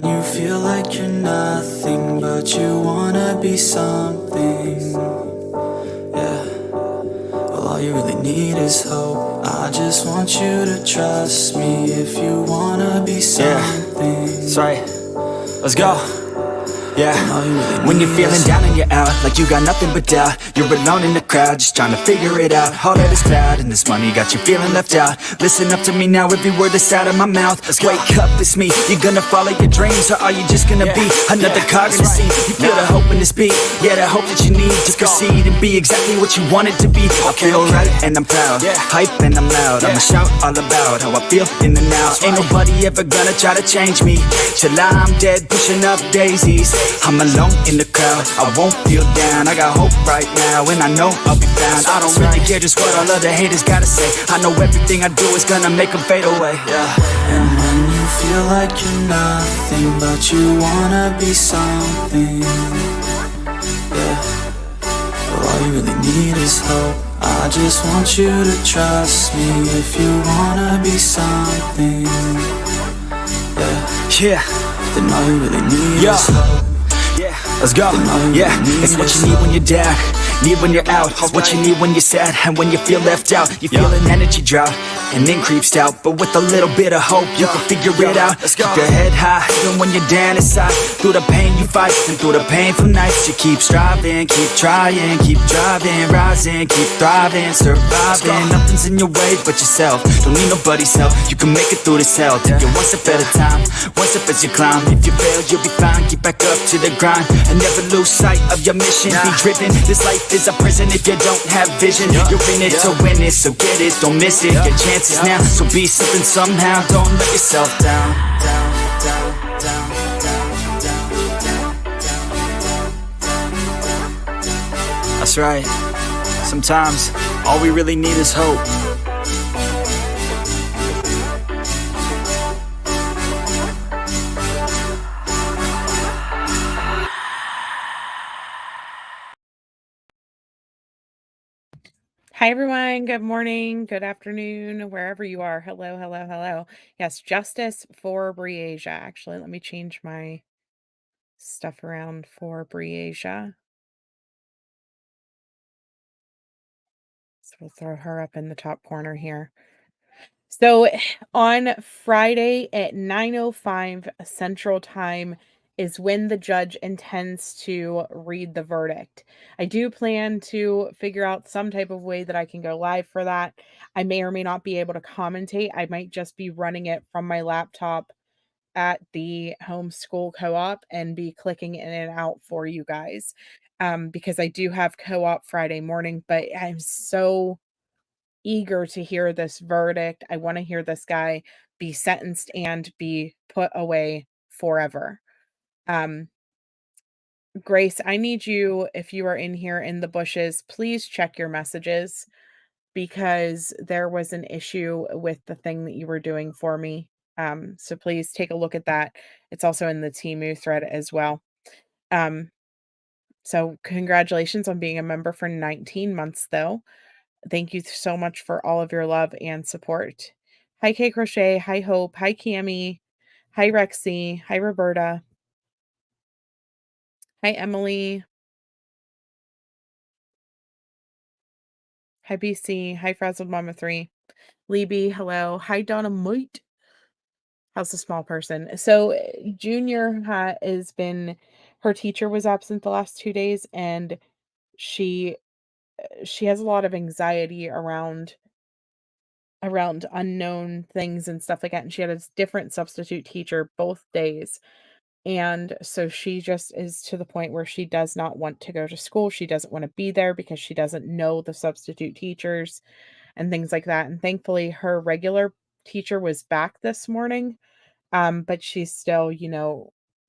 You feel like you're nothing, but you wanna be something. Yeah, well, all you really need is hope. I just want you to trust me if you wanna be something. That's right. Let's go. Yeah, when you're feeling down and you're out, like you got nothing but doubt, you're alone in the crowd, just trying to figure it out. All that is cloud and this money got you feeling left out. Listen up to me now, every word that's out of my mouth. Wake up, it's me, you're gonna follow your dreams, or are you just gonna be another cog in the scene? You feel the hope in this beat, yeah, the hope that you need to proceed and be exactly what you want it to be. I feel right and I'm proud, hype and I'm loud, I'ma shout all about how I feel in the now. Ain't nobody ever gonna try to change me, till I'm dead pushing up daisies. I'm alone in the crowd, I won't feel down. I got hope right now, and I know I'll be found. I don't really care just what all other haters gotta say. I know everything I do is gonna make them fade away. And when you feel like you're nothing, but you wanna be something, yeah, well, all you really need is hope. I just want you to trust me if you wanna be something, yeah, then all you really need is hope. Let's go, yeah, it's what you need when you're down, need when you're out, it's what you need when you're sad, and when you feel left out. You feel an energy drought, and then creeps out, but with a little bit of hope, you can figure it out. Keep your head high, even when you're down inside. Through the pain you fight, and through the painful nights, you keep striving, keep trying, keep driving, rising, keep thriving, surviving. Nothing's in your way but yourself, don't need nobody's help. You can make it through this hell, take it one step at a time, one step as you climb. If you fail, you'll be fine, get back up to the grind. And never lose sight of your mission, be driven. This life is a prison if you don't have vision. You're in it to win it, so get it, don't miss it. Your chances now, so be something somehow. Don't let yourself down. That's right. Sometimes all we really need is hope. Hi, everyone. Good morning, good afternoon, wherever you are. Hello, hello, hello. Yes, justice for Breasia. Actually, let me change my stuff around for Breasia. So we'll throw her up in the top corner here. So on Friday at 9:05 Central Time is when the judge intends to read the verdict. I do plan to figure out some type of way that I can go live for that. I may or may not be able to commentate. I might just be running it from my laptop at the homeschool co-op and be clicking in and out for you guys. Because I do have co-op Friday morning, but I'm so eager to hear this verdict. I want to hear this guy be sentenced and be put away forever. Um, Grace, I need you, if you are in here in the bushes, please check your messages because there was an issue with the thing that you were doing for me. So please take a look at that. It's also in the Timu thread as well. Um, so congratulations on being a member for 19 months, though. Thank you so much for all of your love and support. Hi, K Crochet. Hi, Hope. Hi, Cami. Hi, Rexy. Hi, Roberta. Hi, Emily. Hi, BC. Hi, Frazzled Mama 3. Libby, hello. Hi, Donna Moit. How's the small person? So, Junior has been, her teacher was absent the last 2 days, and she she has a lot of anxiety around unknown things and stuff like that. And she had a different substitute teacher both days. And so she just is to the point where she does not want to go to school. She doesn't want to be there because she doesn't know the substitute teachers and things like that. And thankfully, her regular teacher was back this morning. But she's still,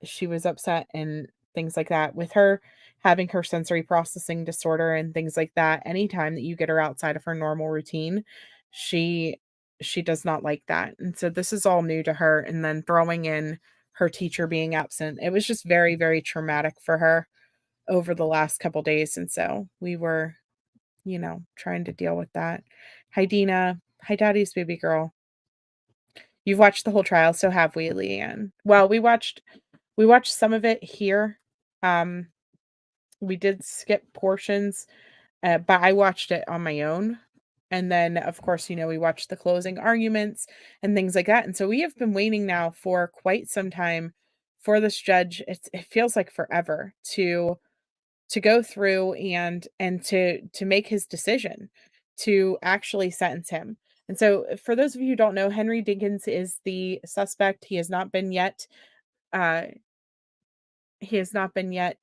she was upset and things like that with her having her sensory processing disorder and things like that. Anytime that you get her outside of her normal routine, she she does not like that. And so this is all new to her. And then throwing in her teacher being absent, it was just very, very traumatic for her over the last couple days. And so we were, trying to deal with that. Hi, Dina. Hi, Daddy's baby girl. You've watched the whole trial, so have we, Leanne. Well, we watched some of it here. Um, we did skip portions, but I watched it on my own. And then, of course, we watched the closing arguments and things like that. And so we have been waiting now for quite some time for this judge. It feels like forever to go through and to make his decision to actually sentence him. And so, for those of you who don't know, Henry Dinkins is the suspect. Uh, he has not been yet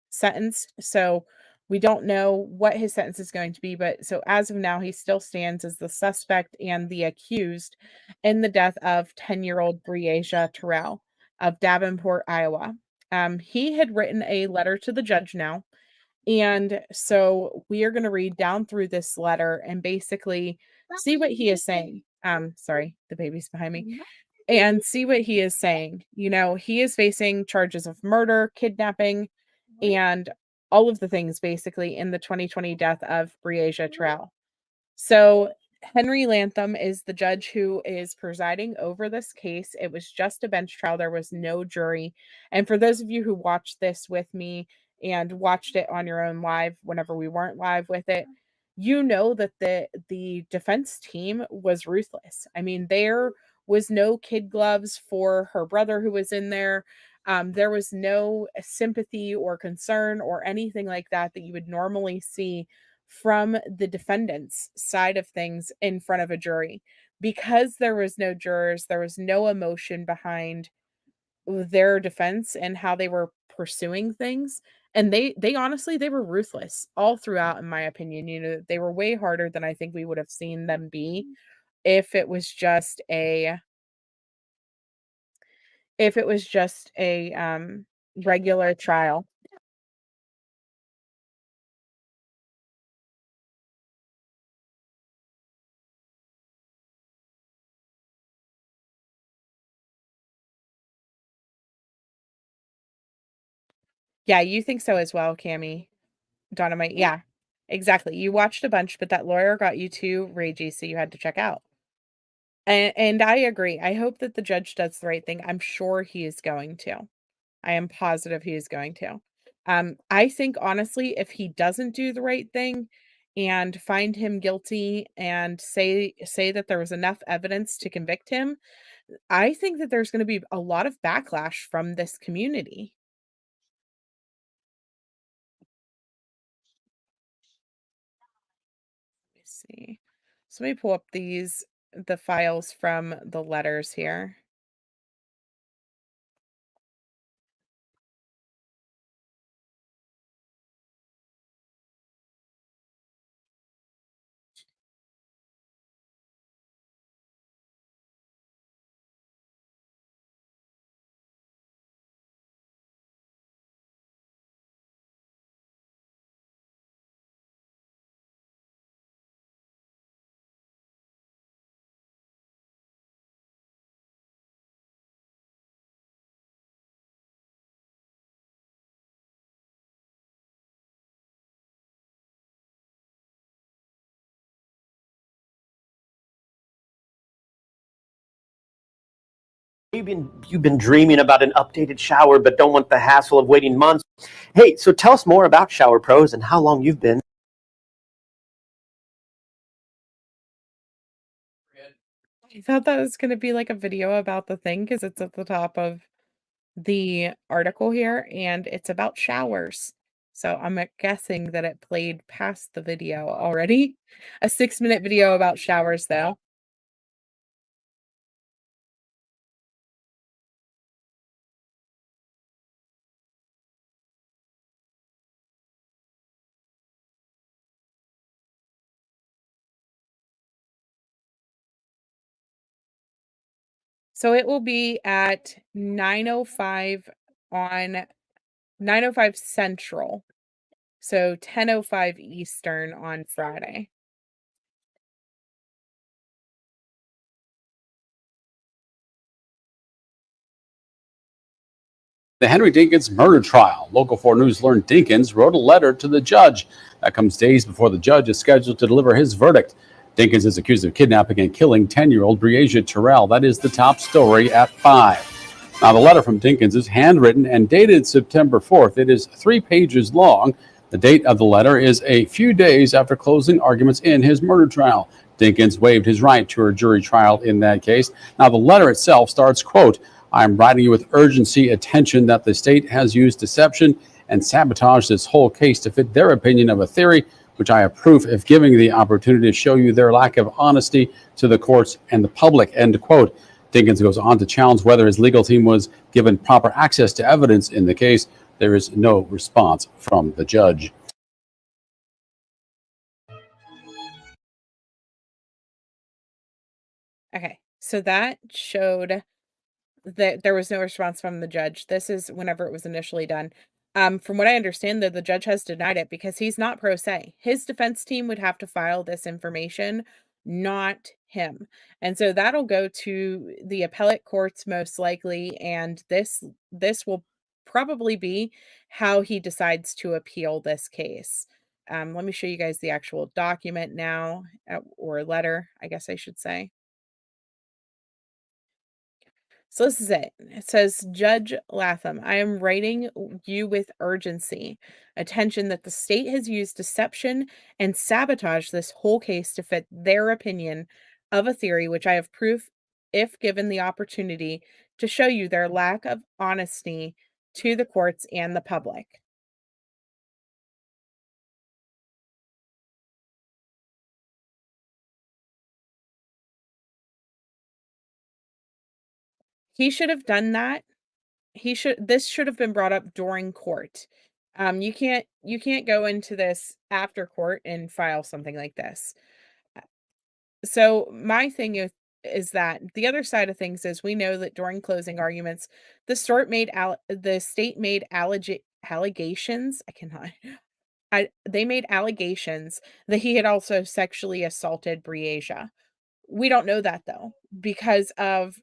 sentenced. So we don't know what his sentence is going to be, but so as of now, he still stands as the suspect and the accused in the death of 10-year-old Breasia Terrell of Davenport, Iowa. He had written a letter to the judge now. And so we are going to read down through this letter and basically see what he is saying. Sorry, the baby's behind me. And see what he is saying. He is facing charges of murder, kidnapping, and all of the things basically in the 2020 death of Breasia Terrell. So Henry Lantham is the judge who is presiding over this case. It was just a bench trial. There was no jury. And for those of you who watched this with me and watched it on your own live whenever we weren't live with it, you know that the defense team was ruthless. I mean, there was no kid gloves for her brother who was in there. There was no sympathy or concern or anything like that you would normally see from the defendant's side of things in front of a jury. Because there was no jurors, there was no emotion behind their defense and how they were pursuing things. And they honestly, they were ruthless all throughout, in my opinion. They were way harder than I think we would have seen them be if it was just a regular trial. Yeah, you think so as well, Cammy. Dynamite, yeah, exactly. You watched a bunch, but that lawyer got you too ragey, so you had to check out. And I agree. I hope that the judge does the right thing. I'm sure he is going to. I am positive he is going to. I think honestly, if he doesn't do the right thing and find him guilty and say that there was enough evidence to convict him, I think that there's going to be a lot of backlash from this community. Let me see. So let me pull up the files from the letters here. You've been dreaming about an updated shower but don't want the hassle of waiting months. Hey, so tell us more about Shower Pros and how long you've been. I thought that was gonna be like a video about the thing because it's at the top of the article here, and it's about showers. So I'm guessing that it played past the video already. A 6-minute video about showers, though. So it will be at 9:05 on 9:05 Central. So 10:05 Eastern on Friday. The Henry Dinkins murder trial. Local 4 News learned Dinkins wrote a letter to the judge. That comes days before the judge is scheduled to deliver his verdict. Dinkins is accused of kidnapping and killing 10-year-old Breasia Terrell. That is the top story at 5. Now, the letter from Dinkins is handwritten and dated September 4th. It is 3 pages long. The date of the letter is a few days after closing arguments in his murder trial. Dinkins waived his right to a jury trial in that case. Now, the letter itself starts, quote, "I'm writing you with urgency attention that the state has used deception and sabotaged this whole case to fit their opinion of a theory, which I approve if giving the opportunity to show you their lack of honesty to the courts and the public," end quote. Dinkins goes on to challenge whether his legal team was given proper access to evidence in the case. There is no response from the judge. Okay, so that showed that there was no response from the judge. This is whenever it was initially done. From what I understand, though, the judge has denied it because he's not pro se. His defense team would have to file this information, not him. And so that'll go to the appellate courts most likely, and this will probably be how he decides to appeal this case. Let me show you guys the actual document now, or letter, I guess I should say. So this is it. It says, Judge Latham, I am writing you with urgency. Attention that the state has used deception and sabotage this whole case to fit their opinion of a theory, which I have proof, if given the opportunity, to show you their lack of honesty to the courts and the public. He should have done that. This should have been brought up during court. You can't go into this after court and file something like this. Uh, So my thing is that the other side of things is we know that during closing arguments, the state made allegations. I cannot. They made allegations that he had also sexually assaulted Breasia. We don't know that though, because of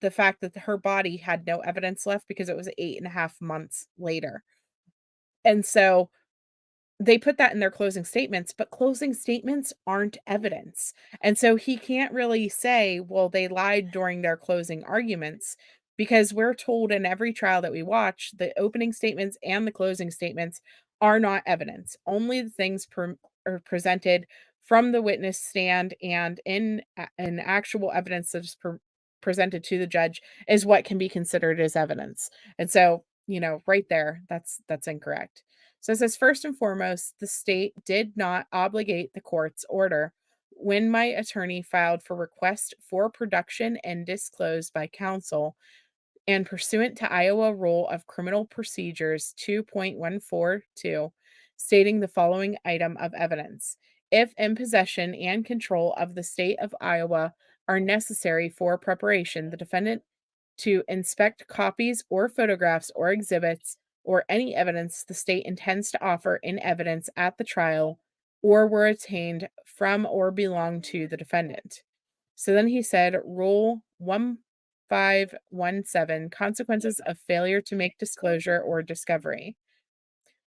the fact that her body had no evidence left because it was 8.5 months later. And so they put that in their closing statements, but closing statements aren't evidence. And so he can't really say, well, they lied during their closing arguments, because we're told in every trial that we watch, the opening statements and the closing statements are not evidence. Only the things are presented from the witness stand and in an actual evidence that is presented to the judge is what can be considered as evidence. And so, right there, that's incorrect. So it says, first and foremost, the state did not obligate the court's order when my attorney filed for request for production and disclosed by counsel, and pursuant to Iowa Rule of Criminal Procedures 2.142, stating the following item of evidence. If in possession and control of the state of Iowa are necessary for preparation, the defendant to inspect copies or photographs or exhibits or any evidence the state intends to offer in evidence at the trial or were obtained from or belong to the defendant. So then he said, Rule 1517, consequences of failure to make disclosure or discovery.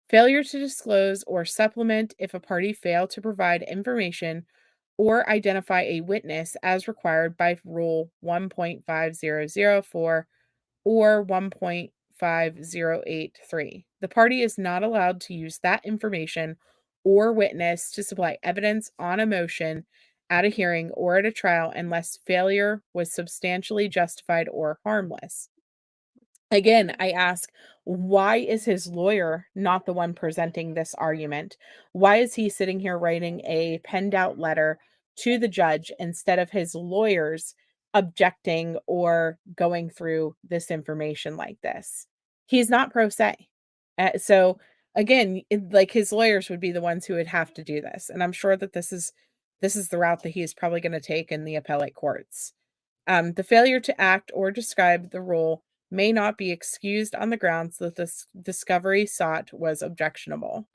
Failure to disclose or supplement if a party failed to provide information or identify a witness as required by Rule 1.5004 or 1.5083. The party is not allowed to use that information or witness to supply evidence on a motion at a hearing or at a trial unless failure was substantially justified or harmless. Again, I ask, why is his lawyer not the one presenting this argument? Why is he sitting here writing a penned out letter to the judge instead of his lawyers objecting or going through this information like this? He's not pro se. So again, like his lawyers would be the ones who would have to do this. And I'm sure that this is the route that he is probably going to take in the appellate courts. The failure to act or describe the rule may not be excused on the grounds that the discovery sought was objectionable.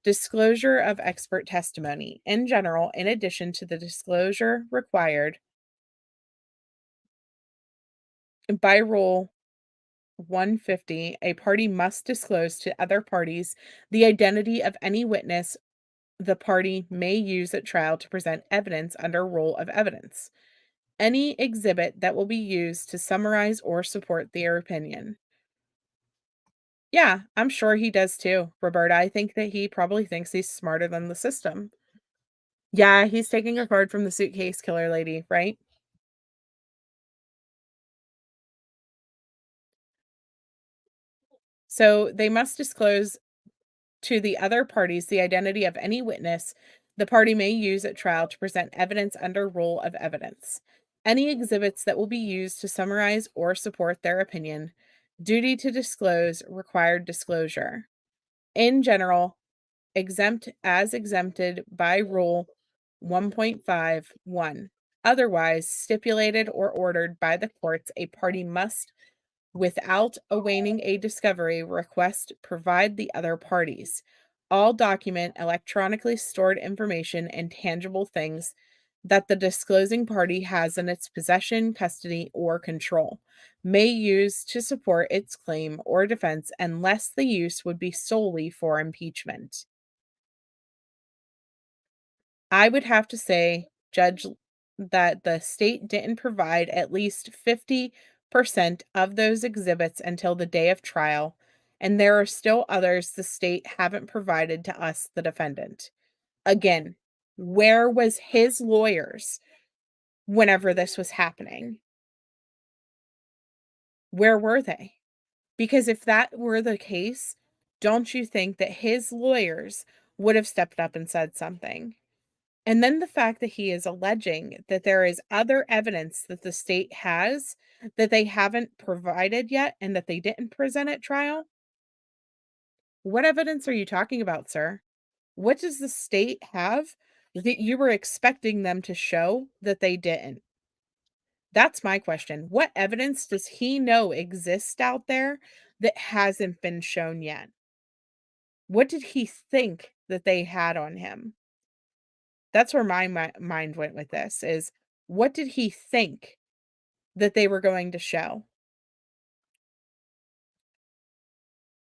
Disclosure of expert testimony. In general, in addition to the disclosure required by Rule 150, a party must disclose to other parties the identity of any witness the party may use at trial to present evidence under rule of evidence. Any exhibit that will be used to summarize or support their opinion. Yeah, I'm sure he does too, Roberta. I think that he probably thinks he's smarter than the system. Yeah, he's taking a card from the suitcase killer lady, right? So they must disclose to the other parties the identity of any witness the party may use at trial to present evidence under rule of evidence. Any exhibits that will be used to summarize or support their opinion. Duty to disclose, required disclosure. In general, exempt as exempted by Rule 1.51. Otherwise, stipulated or ordered by the courts, a party must, without awaiting a discovery request, provide the other parties all document, electronically stored information, and tangible things that the disclosing party has in its possession, custody, or control, may use to support its claim or defense unless the use would be solely for impeachment. I would have to say, Judge, that the state didn't provide at least 50% of those exhibits until the day of trial, and there are still others the state haven't provided to us, the defendant. Again, where was his lawyers whenever this was happening? Where were they? Because if that were the case, don't you think that his lawyers would have stepped up and said something? And then the fact that he is alleging that there is other evidence that the state has that they haven't provided yet and that they didn't present at trial. What evidence are you talking about, sir? What does the state have that you were expecting them to show that they didn't? That's my question. What evidence does he know exists out there that hasn't been shown yet? What did he think that they had on him? That's where my mind went with this is what did he think that they were going to show?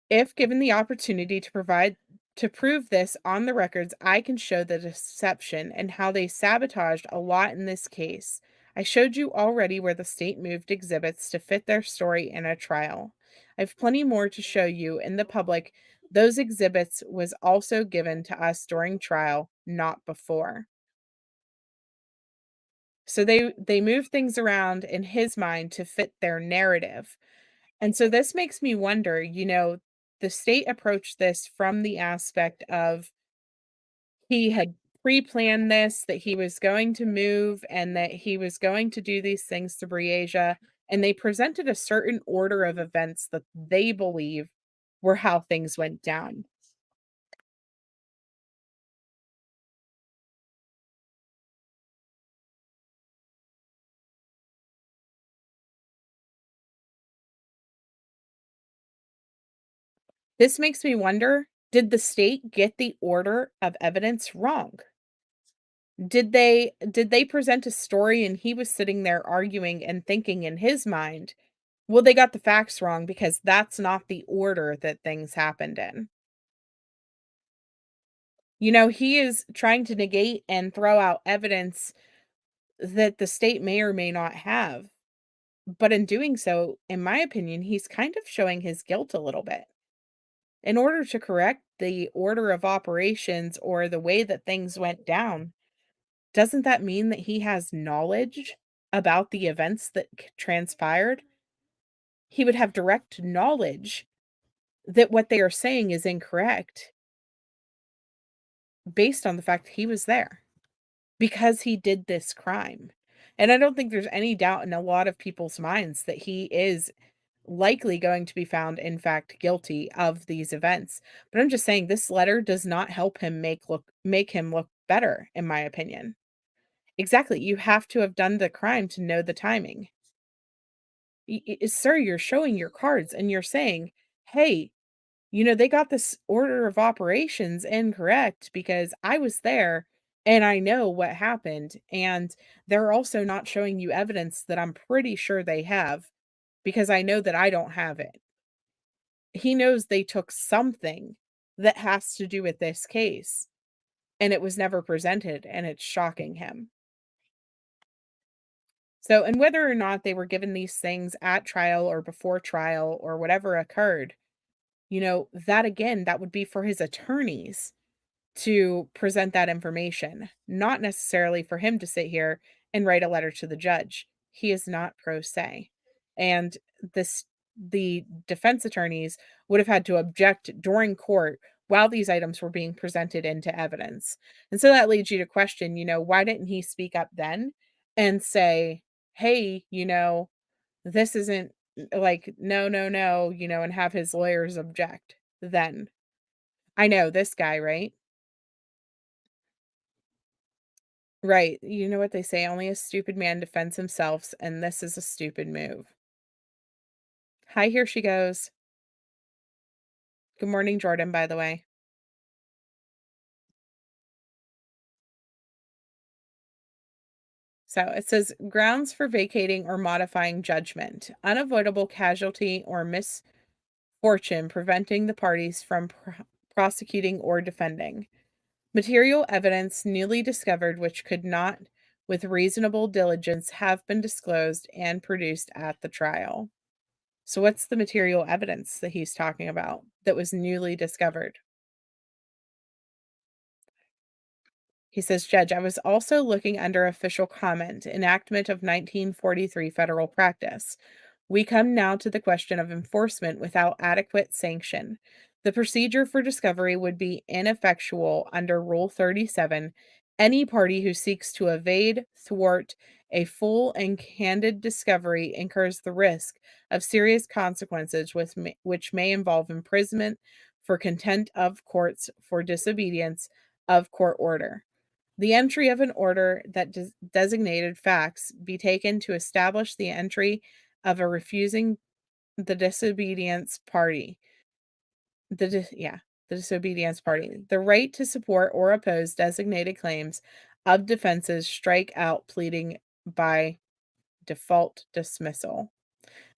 If given the opportunity to prove this on the records, I can show the deception and how they sabotaged a lot in this case. I showed you already where the state moved exhibits to fit their story in a trial. I have plenty more to show you in the public. Those exhibits was also given to us during trial, not before. So they move things around in his mind to fit their narrative. And so this makes me wonder, the state approached this from the aspect of he had pre-planned this, that he was going to move and that he was going to do these things to Briasia, and they presented a certain order of events that they believe were how things went down. This makes me wonder, did the state get the order of evidence wrong? Did they present a story and he was sitting there arguing and thinking in his mind, well, they got the facts wrong because that's not the order that things happened in. He is trying to negate and throw out evidence that the state may or may not have. But in doing so, in my opinion, he's kind of showing his guilt a little bit. In order to correct the order of operations or the way that things went down, doesn't that mean that he has knowledge about the events that transpired? He would have direct knowledge that what they are saying is incorrect based on the fact that he was there because he did this crime. And I don't think there's any doubt in a lot of people's minds that he is likely going to be found, in fact, guilty of these events. But I'm just saying this letter does not help him make him look better, in my opinion. Exactly. You have to have done the crime to know the timing. Sir, you're showing your cards and you're saying, hey, they got this order of operations incorrect because I was there and I know what happened. And they're also not showing you evidence that I'm pretty sure they have because I know that I don't have it. He knows they took something that has to do with this case. and it was never presented, and it's shocking him. So, and whether or not they were given these things at trial or before trial or whatever occurred, that again, that would be for his attorneys to present that information, not necessarily for him to sit here and write a letter to the judge. He is not pro se. And the defense attorneys would have had to object during court while these items were being presented into evidence. And so that leads you to question, why didn't he speak up then and say, "Hey, this isn't like no, no, no," and have his lawyers object then. I know this guy, right? Right. You know what they say, only a stupid man defends himself, and this is a stupid move. Hi, here she goes. Good morning, Jordan, by the way. So it says grounds for vacating or modifying judgment, unavoidable casualty or misfortune preventing the parties from prosecuting or defending. Material evidence newly discovered which could not, with reasonable diligence, have been disclosed and produced at the trial. So, what's the material evidence that he's talking about that was newly discovered? He says, Judge, I was also looking under official comment, enactment of 1943 federal practice. We come now to the question of enforcement without adequate sanction. The procedure for discovery would be ineffectual under Rule 37. Any party who seeks to evade, thwart a full and candid discovery incurs the risk of serious consequences which may involve imprisonment for contempt of courts for disobedience of court order. The entry of an order that designated facts be taken to establish the entry of a refusing the disobedience party. The disobedience party. The right to support or oppose designated claims of defenses strike out pleading by default dismissal.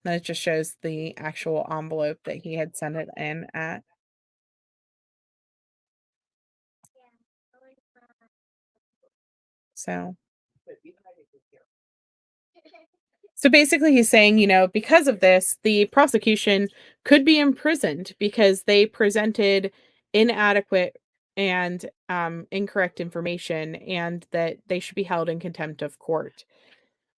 Then it just shows the actual envelope that he had sent it in at. So basically, he's saying, because of this, the prosecution could be imprisoned because they presented inadequate and incorrect information, and that they should be held in contempt of court.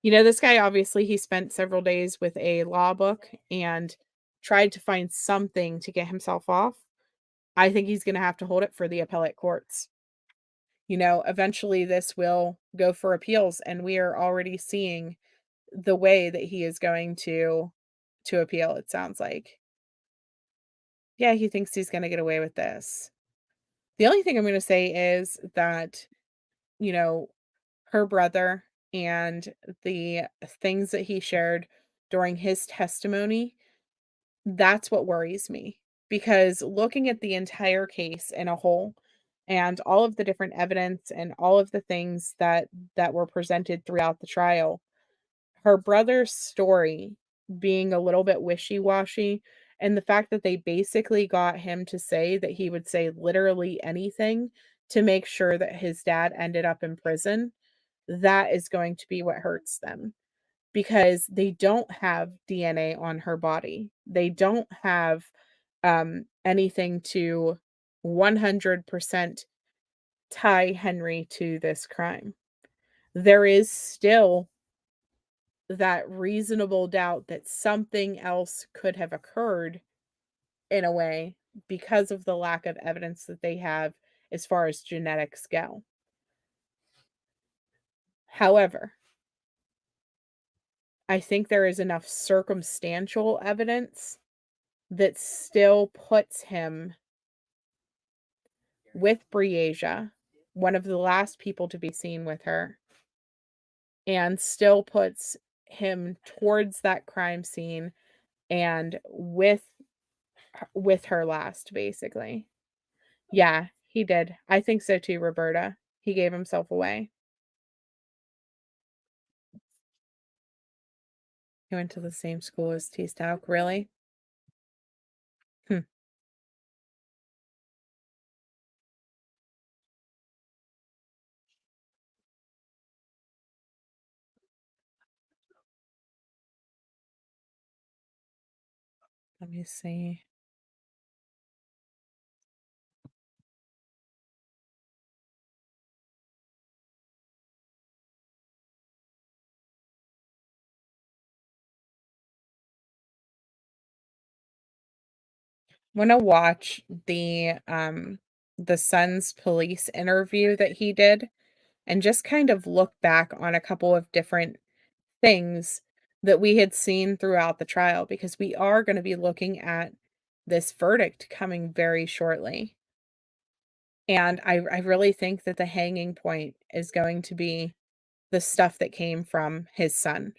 This guy obviously he spent several days with a law book and tried to find something to get himself off. I think he's going to have to hold it for the appellate courts. Eventually this will go for appeals, and we are already seeing the way that he is going to appeal, it sounds like. Yeah, he thinks he's gonna get away with this. The only thing I'm gonna say is that, you know, her brother and the things that he shared during his testimony, that's what worries me. Because looking at the entire case in a whole and all of the different evidence and all of the things that were presented throughout the trial, her brother's story being a little bit wishy-washy, and the fact that they basically got him to say that he would say literally anything to make sure that his dad ended up in prison, that is going to be what hurts them, because they don't have DNA on her body. They don't have, anything to 100% tie Henry to this crime. There is still that reasonable doubt that something else could have occurred in a way because of the lack of evidence that they have as far as genetics go. However, I think there is enough circumstantial evidence that still puts him with Briasia, one of the last people to be seen with her, and still puts him towards that crime scene and with her last, basically. Yeah, he did. I think so too, Roberta. He gave himself away. He went to the same school as T. Stout. Really? Hmm. Let me see. I'm gonna watch the son's police interview that he did and just kind of look back on a couple of different things that we had seen throughout the trial, because we are going to be looking at this verdict coming very shortly. And I really think that the hanging point is going to be the stuff that came from his son.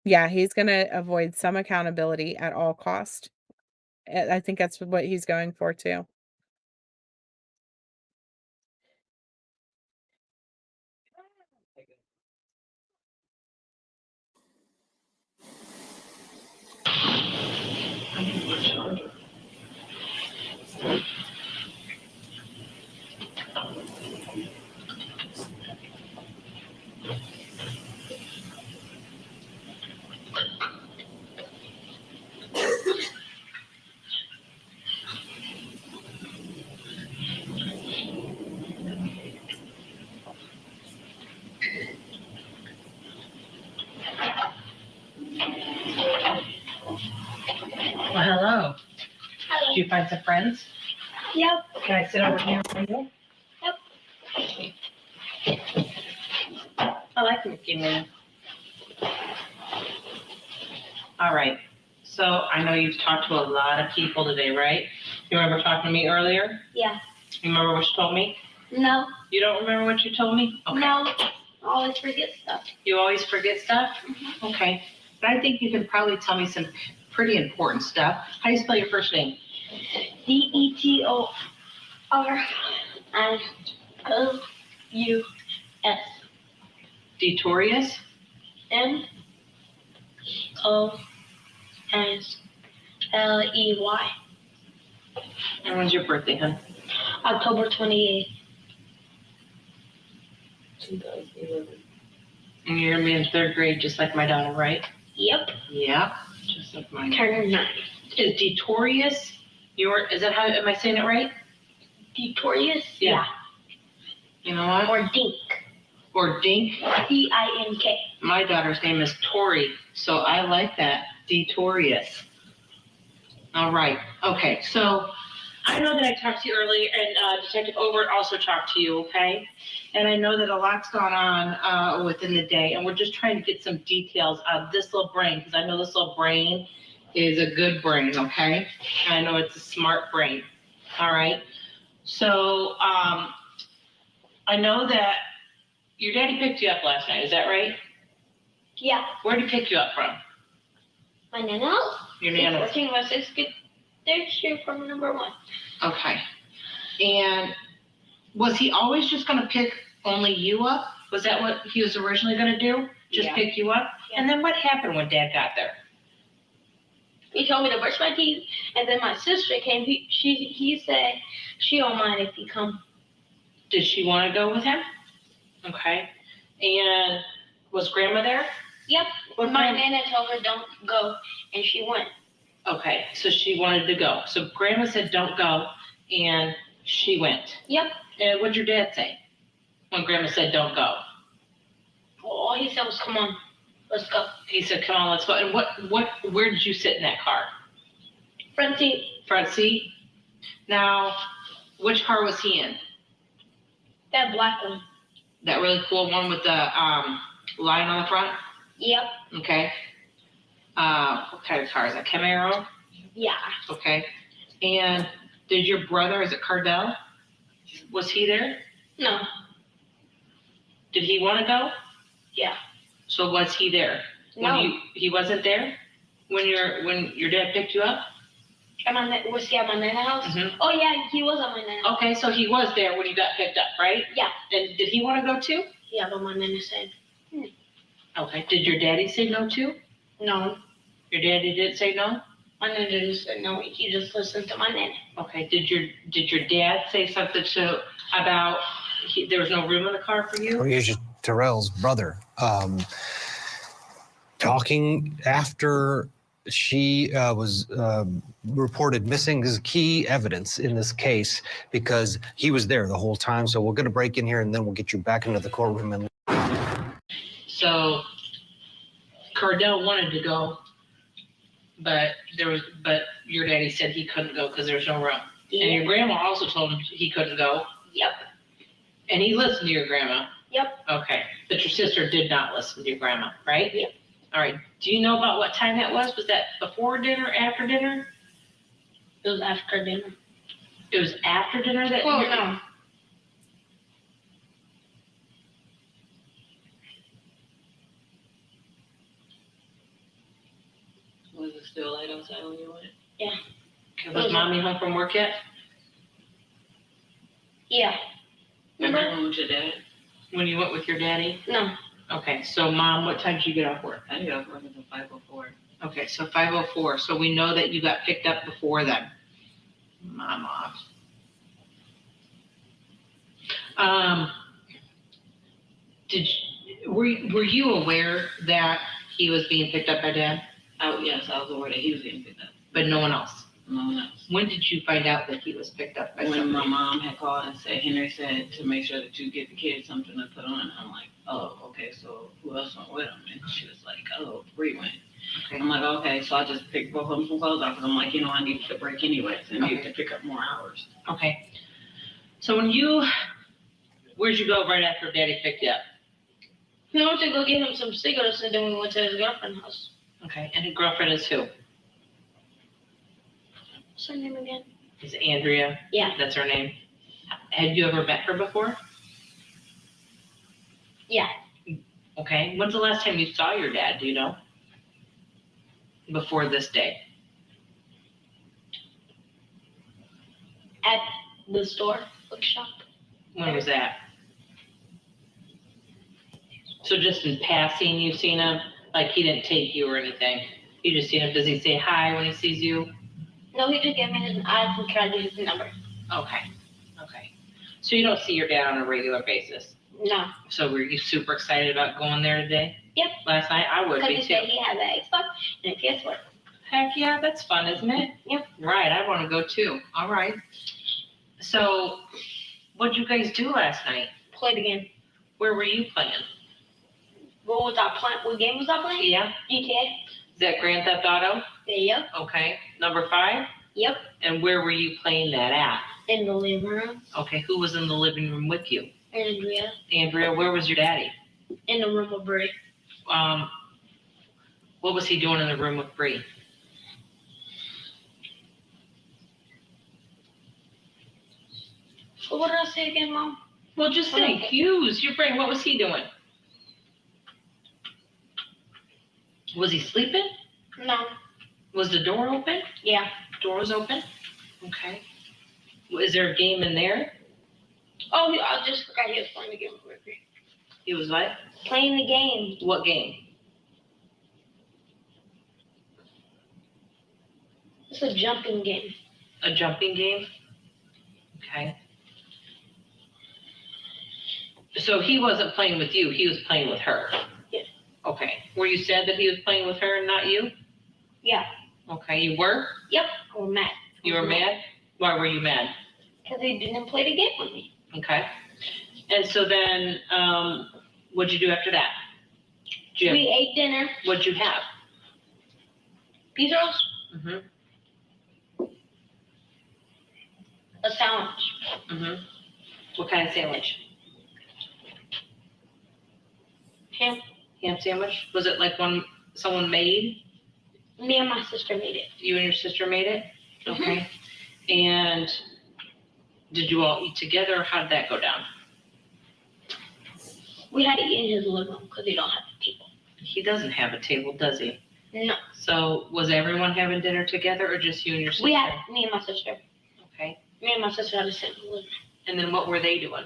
Yeah, he's going to avoid some accountability at all cost. I think that's what he's going for too. Well, hello. Did you find some friends? Yep. Can I sit over here with you? Yep. I like Mickey Minnie. All right. So I know you've talked to a lot of people today, right? You remember talking to me earlier? Yeah. You remember what you told me? No. You don't remember what you told me? Okay. No. I always forget stuff. You always forget stuff? Mm-hmm. Okay. But I think you can probably tell me some pretty important stuff. How do you spell your first name? Detor and O-U-S. Detorius? M-O-S-L-E-Y. And when's your birthday, hon? October 28th. 2011. And you're gonna be in third grade, just like my daughter, right? Yep. Yeah, just like mine. Turning 9. Is Detorius is that how, am I saying it right? Detorius? Yeah. You know what? Or Dink. Or Dink? D-I-N-K. My daughter's name is Tori, so I like that. Detorius. All right. Okay, so I know that I talked to you earlier, and Detective Overt also talked to you, okay? And I know that a lot's gone on within the day, and we're just trying to get some details out of this little brain, because I know this little brain is a good brain, okay? And I know it's a smart brain, all right? So I know that your daddy picked you up last night, is that right? Yeah. Where did he pick you up from? My nana house. Your nana. 14 was 6 good. Third street from number 1. Okay. And was he always just going to pick only you up? Was that what he was originally going to do? Just Yeah. pick you up? Yeah. And then what happened when Dad got there? He told me to brush my teeth, and then my sister came. He said she don't mind if he come. Did she want to go with him? Okay. And was Grandma there? Yep. What My time? nana told her don't go, and she went. Okay, so she wanted to go. So Grandma said don't go, and she went. Yep. And what'd your dad say when Grandma said don't go? All he said was, "Come on, let's go." He said, "Come on, let's go." And where did you sit in that car? Front seat. Front seat. Now, which car was he in? That black one. That really cool one with the line on the front? Yep. Okay. What kind of car is that? Camaro? Yeah. Okay. And did your brother, is it Cardell? Was he there? No. Did he want to go? Yeah. So was he there? No. He wasn't there when your dad picked you up? Was he at my nana house? Mhm. Oh yeah, he was at my nana house. Okay, so he was there when you got picked up, right? Yeah. And did he want to go too? Yeah, but my nana said Okay. Did your daddy say no too? no. Your daddy did say no? My nana just said no. He just listened to my nana. Okay. Did your dad say something about there was no room in the car for you? Asia Terrell's brother. talking after she was reported missing is key evidence in this case because he was there the whole time. So we're going to break in here and then we'll get you back into the courtroom. And So Cardell wanted to go, but your daddy said he couldn't go because there's no room. Yeah. And your grandma also told him he couldn't go. Yep. And he listened to your grandma. Yep. Okay. But your sister did not listen to your grandma, right? Yep. All right. Do you know about what time that was? Was that before dinner, after dinner? It was after dinner. It was after dinner that Well, no. Was it still light outside when you went? Yeah. Okay, was mommy home from work yet? Yeah. Remember Remember? when with your dad? When you went with your daddy? No. Okay, so mom, what time did you get off work? I got off work until 5:04. Okay, so 5:04. So we know that you got picked up before then. Mom off. Were you aware that he was being picked up by dad, Yes, I was aware that he was getting picked up. but no one else? No one else. When did you find out that he was picked up by When somebody? my mom had called and said, Henry said to make sure that you get the kids something to put on, I'm like, oh, okay, so who else went with him? And she was like, oh, Bree went. Okay. I'm like, okay, so I just picked both of them some clothes off because I'm like, I need the break anyways. I need to pick up more hours. Okay. So where'd you go right after daddy picked you up? We went to go get him some cigarettes and then we went to his girlfriend's house. Okay, and his girlfriend is who? What's her name again? Is it Andrea? Yeah. That's her name. Had you ever met her before? Yeah. Okay. When's the last time you saw your dad? Do you know? Before this day. At the store, bookshop. When was that? So just in passing, you've seen him? Like he didn't take you or anything? You just seen him? Does he say hi when he sees you? No, he just gave me his iPhone tried to his number. Okay. Okay. So you don't see your dad on a regular basis? No. So were you super excited about going there today? Yep. Last night? I would Because be he too. said he had the Xbox and a PS4. Heck yeah, that's fun, isn't it? Yep. Right, I want to go too. All right. So what'd you guys do last night? Played again. Where were you playing? What was I playing? What game was I playing? Yeah. GTA. Is that Grand Theft Auto? Yep. Okay. Number 5? Yep. And where were you playing that at? In the living room. Okay, who was in the living room with you? Andrea. Andrea, where was your daddy? In the room with Bree. What was he doing in the room with Bree? So what did I say again, Mom? Well, just think. Use your brain. What was he doing? Was he sleeping? No. Was the door open? Yeah. Door was open? Okay. Is there a game in there? Oh, I just forgot he was playing the game with Bree. He was what? Playing the game. What game? It's a jumping game. A jumping game? Okay. So he wasn't playing with you, he was playing with her? Yes. Okay. Were you sad that he was playing with her and not you? Yeah. Okay, you were? Yep. I was mad. You were mad? Why were you mad? Because he didn't play the game with me. Okay. And so then, what'd you do after that? Jim, We ate dinner. what'd you have? Pizza rolls. Mm-hmm. A sandwich. Mm-hmm. What kind of sandwich? Ham. Ham sandwich? Was it like one someone made? Me and my sister made it. You and your sister made it? Mhm. Okay. And did you all eat together or how did that go down? We had to eat in his living room because he don't have a table. He doesn't have a table, does he? No. So was everyone having dinner together or just you and your sister? We had me and my sister. Okay. Me and my sister had to sit in the living room. And then what were they doing?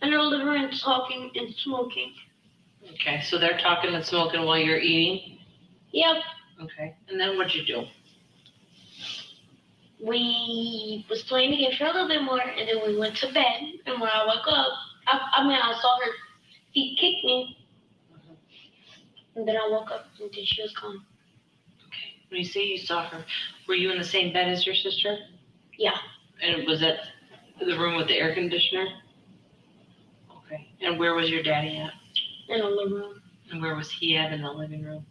In the living room talking and smoking. Okay, so they're talking and smoking while you're eating? Yep. Okay. And then what'd you do? We was playing the game for a little bit more and then we went to bed. And when I woke up, I saw her feet kick me. And then I woke up and then she was gone. Okay. When you say you saw her, were you in the same bed as your sister? Yeah. And was that the room with the air conditioner? Okay. And where was your daddy at? In the living room. And where was he at in the living room?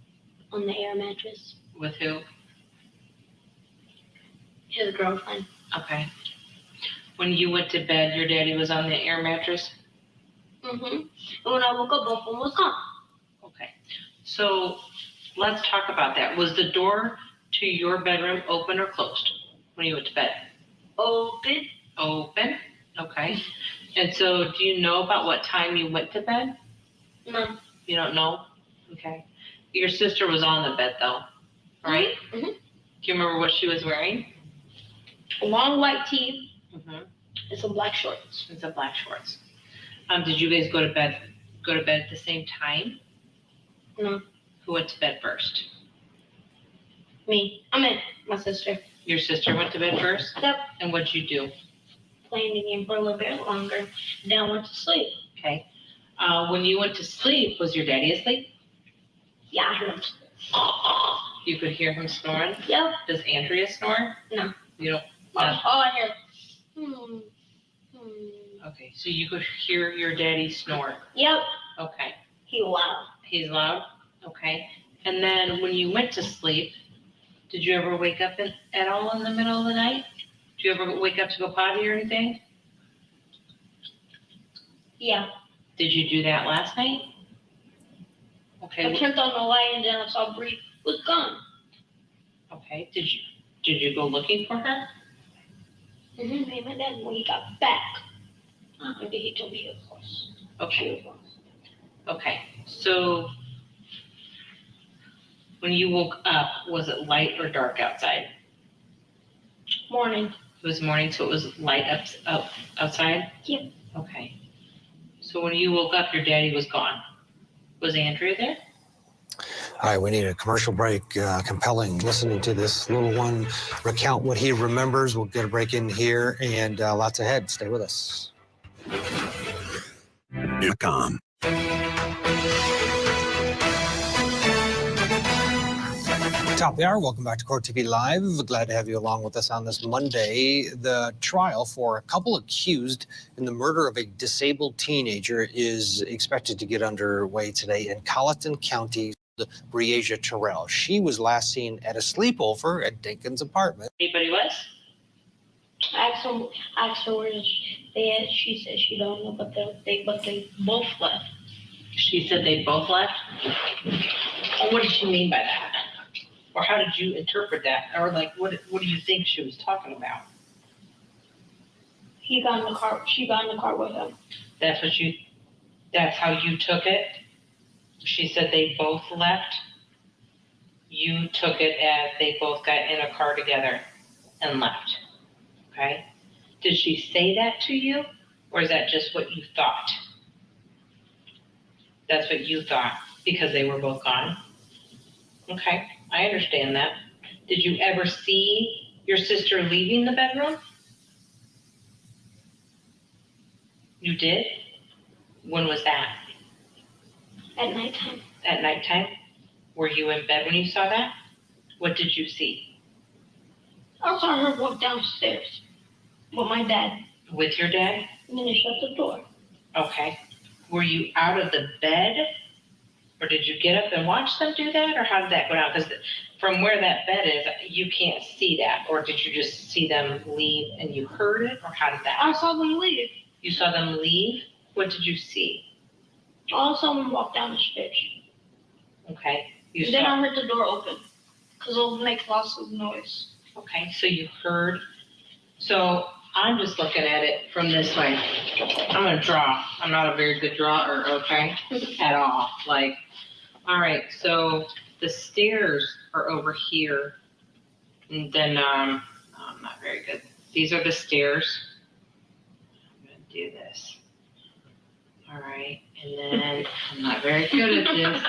On the air mattress. With who? His girlfriend. Okay. When you went to bed, your daddy was on the air mattress? Mm-hmm. And when I woke up, both of them was gone. Okay. So let's talk about that. Was the door to your bedroom open or closed when you went to bed? Open. Open. Okay. And so do you know about what time you went to bed? No. You don't know? Okay. Your sister was on the bed though, right? Mm-hmm. Do you remember what she was wearing? A long white tee Mm-hmm. and some black shorts. And some black shorts. Did you guys go to bed at the same time? No. Who went to bed first? Me. My sister. Your sister went to bed first? Yep. And what'd you do? Playing the game for a little bit longer. Then I went to sleep. Okay. When you went to sleep, was your daddy asleep? Yeah, I heard him. You could hear him snoring? Yep. Does Andrea snore? No. You don't? All I hear. Okay, so you could hear your daddy snore. Yep. Okay. He loud. He's loud? Okay. And then when you went to sleep, did you ever wake up at all in the middle of the night? Did you ever wake up to go potty or anything? Yeah. Did you do that last night? Okay. I turned on the light and then I saw Bree was gone. Okay. Did you go looking for her? Mm-hmm. Me and my dad, when he got back, maybe he told me he was lost. Okay. She was lost. Okay. So when you woke up, was it light or dark outside? Morning. It was morning, so it was light up outside? Yep. Okay. So when you woke up, your daddy was gone. Was Andrea there? All right, we need a commercial break. Compelling listening to this little one recount what he remembers. We'll get a break in here and lots ahead. Stay with us. .com. Top of the hour. Welcome back to Court TV Live. Glad to have you along with us on this Monday. The trial for a couple accused in the murder of a disabled teenager is expected to get underway today in Colleton County. Breasia Terrell. She was last seen at a sleepover at Dinkins' apartment. Anybody was? I asked her where she said she don't know, but they both left. She said they both left? And what did she mean by that? Or how did you interpret that? Or like, what do you think she was talking about? He got in the car. She got in the car with him. That's how you took it? She said they both left. You took it as they both got in a car together and left. Okay? Did she say that to you? Or is that just what you thought? That's what you thought because they were both gone? Okay, I understand that. Did you ever see your sister leaving the bedroom? You did? When was that? At nighttime. At nighttime? Were you in bed when you saw that? What did you see? I saw her walk downstairs with my dad. With your dad? And then they shut the door. Okay. Were you out of the bed? Or did you get up and watch them do that? Or how did that go down? Because from where that bed is, you can't see that. Or did you just see them leave and you heard it? Or how did that? I saw them leave. You saw them leave? What did you see? I saw them walk down the stairs. Okay. Then I heard the door open because it'll make lots of noise. Okay, so you heard. So I'm just looking at it from this way. I'm going to draw. I'm not a very good drawer, okay, at all. Like, all right, so the stairs are over here. And then, I'm not very good. These are the stairs. I'm going to do this. All right, and then I'm not very good at this.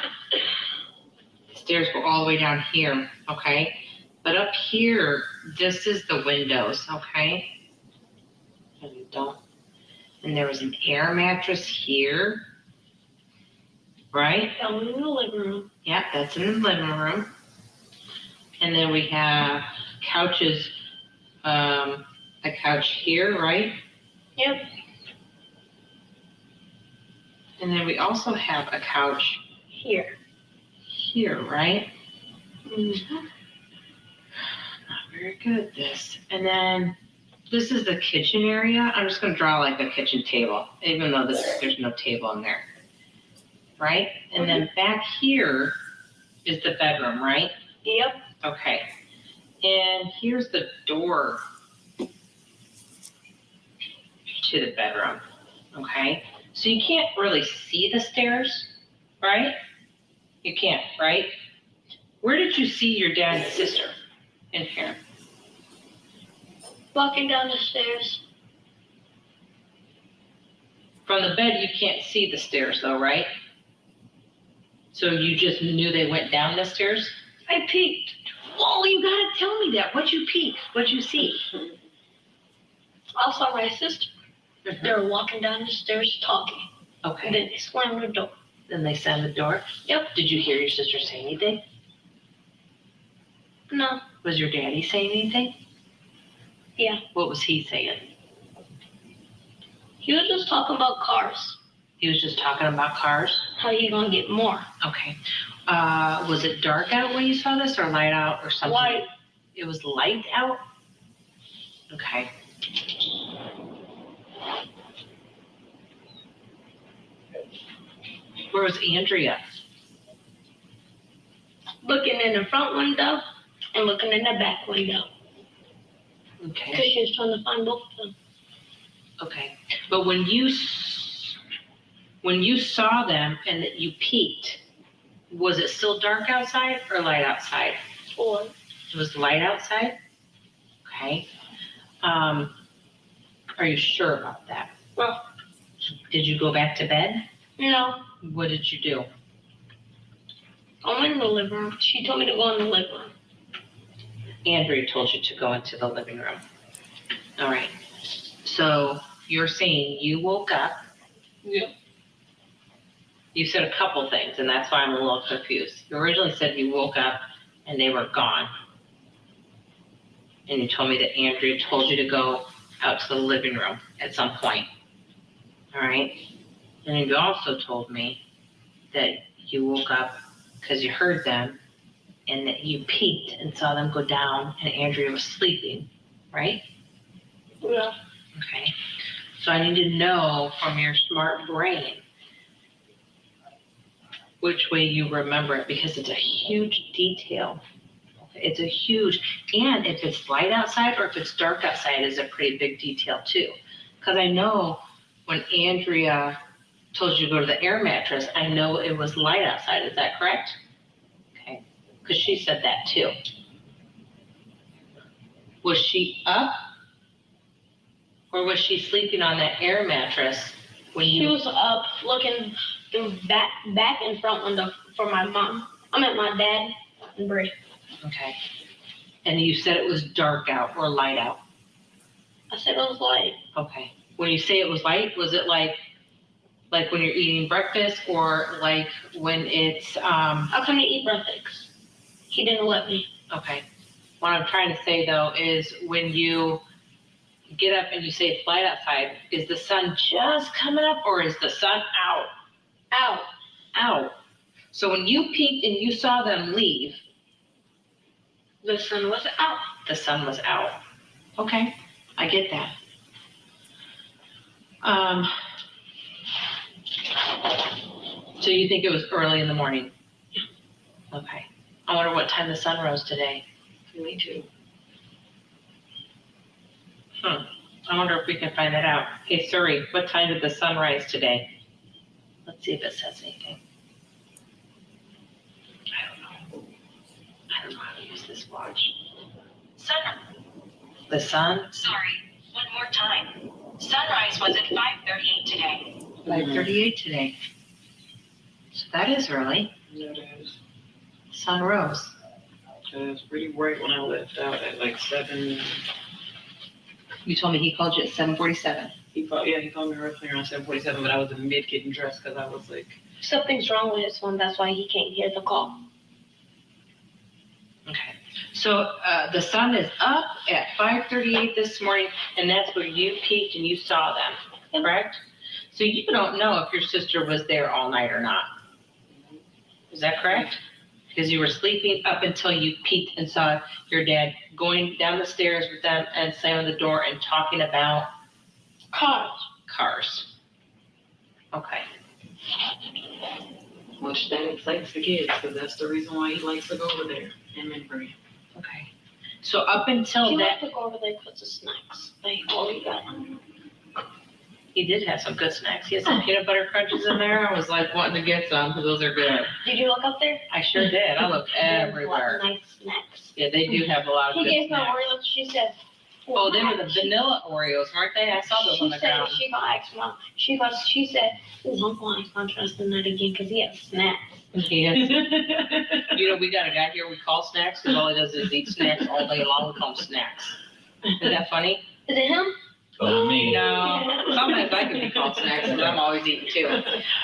The stairs go all the way down here, okay? But up here, this is the windows, okay? And you don't. And there was an air mattress here. right? Down in the living room. Yep, that's in the living room. And then we have couches, a couch here, right? Yep. And then we also have a couch Here. here, right? Mm-hmm. Not very good, this. And then this is the kitchen area. I'm just gonna draw like a kitchen table, even though there's no table in there, right? And then back here is the bedroom, right? Yep. Okay. And here's the door to the bedroom, okay? So you can't really see the stairs, right? You can't, right? Where did you see your dad and sister in here? Walking down the stairs. From the bed, you can't see the stairs though, right? So you just knew they went down the stairs? I peeked. Oh, you gotta tell me that. What'd you peek? What'd you see? I saw my sister. They were walking down the stairs talking. Okay. And then they slammed the door. Then they slammed the door? Yep. Did you hear your sister say anything? No. Was your daddy saying anything? Yeah. What was he saying? He was just talking about cars. He was just talking about cars? How you gonna get more? Okay. Was it dark out when you saw this or light out or something? Light. It was light out? Okay. Where was Andrea? Looking in the front window and looking in the back window. Okay. Because she was trying to find both of them. Okay. But when you saw them and that you peeked, was it still dark outside or light outside? Or It was light outside? Okay. Are you sure about that? well, Did you go back to bed? no. What did you do? I went in the living room. She told me to go in the living room. Andrea told you to go into the living room. All right. So you're saying you woke up. Yeah. You said a couple things, and that's why I'm a little confused. You originally said you woke up and they were gone. And you told me that Andrea told you to go out to the living room at some point. All right. And then you also told me that you woke up because you heard them and that you peeked and saw them go down and Andrea was sleeping, right? Yeah. Okay. So I need to know from your smart brain which way you remember it because it's a huge detail. It's a huge, and if it's light outside or if it's dark outside is a pretty big detail too. Because I know when Andrea told you to go to the air mattress, I know it was light outside. Is that correct? Okay. Because she said that too. Was she up or was she sleeping on that air mattress when She you? was up looking through back and front window for my mom. I meant my dad and Brie. Okay. And you said it was dark out or light out? I said it was light. Okay. When you say it was light, was it like when you're eating breakfast or like when it's, I couldn't eat breakfast. He didn't let me. okay. What I'm trying to say though is when you get up and you say it's light outside, is the sun just coming up or is the sun out? Out. Out. So when you peeked and you saw them leave, The sun was out. the sun was out. Okay, I get that. So you think it was early in the morning? Yeah. Okay. I wonder what time the sun rose today. Me too. I wonder if we can find that out. Hey Siri, what time did the sun rise today? Let's see if it says anything. I don't know how to use this watch. Sun. The sun? Sorry, one more time. Sunrise was at 5:38 today. 5:38 today. So that is early. Yeah, it is. Sun rose. It was pretty bright when I left out at like 7. You told me he called you at 7:47. He called me roughly around 7:47, but I was in mid getting dressed because I was like, Something's wrong with his phone. That's why he can't hear the call. Okay. So the sun is up at 5:38 this morning, and that's where you peeked and you saw them, correct? So you don't know if your sister was there all night or not. Is that correct? Because you were sleeping up until you peeked and saw your dad going down the stairs with them and slamming the door and talking about cars. Okay. which that excites the kids, because that's the reason why he likes to go over there in Midbury. Okay. So up until He that, liked to go over there because of snacks. Like, all we got. he did have some good snacks. He had some peanut butter crunches in there. I was like wanting to get some because those are good. Did you look up there? I sure did. I looked everywhere. Nice snacks. Yeah, they do have a lot of He good gave her snacks. Oreos. She said, Oh, they were the vanilla Oreos, weren't they? I saw those on the ground. She got asked mom. She said, "Oh, I'm going to contrast the night again because he has snacks." Yes. You know, we got a guy here we call Snacks because all he does is eat snacks all day long. We call him Snacks. Is that funny? Is it him? Me. No. Sometimes I can be called Snacks because I'm always eating too.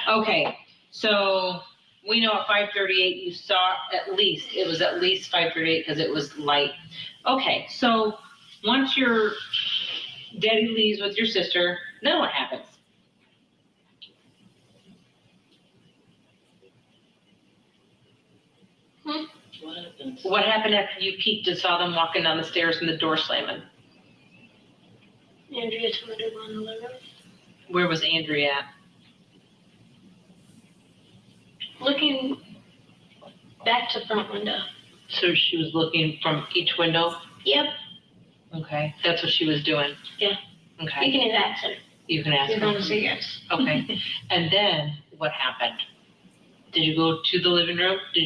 Okay, so we know at 5:38 you saw it was at least 5:38 because it was light. Okay, so once your daddy leaves with your sister, then what happens? What happens? What happened after you peeked and saw them walking down the stairs and the door slamming? Andrea told me to go in the living room. Where was Andrea at? Looking back to front window. So she was looking from each window? Yep. Okay, that's what she was doing? Yeah. Okay, You can even ask her. you can ask She's her. going to say yes. Okay, and then what happened? Did you go to the living room? Did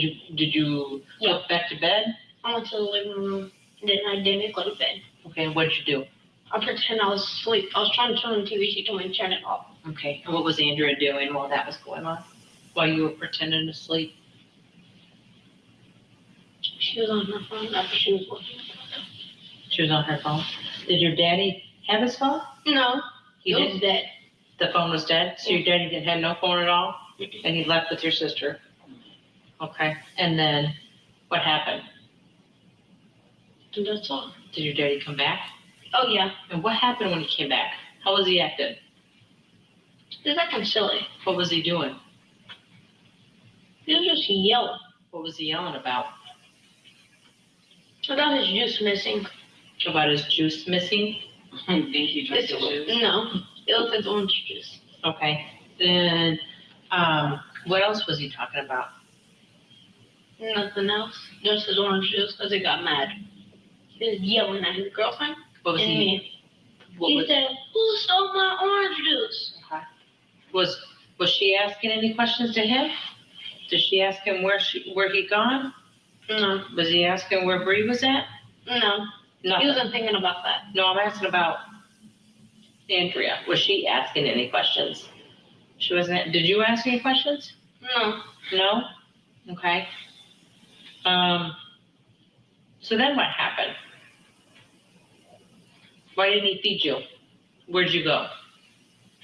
you Yeah. go back to bed? I went to the living room. Then I didn't go to bed. Okay, what'd you do? I pretend I was asleep. I was trying to turn on the TV. She told me to turn it off. Okay, and what was Andrea doing while that was going on? While you were pretending to sleep? She was on her phone after she was working. She was on her phone. Did your daddy have his phone? No, He it was didn't? dead. The phone was dead? So your daddy didn't have no phone at all? And he left with your sister? Okay, and then what happened? And that's all. Did your daddy come back? Oh, yeah. And what happened when he came back? How was he acting? He was acting silly. What was he doing? He was just yelling. What was he yelling about? About his juice missing. About his juice missing? Think he drank his juice? No, it was his orange juice. Okay, then, what else was he talking about? Nothing else. Just his orange juice because he got mad. He was yelling at his girlfriend What was and he? me. What He was, said, "Who stole my orange juice?" was she asking any questions to him? Did she ask him where he gone? No, Was he asking where Bree was at? no. He Nothing. wasn't thinking about that. No, I'm asking about Andrea. Was she asking any questions? She wasn't. Did you ask any questions? No. No? Okay. So then what happened? Why didn't he feed you? Where'd you go?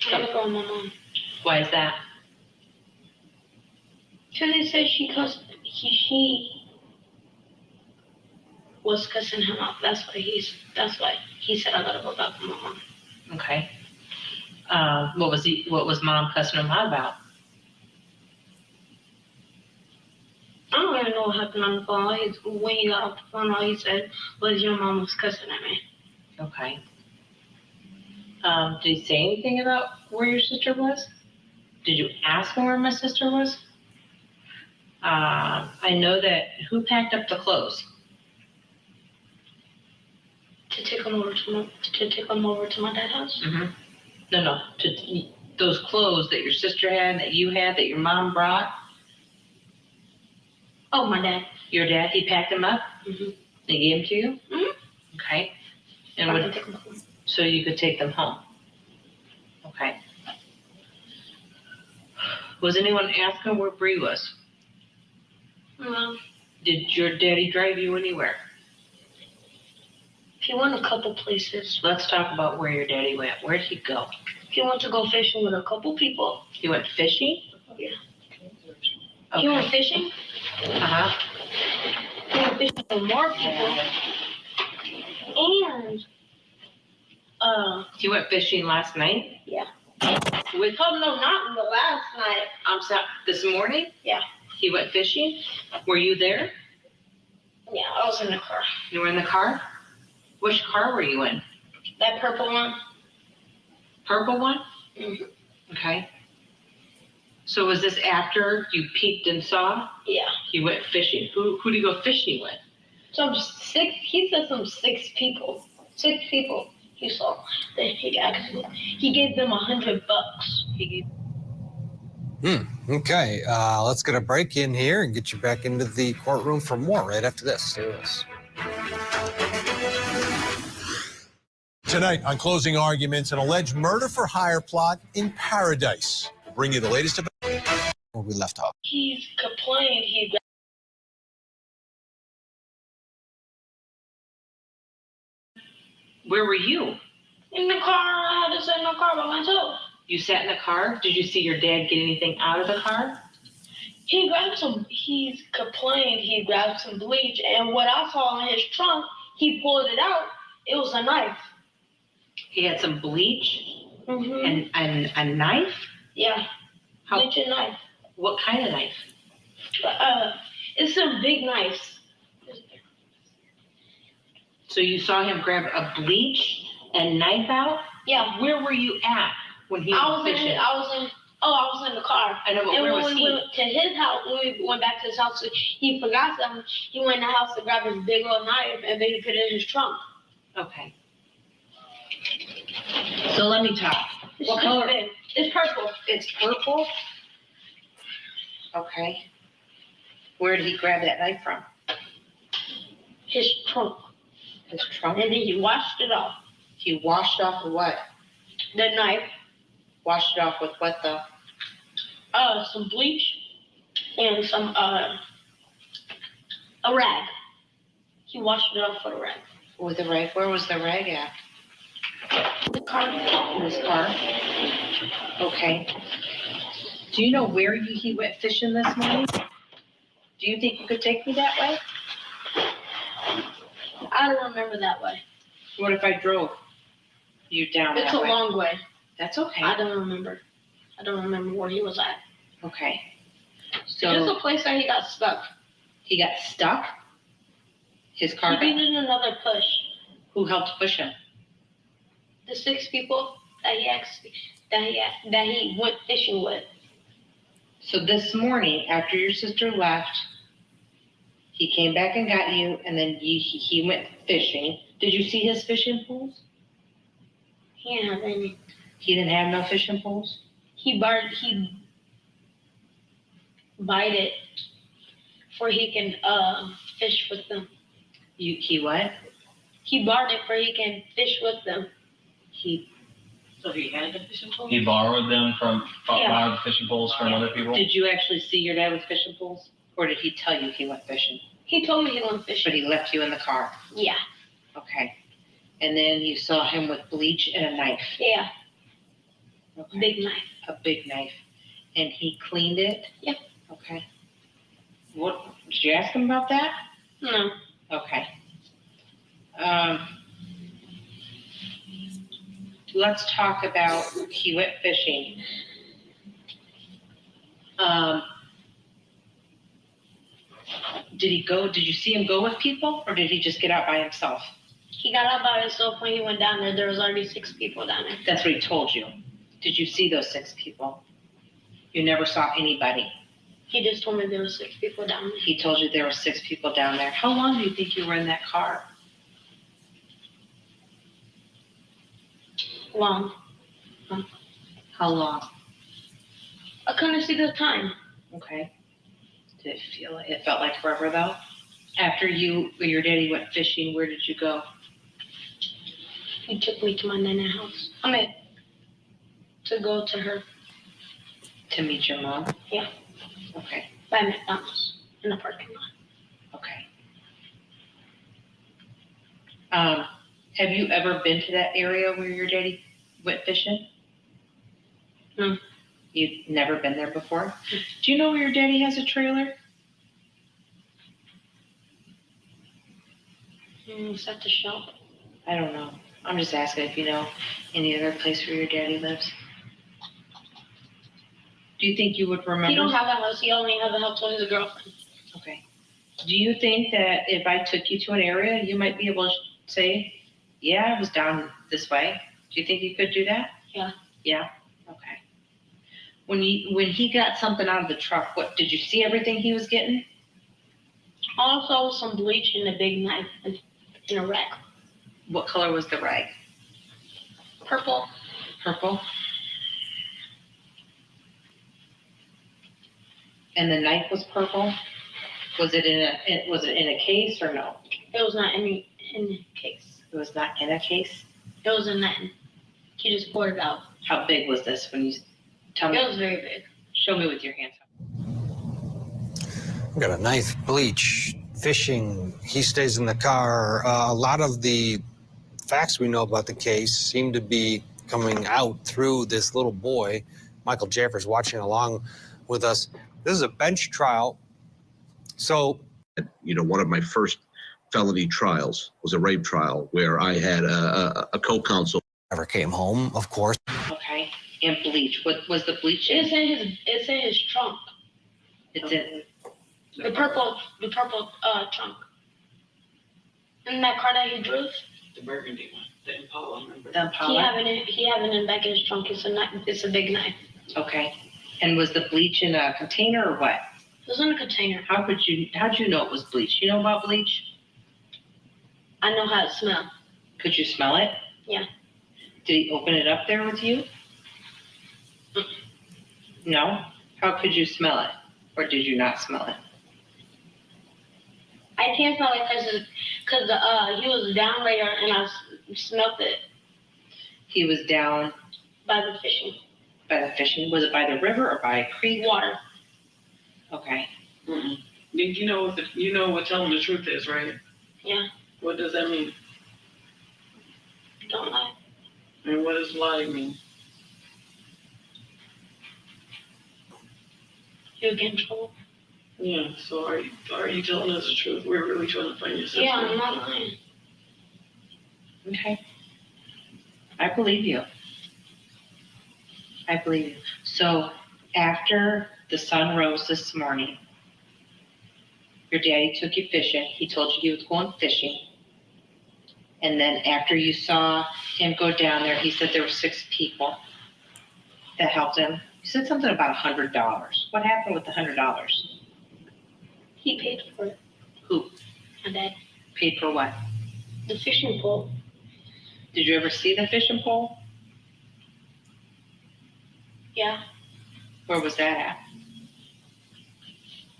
I had to call my mom. Why is that? Because he said she was cussing him out. That's why he said I gotta go back to my mom. Okay. What was mom cussing him out about? I don't even know what happened on the phone. When he got off the phone, all he said was your mom was cussing at me. Okay. Did he say anything about where your sister was? Did you ask him where my sister was? I know that, who packed up the clothes? To take him over to my dad's house. Mm-hmm. No, those clothes that your sister had, that you had, that your mom brought. Oh, my dad. Your dad, he packed them up? Mm-hmm. They gave them to you? Mm-hmm. Okay. I And can take him home. so you could take them home? Okay. Was anyone asking where Bree was? No. Did your daddy drive you anywhere? He went a couple places. Let's talk about where your daddy went. Where'd he go? He went to go fishing with a couple people. He went fishing? Yeah. Okay. He went fishing. Uh-huh. He went fishing with more people. And He went fishing last night? yeah. With Oh no, not in the last night. this morning? Yeah. He went fishing? Were you there? Yeah, I was in the car. You were in the car? Which car were you in? That purple one. Purple one? Mhm. Okay. So was this after you peeked and saw? Yeah. He went fishing. Who did he go fishing with? Some 6. He said some 6 people. 6 people. He saw that he gave them $100. He Okay, let's get a break in here and get you back into the courtroom for more right after this. Stay with us. Tonight on Closing Arguments, an alleged murder-for-hire plot in Paradise. We'll bring you the latest about Where we left off. He's complained he Where were you? in the car. I had to sit in the car by myself. You sat in the car? Did you see your dad get anything out of the car? He's complained he grabbed some bleach, and what I saw in his trunk, he pulled it out. It was a knife. He had some bleach Mm-hmm. and a knife? Yeah. How, Bleach and knife. what kind of knife? It's some big knives. So you saw him grab a bleach and knife out? Yeah. Where were you at when he I was was fishing? I was in the car. I know, but And where when was we he? went to his house, when we went back to his house, he forgot something. He went in the house to grab his big old knife, and then he put it in his trunk. Okay. So let me talk. It's What color? big. It's purple. It's purple? Okay. Where did he grab that knife from? His trunk. His trunk? And then he washed it off. He washed off with what? The knife, Washed it off with what though? some bleach, and some a rag. He washed it off with a rag. With the rag? Where was the rag at? The car. In his car? Okay. Do you know where he went fishing this morning? Do you think you could take me that way? I don't remember that way. What if I drove you down It's that a way? long way. That's okay. I don't remember. I don't remember where he was at. Okay. Just So a place that he got stuck. he got stuck? His car He got, needed another push. who helped push him? The 6 people that he went fishing with. So this morning, after your sister left, he came back and got you, and then he went fishing. Did you see his fishing poles? He didn't have any. He didn't have no fishing poles? He bought it for he can fish with them. He what? He bought it for he can fish with them. So he had the fishing poles? He borrowed them from Yeah. borrowed fishing poles from other people. Did you actually see your dad with fishing poles? Or did he tell you he went fishing? He told me he went But fishing. he left you in the car? Yeah. Okay. And then you saw him with bleach and a knife? Yeah. Okay. Big knife. A big knife. And he cleaned it? Yep. Okay. What, did you ask him about that? No. Okay. Let's talk about, he went fishing. Did you see him go with people, or did he just get out by himself? He got out by himself when he went down there. There was already 6 people down there. That's what he told you. Did you see those 6 people? You never saw anybody. He just told me there were 6 people down there. He told you there were 6 people down there. How long do you think you were in that car? Long. How long? I couldn't see the time. Okay. Did it felt like forever though? After your daddy went fishing, where did you go? He took me to my nana house. To go to her. To meet your mom? Yeah. Okay. By McDonald's in the parking lot. Okay. Have you ever been to that area where your daddy went fishing? No. You've never been there before? Do you know where your daddy has a trailer? It's at the shop. I don't know. I'm just asking if you know any other place where your daddy lives. Do you think you would remember? He don't have a house. He only has a house with his girlfriend. Okay. Do you think that if I took you to an area, you might be able to say, yeah, I was down this way? Do you think you could do that? Yeah. Yeah? Okay. When he got something out of the truck, what, did you see everything he was getting? Also, some bleach and a big knife in a rack. What color was the rag? Purple. Purple? And the knife was purple? Was it in a case or no? It was not in a case. It was not in a case? It was in that. He just poured it out. How big was this when you tell me? It was very big. Show me with your hands. We got a knife, bleach, fishing. He stays in the car. A lot of the facts we know about the case seem to be coming out through this little boy. Michael Jeffers watching along with us. This is a bench trial. So, one of my first felony trials was a rape trial where I had a co-counsel. Never came home, of course. Okay. And bleach. What was the bleach? It's in his trunk. It's in The purple trunk. In that car that he drove. The burgundy one, the Impala, remember? the Impala? He have it in the back of his trunk. It's a big knife. Okay. And was the bleach in a container or what? It was in a container. How'd you know it was bleach? You know about bleach? I know how it smells. Could you smell it? Yeah. Did he open it up there with you? No? How could you smell it? Or did you not smell it? I can't smell it because he was down later and I smelled it. He was down By the fishing. by the fishing. Was it by the river or by a creek? Water. Okay. Mm-mm. You know what telling the truth is, right? Yeah. What does that mean? Don't lie. And what does lie mean? You'll get in trouble. Yeah, so are you telling us the truth? We're really trying to find your sister. Yeah, I'm not lying. Okay. I believe you. I believe you. So after the sun rose this morning, your daddy took you fishing. He told you he was going fishing. And then after you saw him go down there, he said there were 6 people that helped him. You said something about $100. What happened with the $100? He paid for it. Who? My dad. Paid for what? The fishing pole. Did you ever see the fishing pole? Yeah. Where was that at?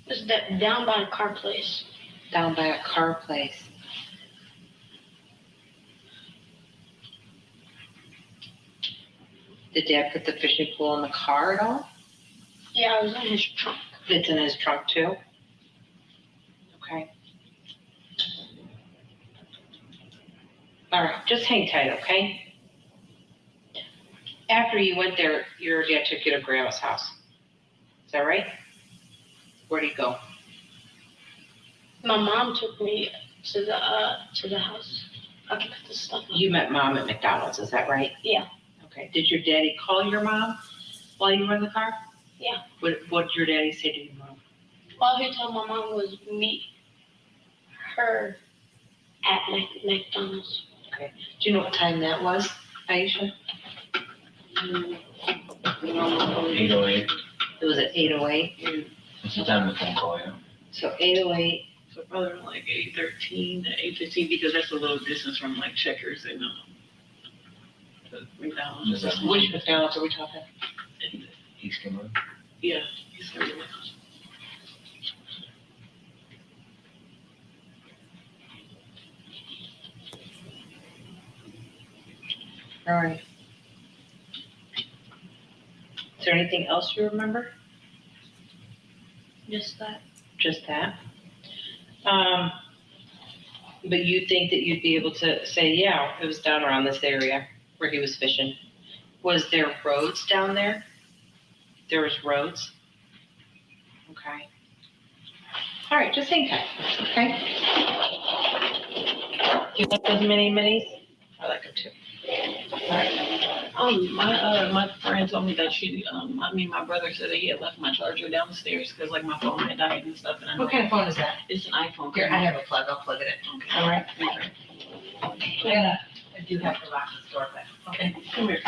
It's down by a car place. Down by a car place. Did Dad put the fishing pole in the car at all? Yeah, it was in his trunk. It's in his trunk too? Okay. All right, just hang tight, okay? After you went there, your dad took you to Grandma's house. Is that right? Where'd he go? My mom took me to the house. I could put the stuff on. You met Mom at McDonald's, is that right? Yeah. Okay. Did your daddy call your mom while you were in the car? Yeah. What did your daddy say to your mom? All he told my mom was meet her at McDonald's. Okay. Do you know what time that was, Aisha? 8:08. It was at 8:08. It's the time of the phone call, yeah. So 8:08. So probably like 8:13 to 8:15 because that's a little distance from like Checkers and the McDonald's. Which McDonald's are we talking? East Kimberly. Yeah, he's gonna be All right. Is there anything else you remember? Just that. Just that? But you think that you'd be able to say, yeah, it was down around this area where he was fishing. Was there roads down there? There was roads? Okay. All right, just hang tight, okay? Do you like those mini-minis? I like them too. All right. My friend told me that my brother said that he had left my charger downstairs because like my phone had died and stuff. And What kind of phone is that? It's an iPhone. Here, I have a plug. I'll plug it in. Okay. All right. I do have to lock the door, but okay. Come here.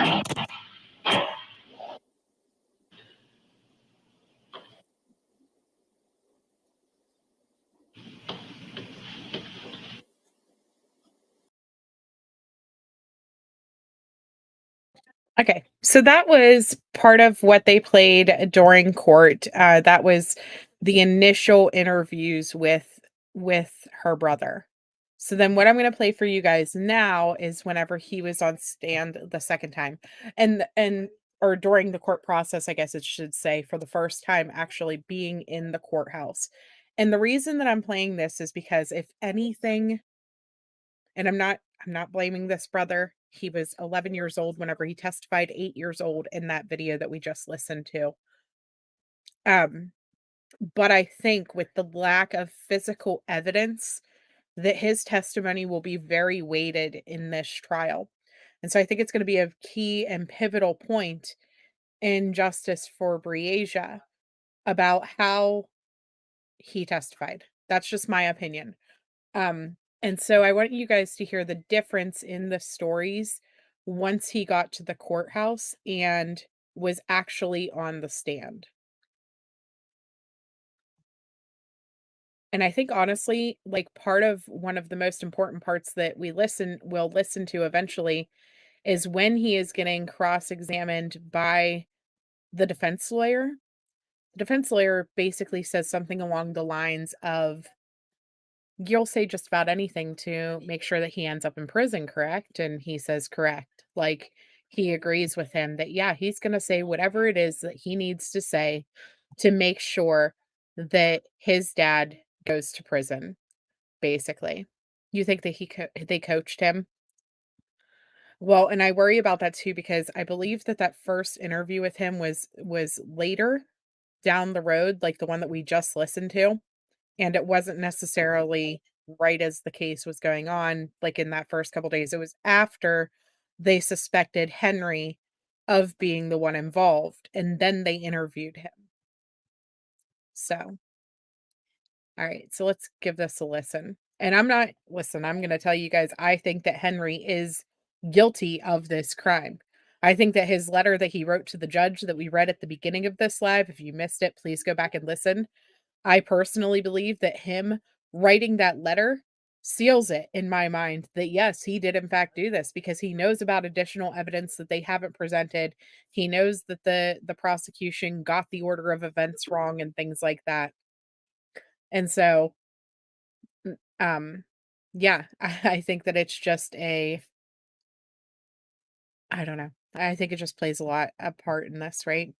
Okay, so that was part of what they played during court. That was the initial interviews with her brother. So then what I'm going to play for you guys now is whenever he was on stand the second time, and or during the court process, I guess it should say, for the first time actually being in the courthouse. And the reason that I'm playing this is because if anything, and I'm not blaming this brother. He was 11 years old whenever he testified, 8 years old in that video that we just listened to. But I think with the lack of physical evidence that his testimony will be very weighted in this trial. And so I think it's going to be a key and pivotal point in justice for Breasia about how he testified. That's just my opinion. And so I want you guys to hear the difference in the stories once he got to the courthouse and was actually on the stand. And I think honestly, like part of one of the most important parts that will listen to eventually is when he is getting cross-examined by the defense lawyer. The defense lawyer basically says something along the lines of, you'll say just about anything to make sure that he ends up in prison, correct? And he says, correct. Like he agrees with him that, yeah, he's going to say whatever it is that he needs to say to make sure that his dad goes to prison, basically. You think that they coached him? Well, and I worry about that too because I believe that that first interview with him was later down the road, like the one that we just listened to. And it wasn't necessarily right as the case was going on, like, in that first couple days. It was after they suspected Henry of being the one involved, and then they interviewed him. So, alright, so let's give this a listen. And I'm gonna tell you guys, I think that Henry is guilty of this crime. I think that his letter that he wrote to the judge that we read at the beginning of this live, if you missed it, please go back and listen. I personally believe that him writing that letter seals it in my mind that yes, he did in fact do this because he knows about additional evidence that they haven't presented. He knows that the prosecution got the order of events wrong and things like that. And so yeah, I think that it's just I don't know. I think it just plays a part in this, right?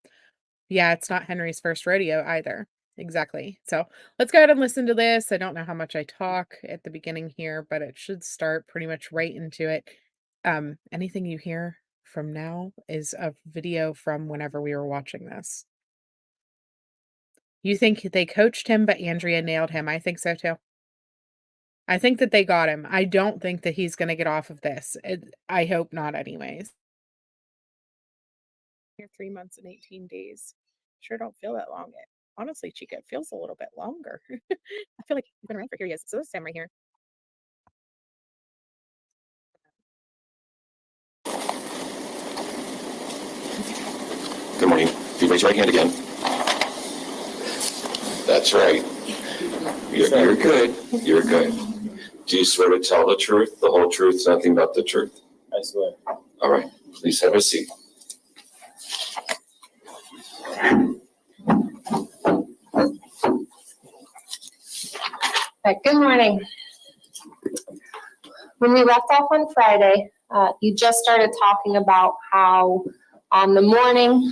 Yeah, it's not Henry's first rodeo either. Exactly. So let's go ahead and listen to this. I don't know how much I talk at the beginning here, but it should start pretty much right into it. Anything you hear from now is a video from whenever we were watching this. You think they coached him, but Andrea nailed him. I think so too. I think that they got him. I don't think that he's going to get off of this. I hope not, anyways. Here, 3 months and 18 days. Sure don't feel that long. Honestly, Chica, it feels a little bit longer. I feel like you've been around for here. He is. So this is Sam right here. Good morning. If you raise your right hand again. That's right. You're good. You're good. Do you swear to tell the truth, the whole truth, nothing but the truth? I swear. All right. Please have a seat. Right, good morning. When we left off on Friday, you just started talking about how on the morning.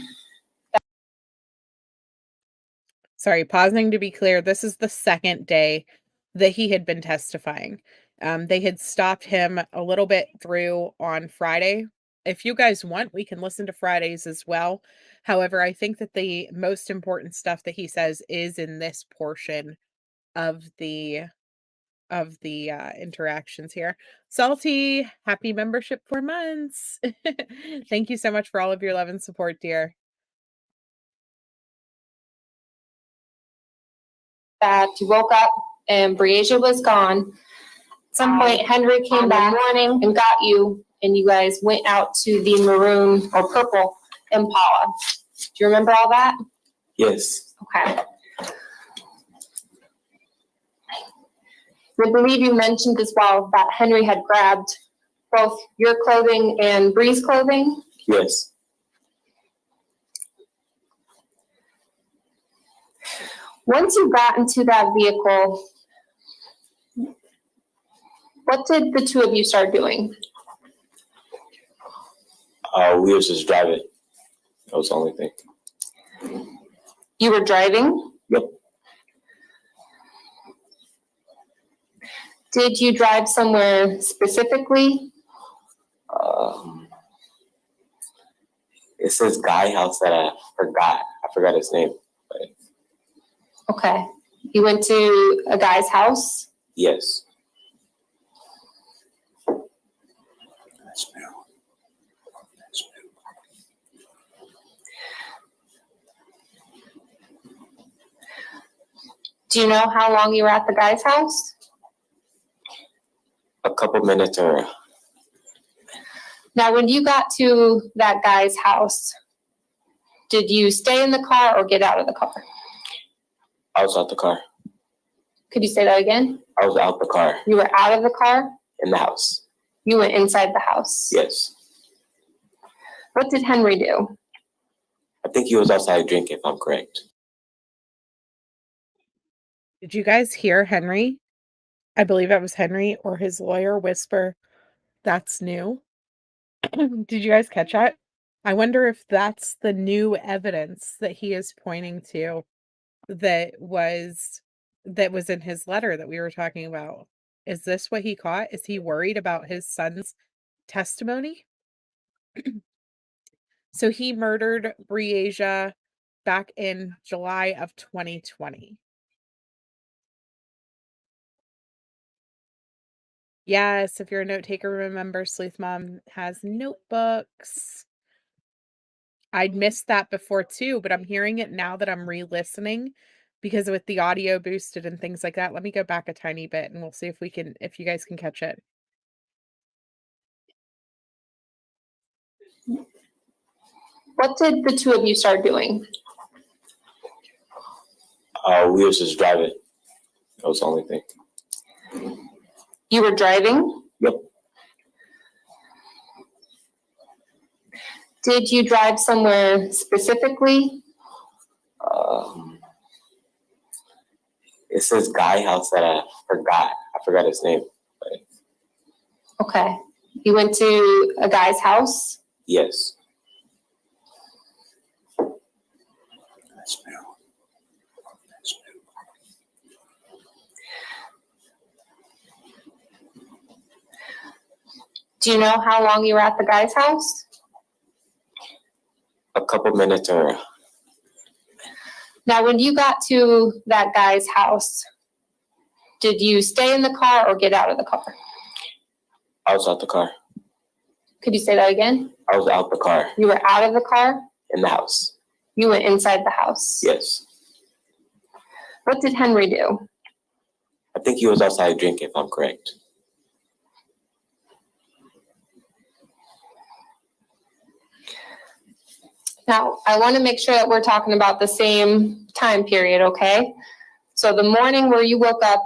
Sorry, pausing to be clear. This is the second day that he had been testifying. They had stopped him a little bit through on Friday. If you guys want, we can listen to Fridays as well. However, I think that the most important stuff that he says is in this portion of the interactions here. Salty, happy membership for months. Thank you so much for all of your love and support, dear. That you woke up and Briasia was gone. At some point, Henry came back morning and got you, and you guys went out to the maroon or purple Impala. Do you remember all that? Yes. Okay. I believe you mentioned as well that Henry had grabbed both your clothing and Bree's clothing. Yes. Once you got into that vehicle, what did the two of you start doing? We was just driving. That was the only thing. You were driving? Yep. Did you drive somewhere specifically? It says guy house that I forgot. I forgot his name. But Okay. You went to a guy's house? yes. Do you know how long you were at the guy's house? A couple minutes or Now, when you got to that guy's house, did you stay in the car or get out of the car? I was out the car. Could you say that again? I was out the car. You were out of the car? In the house. You went inside the house? Yes. What did Henry do? I think he was outside drinking, if I'm correct. Did you guys hear Henry? I believe that was Henry or his lawyer whisper, "That's new." Did you guys catch that? I wonder if that's the new evidence that he is pointing to that was in his letter that we were talking about. Is this what he caught? Is he worried about his son's testimony? So he murdered Briasia back in July of 2020. Yes, if you're a note taker, remember Sleuth Mom has notebooks. I'd missed that before too, but I'm hearing it now that I'm re-listening because with the audio boosted and things like that. Let me go back a tiny bit and we'll see if you guys can catch it. What did the two of you start doing? We was just driving. That was the only thing. You were driving? Yep. Did you drive somewhere specifically? It says guy house that I forgot. I forgot his name. But Okay. You went to a guy's house? yes. Do you know how long you were at the guy's house? A couple minutes or Now, when you got to that guy's house, did you stay in the car or get out of the car? I was out the car. Could you say that again? I was out the car. You were out of the car? In the house. You went inside the house? Yes. What did Henry do? I think he was outside drinking, if I'm correct. Now, I want to make sure that we're talking about the same time period, okay? So the morning where you woke up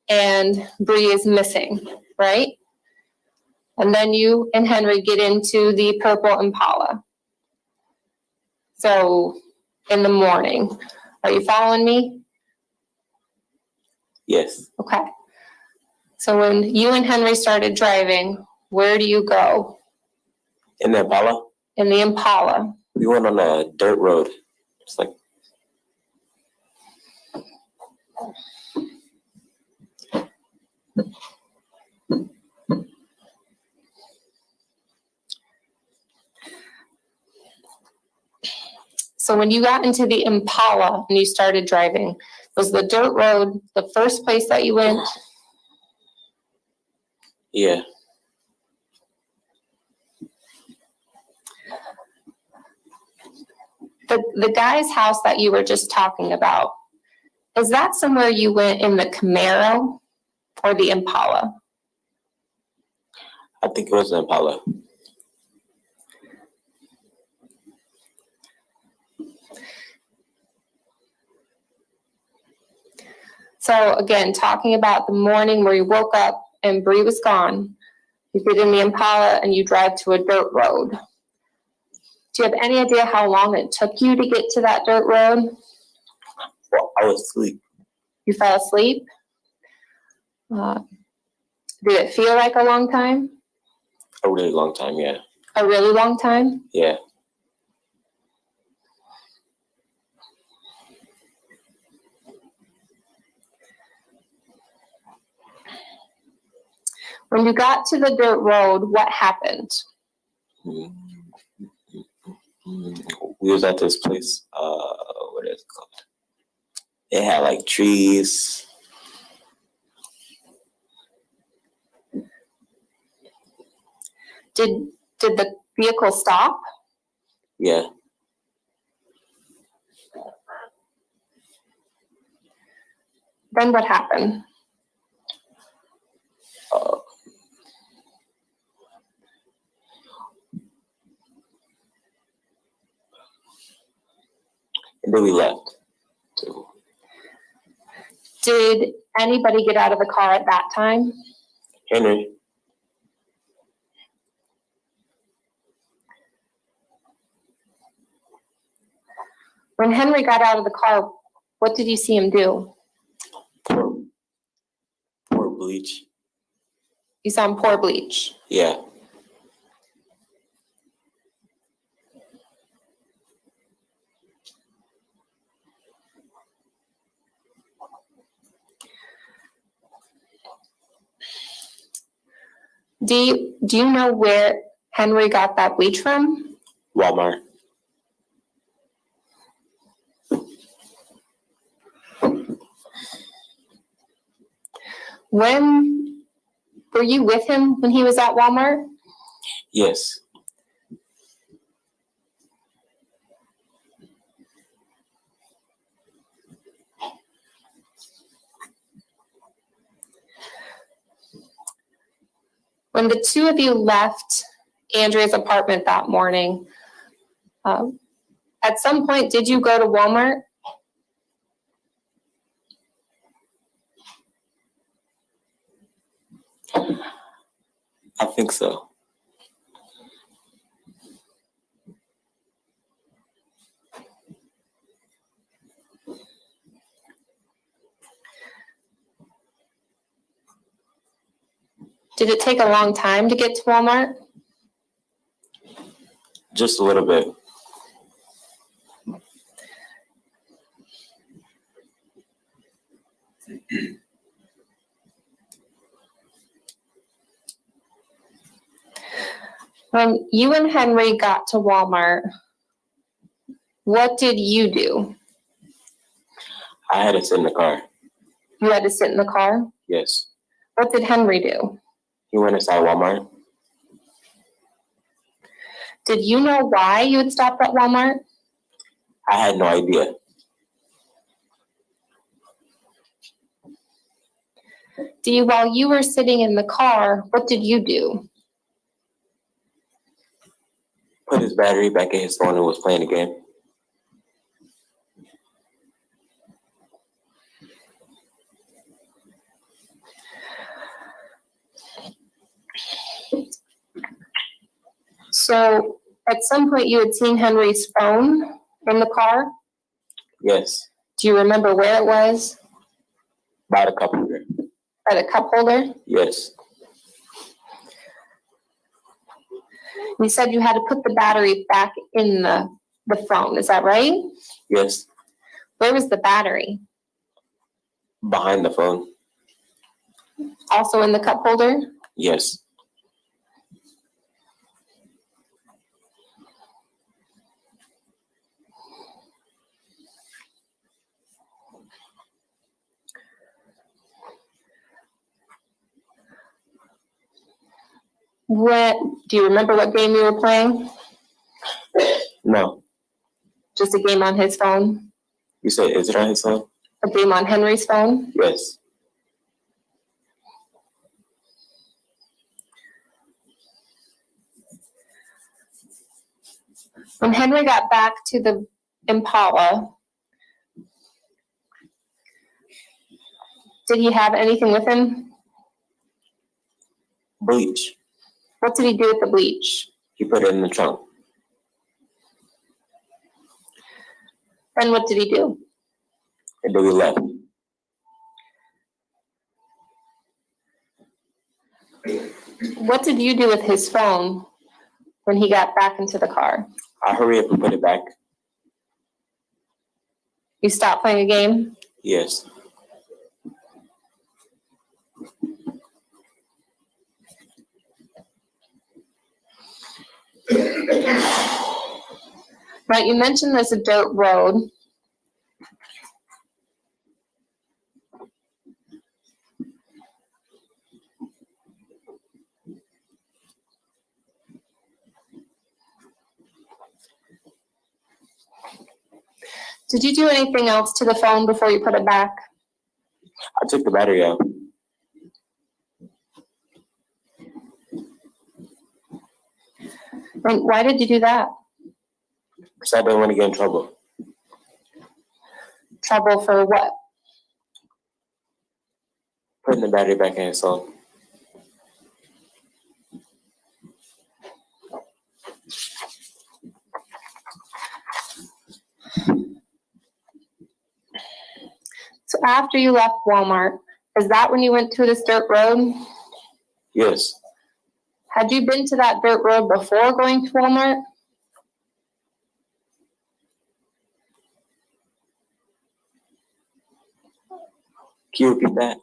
and Bree is missing, right? And then you and Henry get into the purple Impala. So in the morning, are you following me? Yes. Okay. So when you and Henry started driving, where do you go? In the Impala? In the Impala. We went on a dirt road. It's like So when you got into the Impala and you started driving, was the dirt road the first place that you went? Yeah. The guy's house that you were just talking about, is that somewhere you went in the Camaro or the Impala? I think it was an Impala. So again, talking about the morning where you woke up and Bree was gone, you get in the Impala and you drive to a dirt road. Do you have any idea how long it took you to get to that dirt road? Well, I was asleep. You fell asleep? Did it feel like a long time? A really long time, yeah. A really long time? Yeah. When you got to the dirt road, what happened? We was at this place, what is it called? It had like trees. Did the vehicle stop? Yeah. Then what happened? And then we left. Did anybody get out of the car at that time? Henry. When Henry got out of the car, what did you see him do? Pour bleach. You saw him pour bleach. Yeah. Do you know where Henry got that bleach from? Walmart. When were you with him when he was at Walmart? Yes. When the two of you left Andrea's apartment that morning, at some point, did you go to Walmart? I think so. Did it take a long time to get to Walmart? Just a little bit. When you and Henry got to Walmart, what did you do? I had to sit in the car. You had to sit in the car? Yes. What did Henry do? He went inside Walmart. Did you know why you had stopped at Walmart? I had no idea. While you were sitting in the car, what did you do? Put his battery back in his phone and was playing the game. So at some point you had seen Henry's phone in the car? Yes. Do you remember where it was? By the cup holder. By the cup holder? Yes. You said you had to put the battery back in the phone, is that right? Yes. Where was the battery? Behind the phone. Also in the cup holder? Yes. What, do you remember what game you were playing? No. Just a game on his phone? You said, is it on his phone? A game on Henry's phone? Yes. When Henry got back to the Impala, did he have anything with him? Bleach. What did he do with the bleach? He put it in the trunk. Then what did he do? And then we left. What did you do with his phone when he got back into the car? I hurry up and put it back. You stopped playing a game? Yes. Right, you mentioned there's a dirt road. Did you do anything else to the phone before you put it back? I took the battery out. And why did you do that? Because I didn't want to get in trouble. Trouble for what? Putting the battery back in his phone. So after you left Walmart, is that when you went to this dirt road? Yes. Had you been to that dirt road before going to Walmart? Can you repeat that?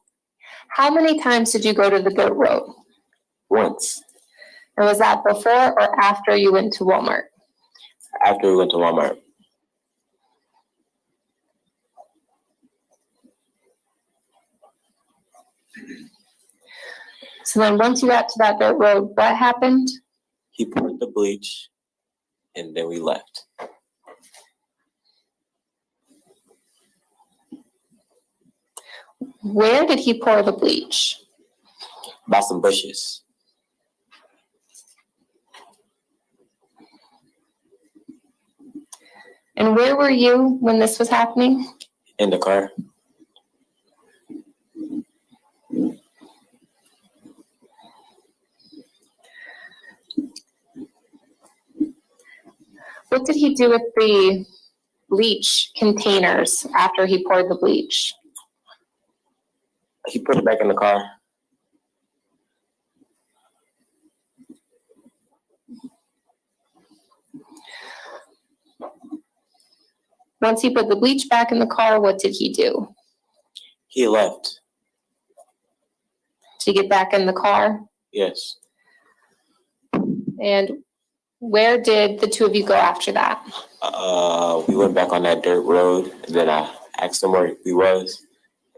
How many times did you go to the dirt road? Once. And was that before or after you went to Walmart? After we went to Walmart. So then once you got to that dirt road, what happened? He poured the bleach and then we left. Where did he pour the bleach? By some bushes. And where were you when this was happening? In the car. What did he do with the bleach containers after he poured the bleach? He put it back in the car. Once he put the bleach back in the car, what did he do? He left. Did he get back in the car? Yes. And where did the two of you go after that? We went back on that dirt road, and then I asked him where we was,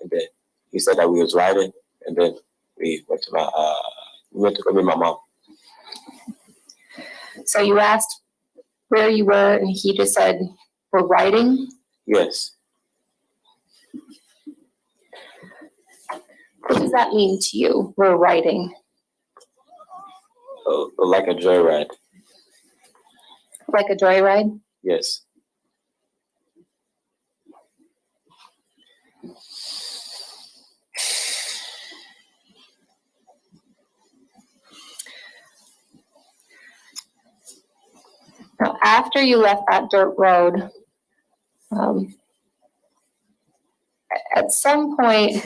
and then he said that we was riding, and then we went to go meet my mom. So you asked where you were, and he just said, we're riding? Yes. What does that mean to you, we're riding? Like a joyride. Like a joyride? Yes. Now, after you left that dirt road, at some point,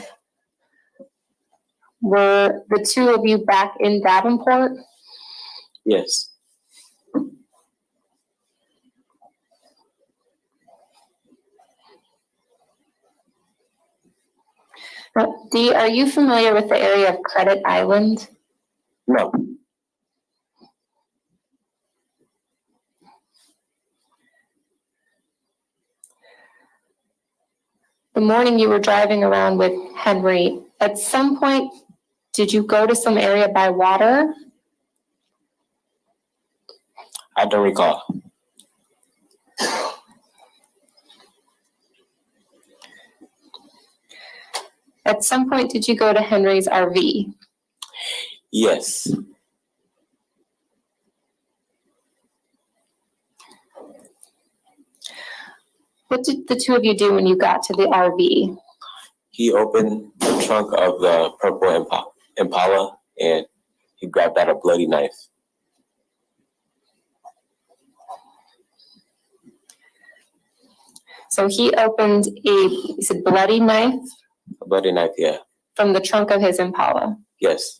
were the two of you back in Davenport? Yes. Now, Dee, are you familiar with the area of Credit Island? No. The morning you were driving around with Henry, at some point, did you go to some area by water? I don't recall. At some point, did you go to Henry's RV? Yes. What did the two of you do when you got to the RV? He opened the trunk of the purple Impala and he grabbed out a bloody knife. So he opened you said bloody knife? A bloody knife, yeah. From the trunk of his Impala? Yes.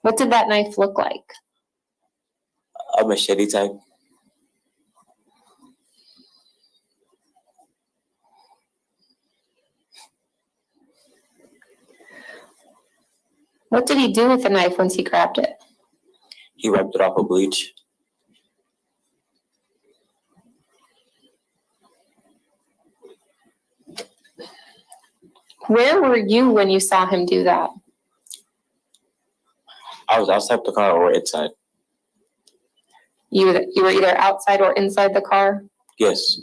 What did that knife look like? A machete type. What did he do with the knife once he grabbed it? He wiped it off with bleach. Where were you when you saw him do that? I was outside the car or inside. You were either outside or inside the car? Yes.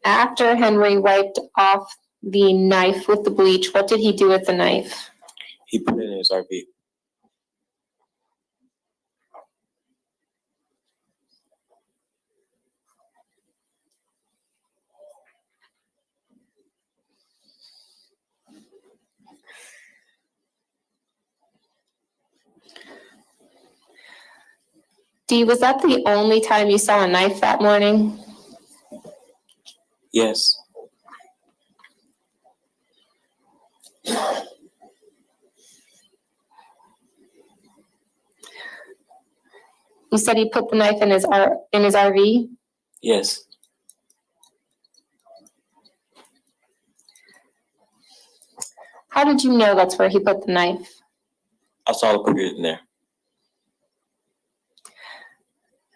After Henry wiped off the knife with the bleach, what did he do with the knife? He put it in his RV. Dee, was that the only time you saw a knife that morning? Yes. You said he put the knife in his RV? Yes. How did you know that's where he put the knife? I saw the put it in there.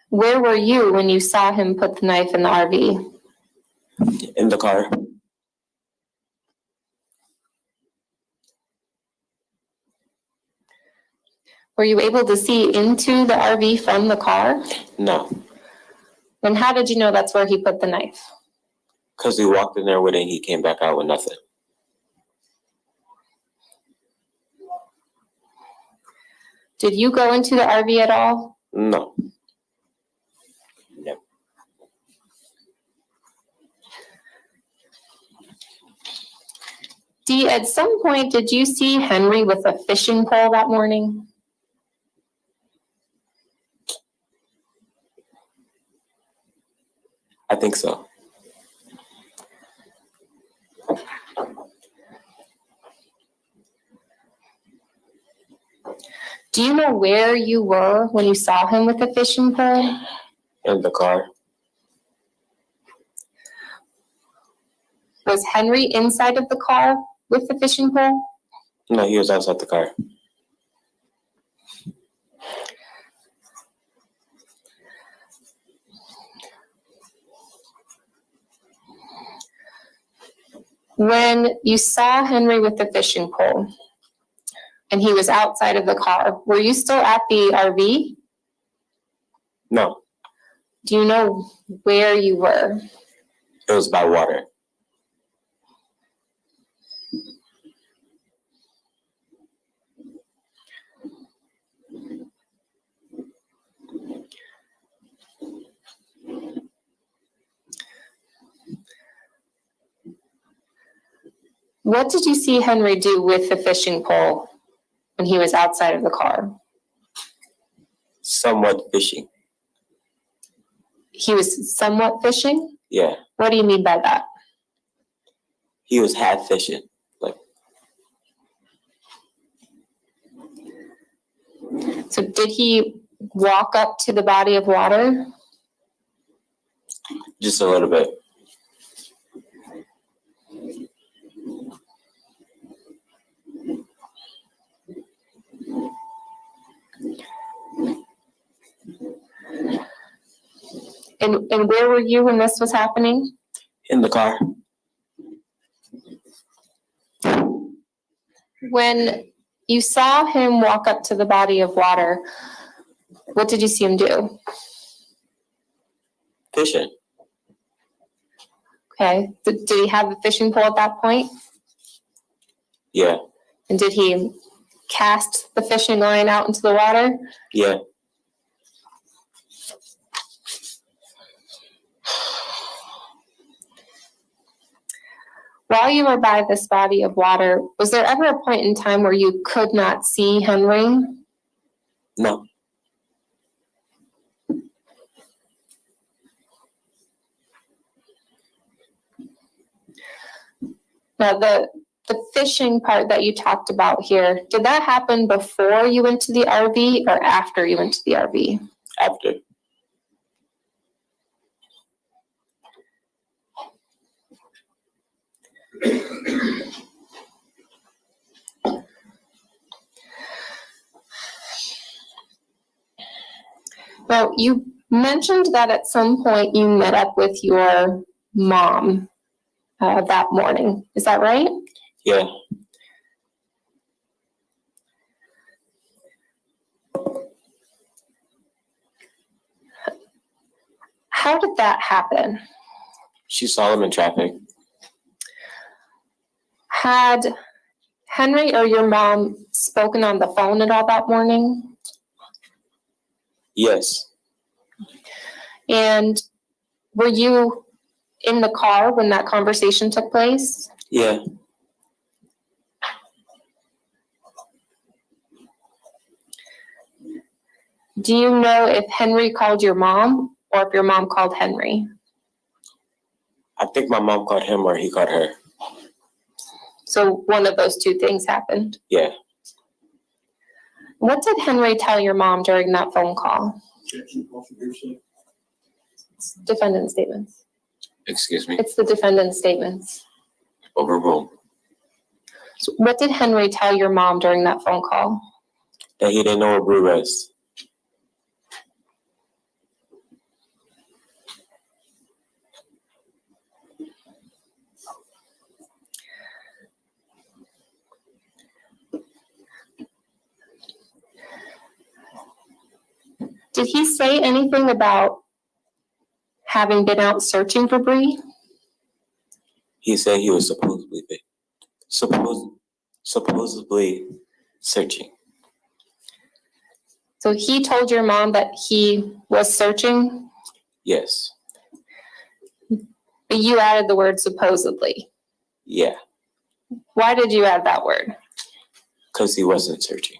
Where were you when you saw him put the knife in the RV? In the car. Were you able to see into the RV from the car? No. Then how did you know that's where he put the knife? Because he walked in there with it and he came back out with nothing. Did you go into the RV at all? No. No. Dee, at some point, did you see Henry with a fishing pole that morning? I think so. Do you know where you were when you saw him with the fishing pole? In the car. Was Henry inside of the car with the fishing pole? No, he was outside the car. When you saw Henry with the fishing pole and he was outside of the car, were you still at the RV? No. Do you know where you were? It was by water. What did you see Henry do with the fishing pole when he was outside of the car? Somewhat fishing. He was somewhat fishing? Yeah. What do you mean by that? He was half fishing. So did he walk up to the body of water? Just a little bit. And where were you when this was happening? In the car. When you saw him walk up to the body of water, what did you see him do? Fishing. Okay. Did he have a fishing pole at that point? Yeah. And did he cast the fishing line out into the water? Yeah. While you were by this body of water, was there ever a point in time where you could not see Henry? No. Now, the fishing part that you talked about here, did that happen before you went to the RV or after you went to the RV? After. Now, you mentioned that at some point you met up with your mom that morning. Is that right? Yeah. How did that happen? She saw him in traffic. Had Henry or your mom spoken on the phone at all that morning? Yes. And were you in the car when that conversation took place? Yeah. Do you know if Henry called your mom or if your mom called Henry? I think my mom called him or he called her. So one of those two things happened. Yeah. What did Henry tell your mom during that phone call? Defendant statements. Excuse me. It's the defendant's statements. Overruled. So what did Henry tell your mom during that phone call? That he didn't know where Bree was. Did he say anything about having been out searching for Bree? He said he was supposedly searching. So he told your mom that he was searching, Yes. but you added the word supposedly. Yeah. Why did you add that word? Because he wasn't searching.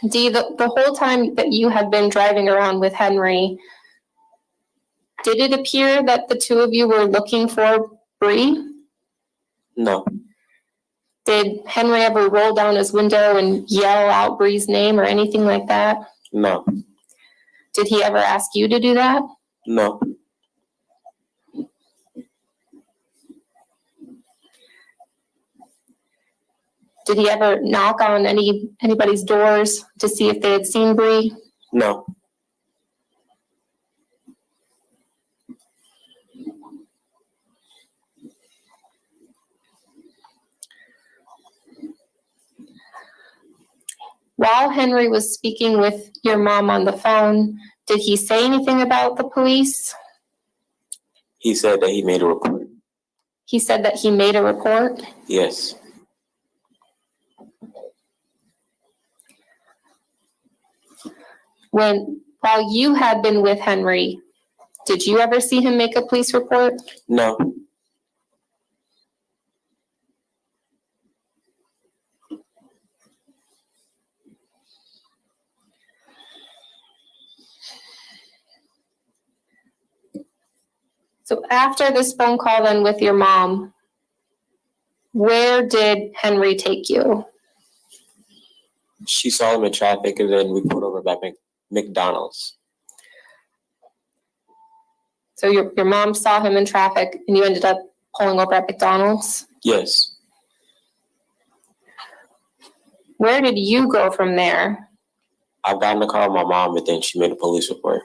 Dee, the whole time that you had been driving around with Henry, did it appear that the two of you were looking for Bree? No. Did Henry ever roll down his window and yell out Bree's name or anything like that? No. Did he ever ask you to do that? No. Did he ever knock on anybody's doors to see if they had seen Bree? No. While Henry was speaking with your mom on the phone, did he say anything about the police? He said that he made a report. He said that he made a report? Yes. While you had been with Henry, did you ever see him make a police report? No. So after this phone call then with your mom, where did Henry take you? She saw him in traffic and then we pulled over by McDonald's. So your mom saw him in traffic and you ended up pulling over at McDonald's? Yes. Where did you go from there? I got in the car with my mom and then she made a police report.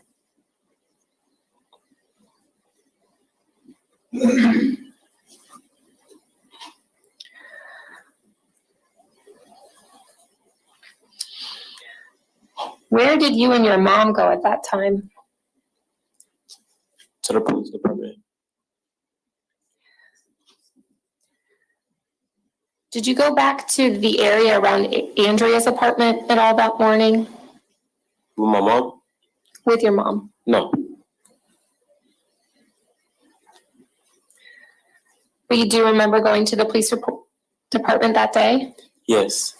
Where did you and your mom go at that time? To the police department. Did you go back to the area around Andrea's apartment at all that morning? With my mom? With your mom? No. But you do remember going to the police department that day? Yes.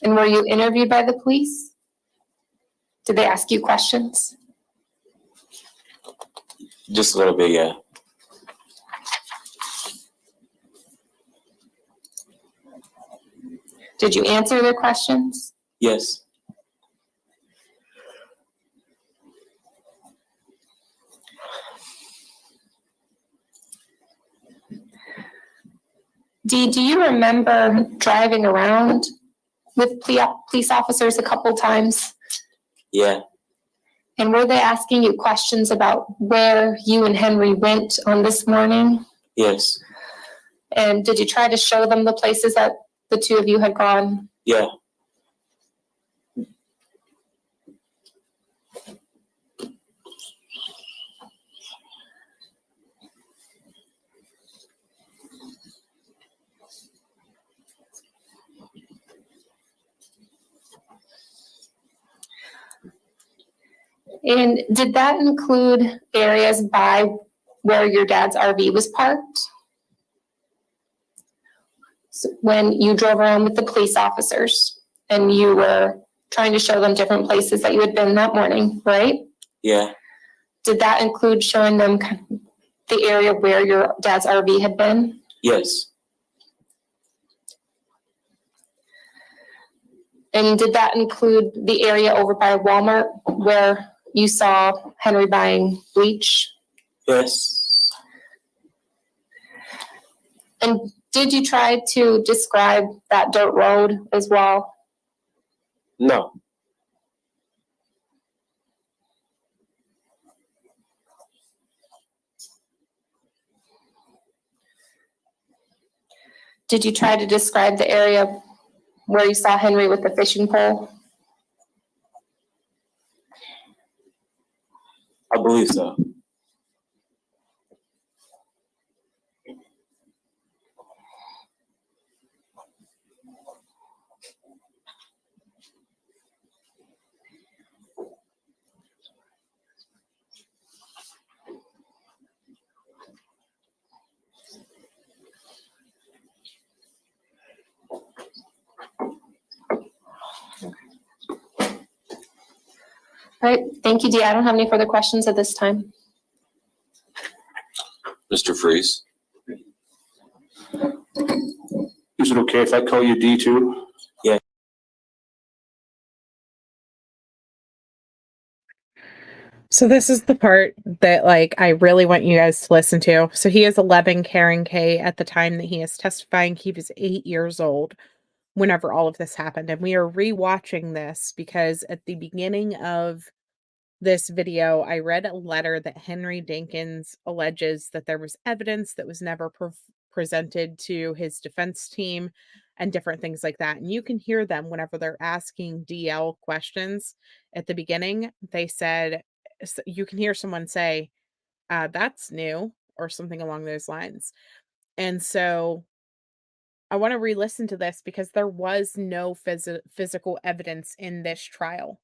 And were you interviewed by the police? Did they ask you questions? Just a little bit, yeah. Did you answer their questions? Yes. Dee, do you remember driving around with police officers a couple times? Yeah. And were they asking you questions about where you and Henry went on this morning? Yes. And did you try to show them the places that the two of you had gone? Yeah. And did that include areas by where your dad's RV was parked? So when you drove around with the police officers and you were trying to show them different places that you had been that morning, right? Yeah. Did that include showing them the area where your dad's RV had been? Yes. And did that include the area over by Walmart where you saw Henry buying bleach? Yes. And did you try to describe that dirt road as well? No. Did you try to describe the area where you saw Henry with the fishing pole? I believe so. All right, thank you, Dee. I don't have any further questions at this time. Mr. Freeze? Is it okay if I call you D too? Yeah. So this is the part that like I really want you guys to listen to. So he is 11 Karen K at the time that he is testifying. He was 8 years old whenever all of this happened. And we are rewatching this because at the beginning of this video, I read a letter that Henry Dinkins alleges that there was evidence that was never presented to his defense team and different things like that. And you can hear them whenever they're asking DL questions at the beginning. They said, you can hear someone say, that's new, or something along those lines. And so I want to re-listen to this because there was no physical evidence in this trial.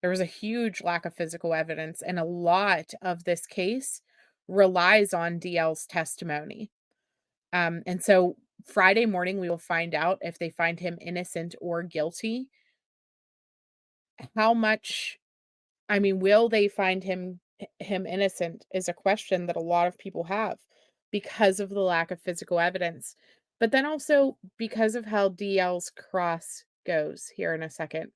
There was a huge lack of physical evidence, and a lot of this case relies on DL's testimony. And so Friday morning, we will find out if they find him innocent or guilty. How much, I mean, will they find him innocent is a question that a lot of people have because of the lack of physical evidence. But then also because of how DL's cross goes here in a second.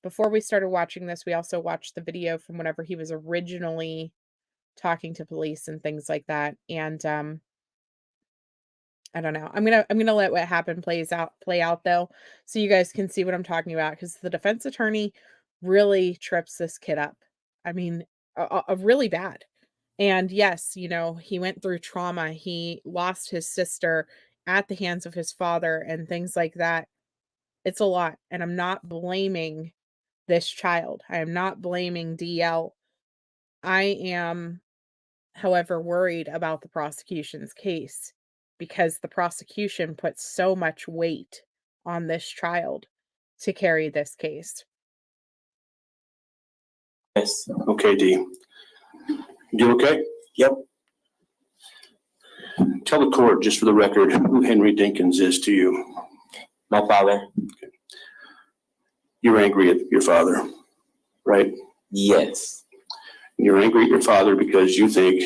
Before we started watching this, we also watched the video from whenever he was originally talking to police and things like that. And I don't know. I'm gonna let what happened play out though, so you guys can see what I'm talking about, because the defense attorney really trips this kid up. I mean, really bad. And yes, you know, he went through trauma. He lost his sister at the hands of his father and things like that. It's a lot. And I'm not blaming this child. I am not blaming DL. I am, however, worried about the prosecution's case because the prosecution puts so much weight on this child to carry this case. Yes. Okay, Dee. You okay? Yep. Tell the court, just for the record, who Henry Dinkins is to you. My father. Okay. You're angry at your father, right? Yes. You're angry at your father because you think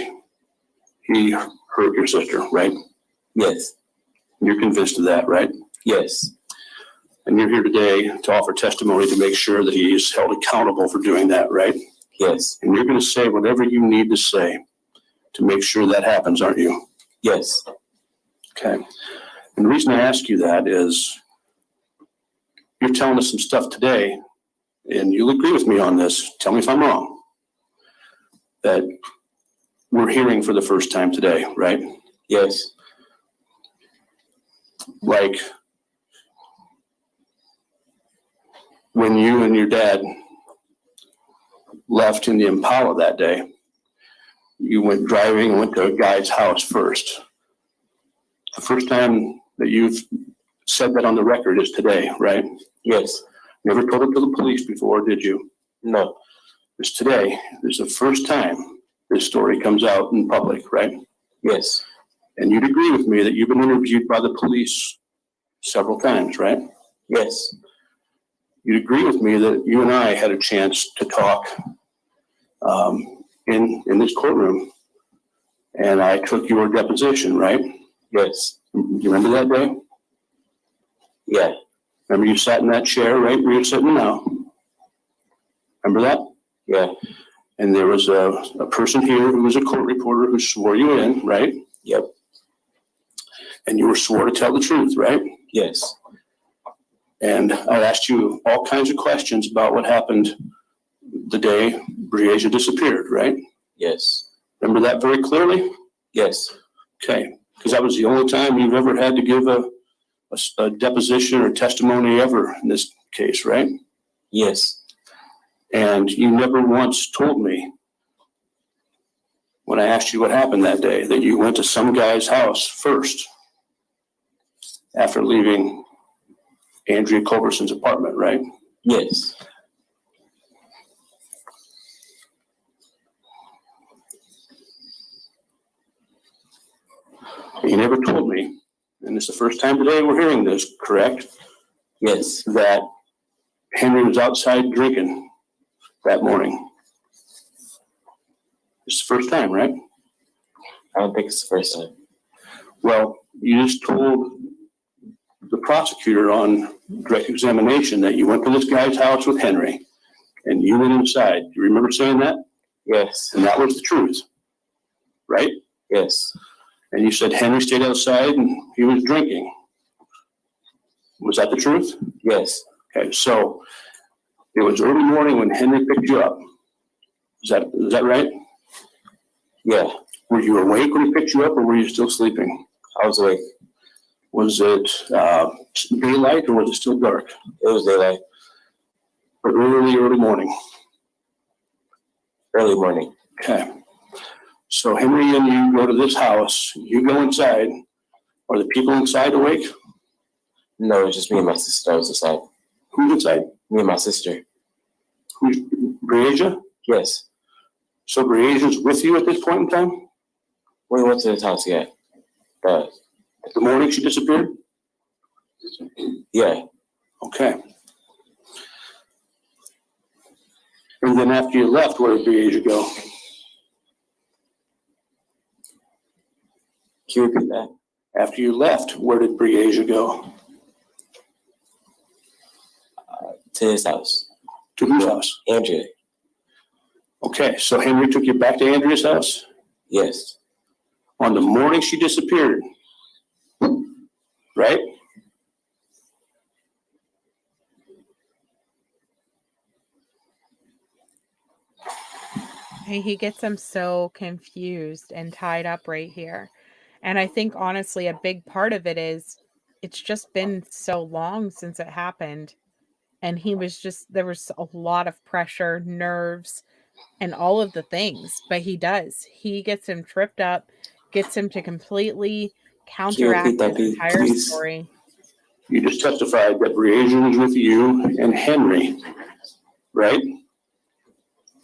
he hurt your sister, right? Yes. You're convinced of that, right? Yes. And you're here today to offer testimony to make sure that he is held accountable for doing that, right? Yes. And you're going to say whatever you need to say to make sure that happens, aren't you? Yes. Okay. And the reason I ask you that is you're telling us some stuff today, and you'll agree with me on this. Tell me if I'm wrong. That we're hearing for the first time today, right? Yes. Like when you and your dad left in the Impala that day, you went driving and went to a guy's house first. The first time that you've said that on the record is today, right? Yes. Never told it to the police before, did you? No. It's today. It's the first time this story comes out in public, right? Yes. And you'd agree with me that you've been interviewed by the police several times, right? Yes. You'd agree with me that you and I had a chance to talk in this courtroom, and I took your deposition, right? Yes. You remember that day? Yeah. Remember you sat in that chair, right, where you're sitting now? Remember that? Yeah. And there was a person here who was a court reporter who swore you in, right? Yep. And you were swore to tell the truth, right? Yes. And I asked you all kinds of questions about what happened the day Briasia disappeared, right? Yes. Remember that very clearly? Yes. Okay, because that was the only time you've ever had to give a deposition or testimony ever in this case, right? Yes. And you never once told me when I asked you what happened that day that you went to some guy's house first after leaving Andrea Culberson's apartment, right? Yes. You never told me, and it's the first time today we're hearing this, correct? Yes. That Henry was outside drinking that morning. It's the first time, right? I don't think it's the first time. Well, you just told the prosecutor on direct examination that you went to this guy's house with Henry and you went inside. You remember saying that? Yes. And that was the truth, right? Yes. And you said Henry stayed outside and he was drinking. Was that the truth? Yes. Okay, so it was early morning when Henry picked you up. Is that right? Yeah. Were you awake when he picked you up or were you still sleeping? I was awake. Was it daylight or was it still dark? It was daylight. But early morning. Early morning. Okay. So Henry and you go to this house, you go inside. Are the people inside awake? No, it's just me and my sister that was inside. Who's inside? Me and my sister. Who's Briasia? Yes. So Briasia's with you at this point in time? We went to his house, yeah. But the morning she disappeared? Yeah. Okay. And then after you left, where did Briasia go? Can you repeat that? After you left, where did Briasia go? To his house. To whose house? Andrea. Okay, so Henry took you back to Andrea's house? Yes. On the morning she disappeared, right? He gets them so confused and tied up right here. And I think honestly, a big part of it is it's just been so long since it happened. And he was just, there was a lot of pressure, nerves, and all of the things. But he does. He gets him tripped up, gets him to completely Can you repeat counteract that, his entire please? story. You just testified that Breasia was with you and Henry, right?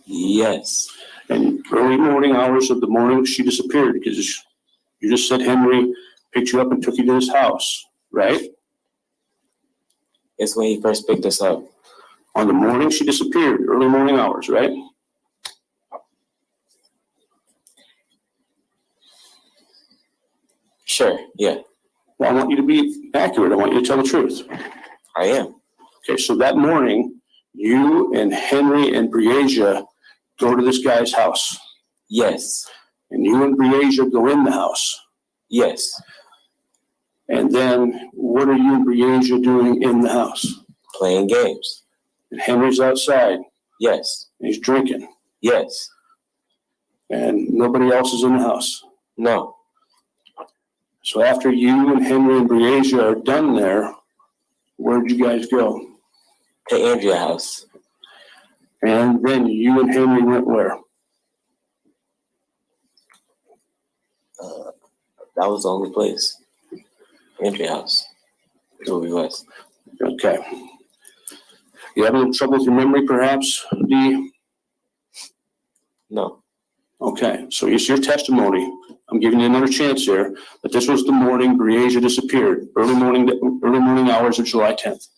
Yes. And early morning hours of the morning, she disappeared because you just said Henry picked you up and took you to his house, right? It's when he first picked us up. On the morning she disappeared, early morning hours, right? Sure, yeah. Well, I want you to be accurate. I want you to tell the truth. I am. Okay, so that morning, you and Henry and Breasia go to this guy's house. Yes. And you and Breasia go in the house. Yes. And then what are you and Breasia doing in the house? Playing games. And Henry's outside. Yes. And he's drinking. Yes. And nobody else is in the house. No. So after you and Henry and Breasia are done there, where'd you guys go? To Andrea's house. And then you and Henry went where? That was the only place. Andrea's house. That's where we was. Okay. You have a little trouble with your memory, perhaps, Dee? No. Okay, so it's your testimony. I'm giving you another chance here, but this was the morning Breasia disappeared, early morning hours of July 10th.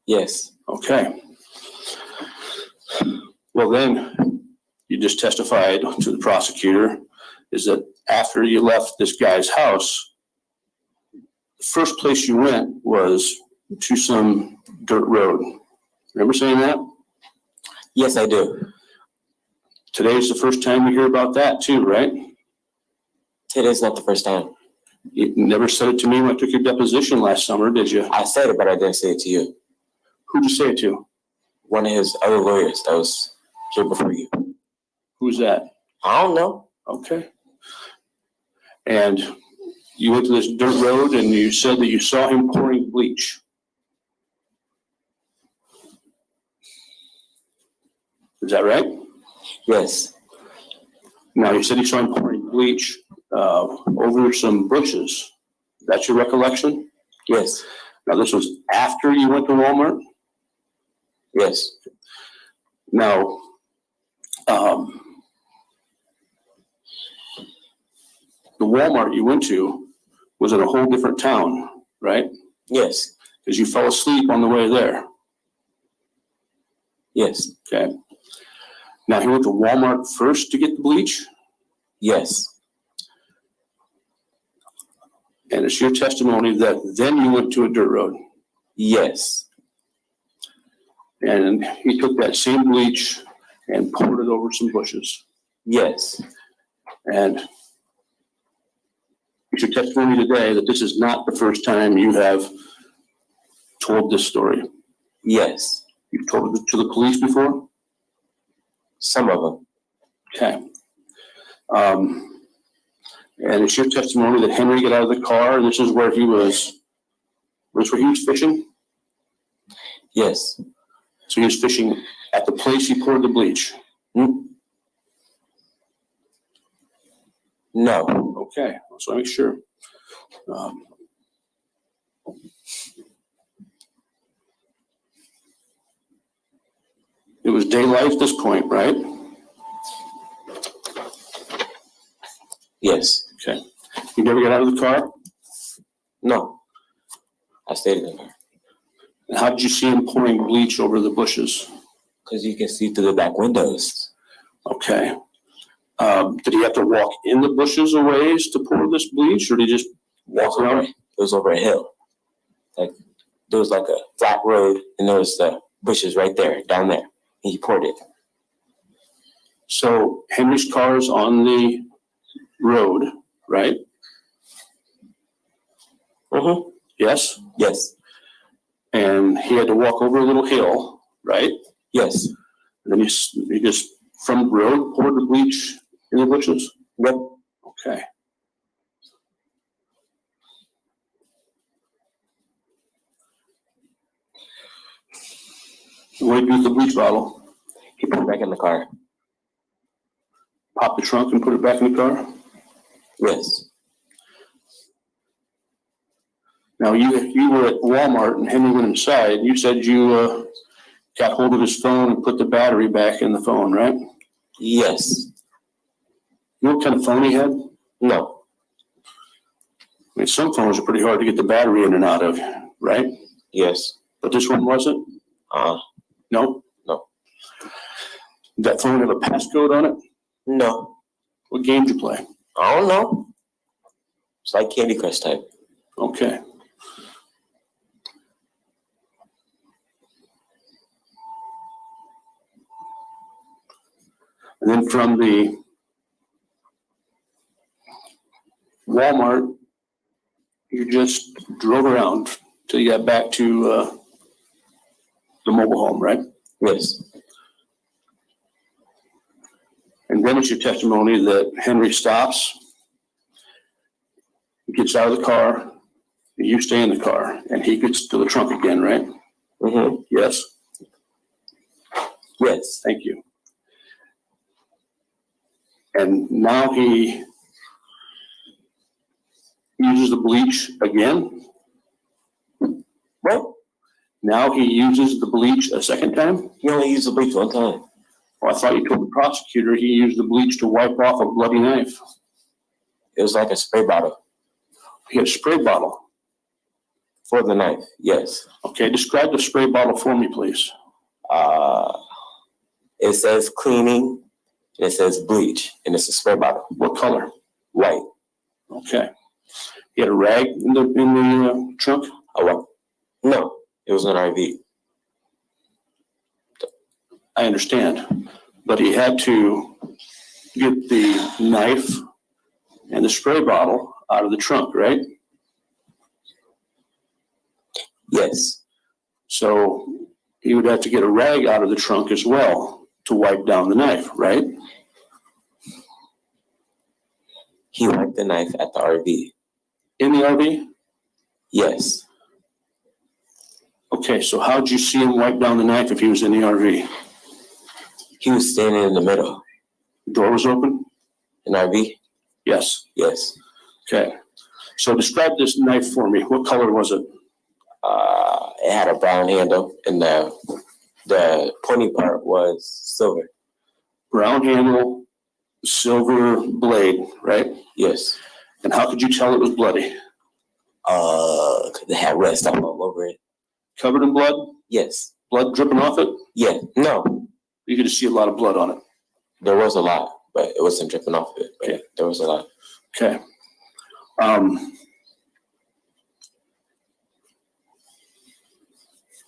Yes. Okay. Well, then you just testified to the prosecutor is that after you left this guy's house, the first place you went was to some dirt road. Remember saying that? Yes, I do. Today's the first time we hear about that too, right? Today's not the first time. You never said it to me when I took your deposition last summer, did you? I said it, but I didn't say it to you. Who'd you say it to? One of his other lawyers that was here before you. Who's that? I don't know. Okay. And you went to this dirt road and you said that you saw him pouring bleach. Is that right? Yes. Now, you said you saw him pouring bleach over some bushes. That's your recollection? Yes. Now, this was after you went to Walmart? Yes. Now, the Walmart you went to was in a whole different town, right? Yes. Because you fell asleep on the way there. Yes. Okay. Now, he went to Walmart first to get the bleach? Yes. And it's your testimony that then you went to a dirt road? Yes. And he took that same bleach and poured it over some bushes? Yes. And it's your testimony today that this is not the first time you have told this story? Yes. You've told it to the police before? Some of them. Okay. And it's your testimony that Henry got out of the car and this is where he was, fishing? Yes. So he was fishing at the place he poured the bleach? No. Okay, so I make sure. It was daylight at this point, right? Yes. Okay. You never got out of the car? No. I stayed in the car. And how did you see him pouring bleach over the bushes? Because you can see through the back windows. Okay. Did he have to walk in the bushes a ways to pour this bleach, or did he just walk around? It was over a hill. Like there was like a flat road, and there was the bushes right there, down there. And he poured it. So Henry's car's on the road, right? Mm-hmm. Yes? Yes. and he had to walk over a little hill, right? Yes. And then he just, from the road, poured the bleach in the bushes? Yep. Okay. What did you do with the bleach bottle? He put it back in the car. Pop the trunk and put it back in the car? Yes. Now, you were at Walmart and Henry went inside. You said you got hold of his phone and put the battery back in the phone, right? Yes. You know what kind of phone he had? No. I mean, some phones are pretty hard to get the battery in and out of, right? Yes. But this one wasn't? No? No. Did that phone have a passcode on it? No. What game did you play? I don't know. It's like Candy Crush type. Okay. And then from the Walmart, you just drove around till you got back to the mobile home, right? Yes. And then it's your testimony that Henry stops, gets out of the car, and you stay in the car, and he gets to the trunk again, right? Mm-hmm. Yes? Yes. Thank you. And now he uses the bleach again? What? Now he uses the bleach a second time? He only used the bleach one time. Well, I thought you told the prosecutor he used the bleach to wipe off a bloody knife. It was like a spray bottle. He had a spray bottle. For the knife, yes. Okay, describe the spray bottle for me, please. It says cleaning, and it says bleach, and it's a spray bottle. What color? White. Okay. He had a rag in the trunk? A what? No, it was an RV. I understand, but he had to get the knife and the spray bottle out of the trunk, right? Yes. So he would have to get a rag out of the trunk as well to wipe down the knife, right? He wiped the knife at the RV. In the RV? Yes. Okay, so how'd you see him wipe down the knife if he was in the RV? He was standing in the middle. The door was open? An RV? Yes. Yes. Okay. So describe this knife for me. What color was it? It had a brown handle, and the pointy part was silver. Brown handle, silver blade, right? Yes. And how could you tell it was bloody? It had red stuff all over it. Covered in blood? Yes. Blood dripping off it? Yeah. No. You could just see a lot of blood on it. There was a lot, but it wasn't dripping off of it. Okay. There was a lot. Okay.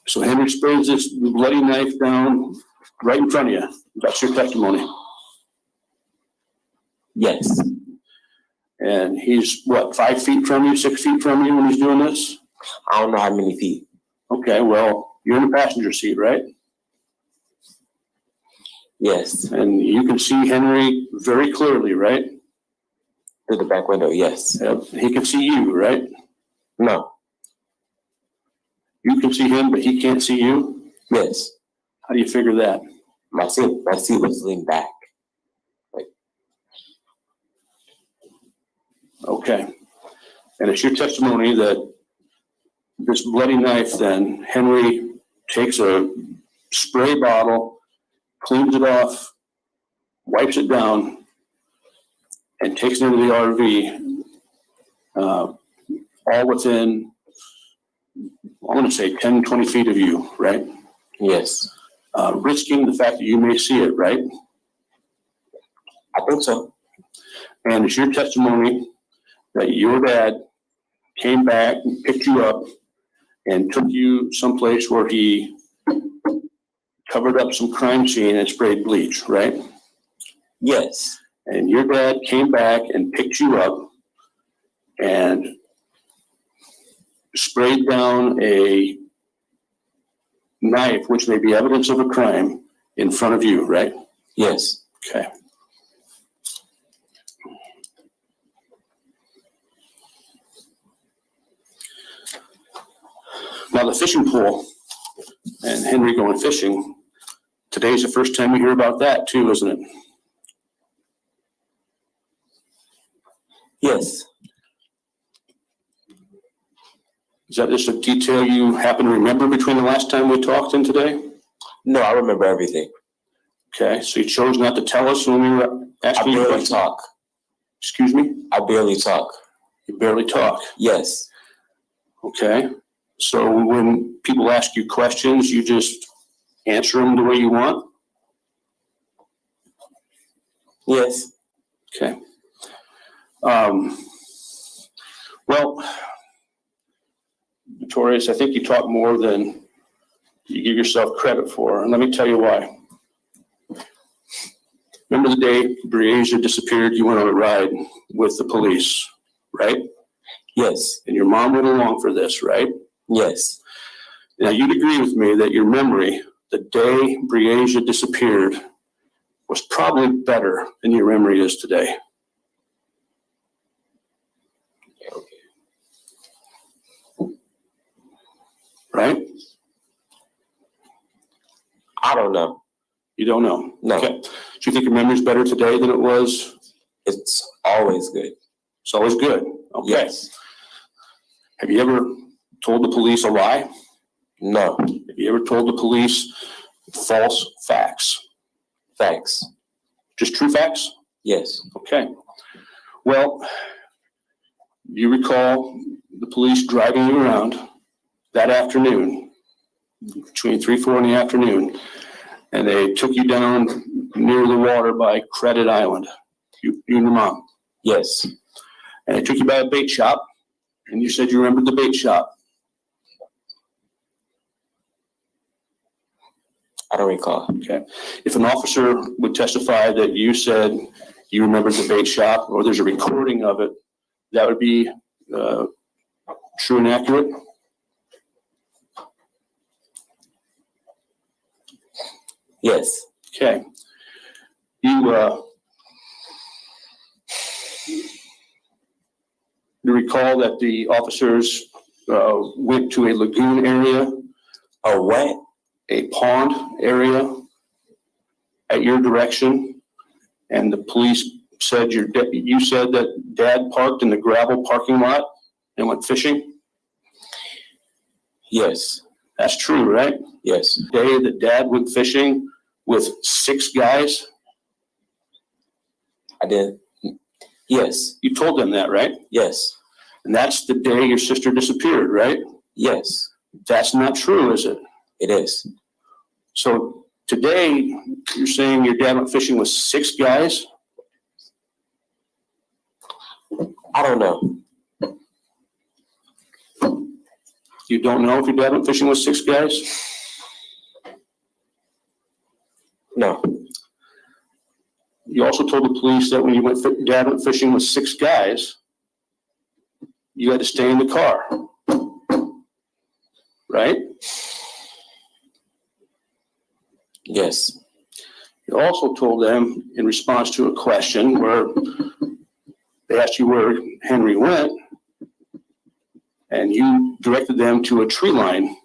So Henry sprays this bloody knife down right in front of you. That's your testimony. Yes. And he's what, 5 feet from you, 6 feet from you when he's doing this? I don't know how many feet. Okay, well, you're in the passenger seat, right? Yes. And you can see Henry very clearly, right? Through the back window, yes. He can see you, right? No. You can see him, but he can't see you? Yes. How do you figure that? My seat was leaned back. Okay. And it's your testimony that this bloody knife, then, Henry takes a spray bottle, cleans it off, wipes it down, and takes it into the RV, all within, I want to say 10, 20 feet of you, right? Yes. Risking the fact that you may see it, right? I think so. And it's your testimony that your dad came back and picked you up and took you someplace where he covered up some crime scene and sprayed bleach, right? Yes. And your dad came back and picked you up and sprayed down a knife, which may be evidence of a crime, in front of you, right? Yes. Okay. Now the fishing pole and Henry going fishing, today's the first time we hear about that too, isn't it? Yes. Is that just a detail you happen to remember between the last time we talked and today? No, I remember everything. Okay, so you chose not to tell us when we were asking you I barely questions? talk. Excuse me? I barely talk. You barely talk? Yes. Okay, so when people ask you questions, you just answer them the way you want? Yes. Okay. Well, Notorious, I think you talk more than you give yourself credit for, and let me tell you why. Remember the day Breasia disappeared, you went on a ride with the police, right? Yes. And your mom went along for this, right? Yes. Now, you'd agree with me that your memory, the day Breasia disappeared, was probably better than your memory is today. Right? I don't know. You don't know? No. Okay. Do you think your memory's better today than it was? It's always good. It's always good. Okay. Yes. Have you ever told the police a lie? No. Have you ever told the police false facts? Facts. Just true facts? Yes. Okay. Well, you recall the police driving you around that afternoon, between 3, 4 in the afternoon, and they took you down near the water by Credit Island, you and your mom. Yes. And they took you by a bait shop, and you said you remembered the bait shop. I don't recall. Okay. If an officer would testify that you said you remembered the bait shop, or there's a recording of it, that would be true and accurate? Yes. Okay. You recall that the officers went to a lagoon area? A what? A pond area at your direction, and the police said you said that Dad parked in the gravel parking lot and went fishing? Yes. That's true, right? Yes. The day that Dad went fishing with 6 guys? I did. Yes. You told them that, right? Yes. And that's the day your sister disappeared, right? Yes. That's not true, is it? It is. So today, you're saying your dad went fishing with 6 guys? I don't know. You don't know if your dad went fishing with 6 guys? No. You also told the police that when Dad went fishing with 6 guys, you had to stay in the car, right? Yes. You also told them in response to a question where they asked you where Henry went, and you directed them to a tree line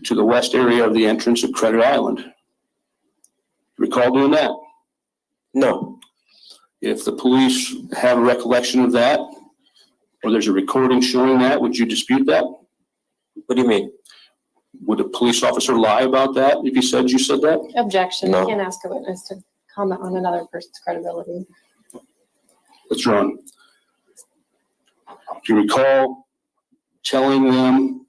to the west area of the entrance of Credit Island. Recall doing that? No. If the police have a recollection of that, or there's a recording showing that, would you dispute that? What do you mean? Would a police officer lie about that if he said you said that? Objection. No. You can't ask a witness to comment on another person's credibility. What's wrong? Do you recall telling them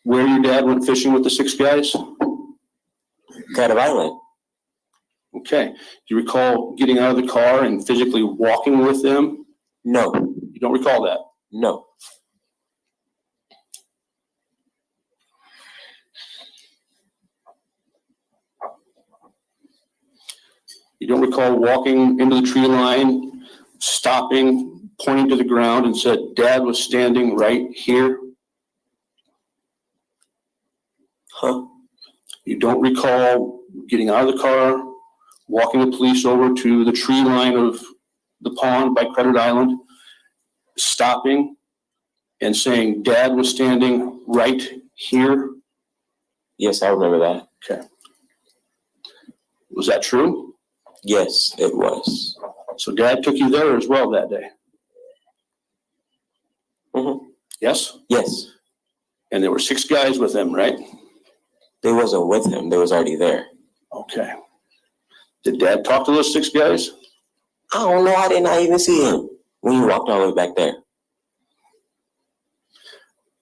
where your dad went fishing with the 6 guys? Credit Island. Okay. Do you recall getting out of the car and physically walking with them? No. You don't recall that? No. You don't recall walking into the tree line, stopping, pointing to the ground and said, Dad was standing right here? Huh? You don't recall getting out of the car, walking the police over to the tree line of the pond by Credit Island, stopping and saying Dad was standing right here? Yes, I remember that. Okay. Was that true? Yes, it was. So Dad took you there as well that day? Mm-hmm. Yes? Yes. And there were 6 guys with him, right? They wasn't with him. They was already there. Okay. Did Dad talk to those 6 guys? I don't know. I did not even see him when you walked all the way back there.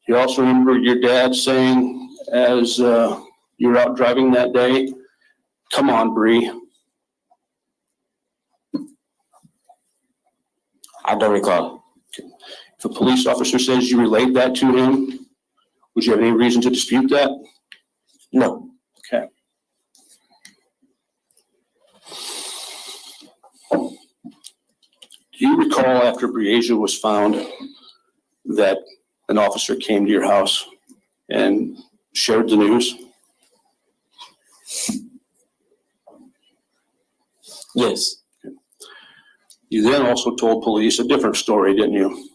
You also remember your dad saying as you were out driving that day, "Come on, Bree." I don't recall. If a police officer says you relayed that to him, would you have any reason to dispute that? No. Okay. Do you recall after Breasia was found that an officer came to your house and shared the news? Yes. You then also told police a different story, didn't you?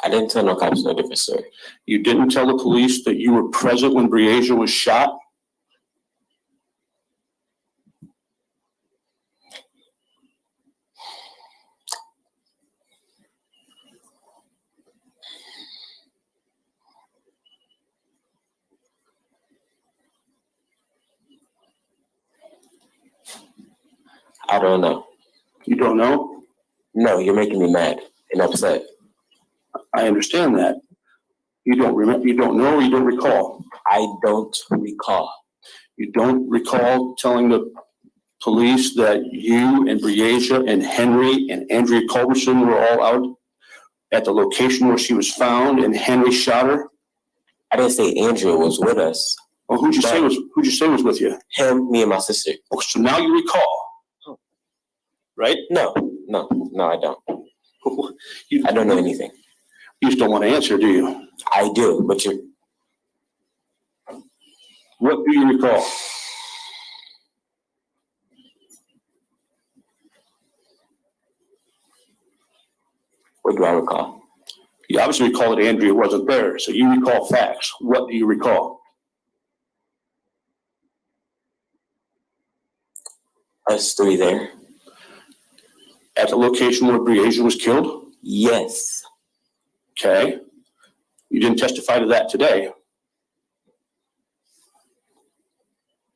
I didn't tell no cops no different story. You didn't tell the police that you were present when Breasia was shot? I don't know. You don't know? No, you're making me mad and upset. I understand that. You don't remember, you don't know, or you don't recall? I don't recall. You don't recall telling the police that you and Breasia and Henry and Andrea Culberson were all out at the location where she was found and Henry shot her? I didn't say Andrea was with us. Well, who'd you say was with you? Him, me, and my sister. Oh, so now you recall, right? No, I don't. I don't know anything. You just don't want to answer, do you? I do, but what do you recall? What do I recall? You obviously recall that Andrea wasn't there, so you recall facts. What do you recall? Us 3 there. At the location where Breasia was killed? Yes. Okay. You didn't testify to that today,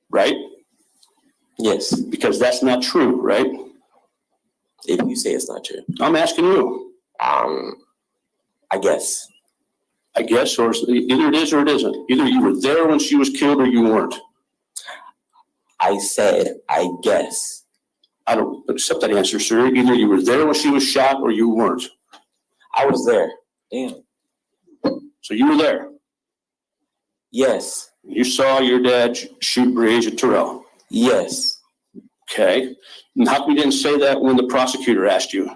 right? Yes. Because that's not true, right? If you say it's not true. I'm asking you. I guess. I guess, or either it is or it isn't. Either you were there when she was killed or you weren't. I said, I guess. I don't accept that answer, sir. Either you were there when she was shot or you weren't. I was there. Damn. So you were there? Yes. You saw your dad shoot Breasia Terrell? Yes. Okay. And how come you didn't say that when the prosecutor asked you?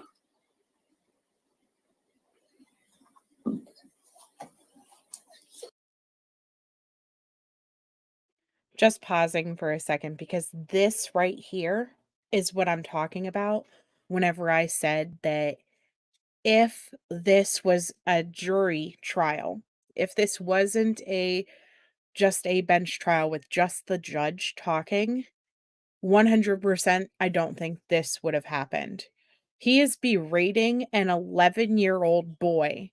Just pausing for a second because this right here is what I'm talking about whenever I said that if this was a jury trial, if this wasn't just a bench trial with just the judge talking, 100% I don't think this would have happened. He is berating an 11-year-old boy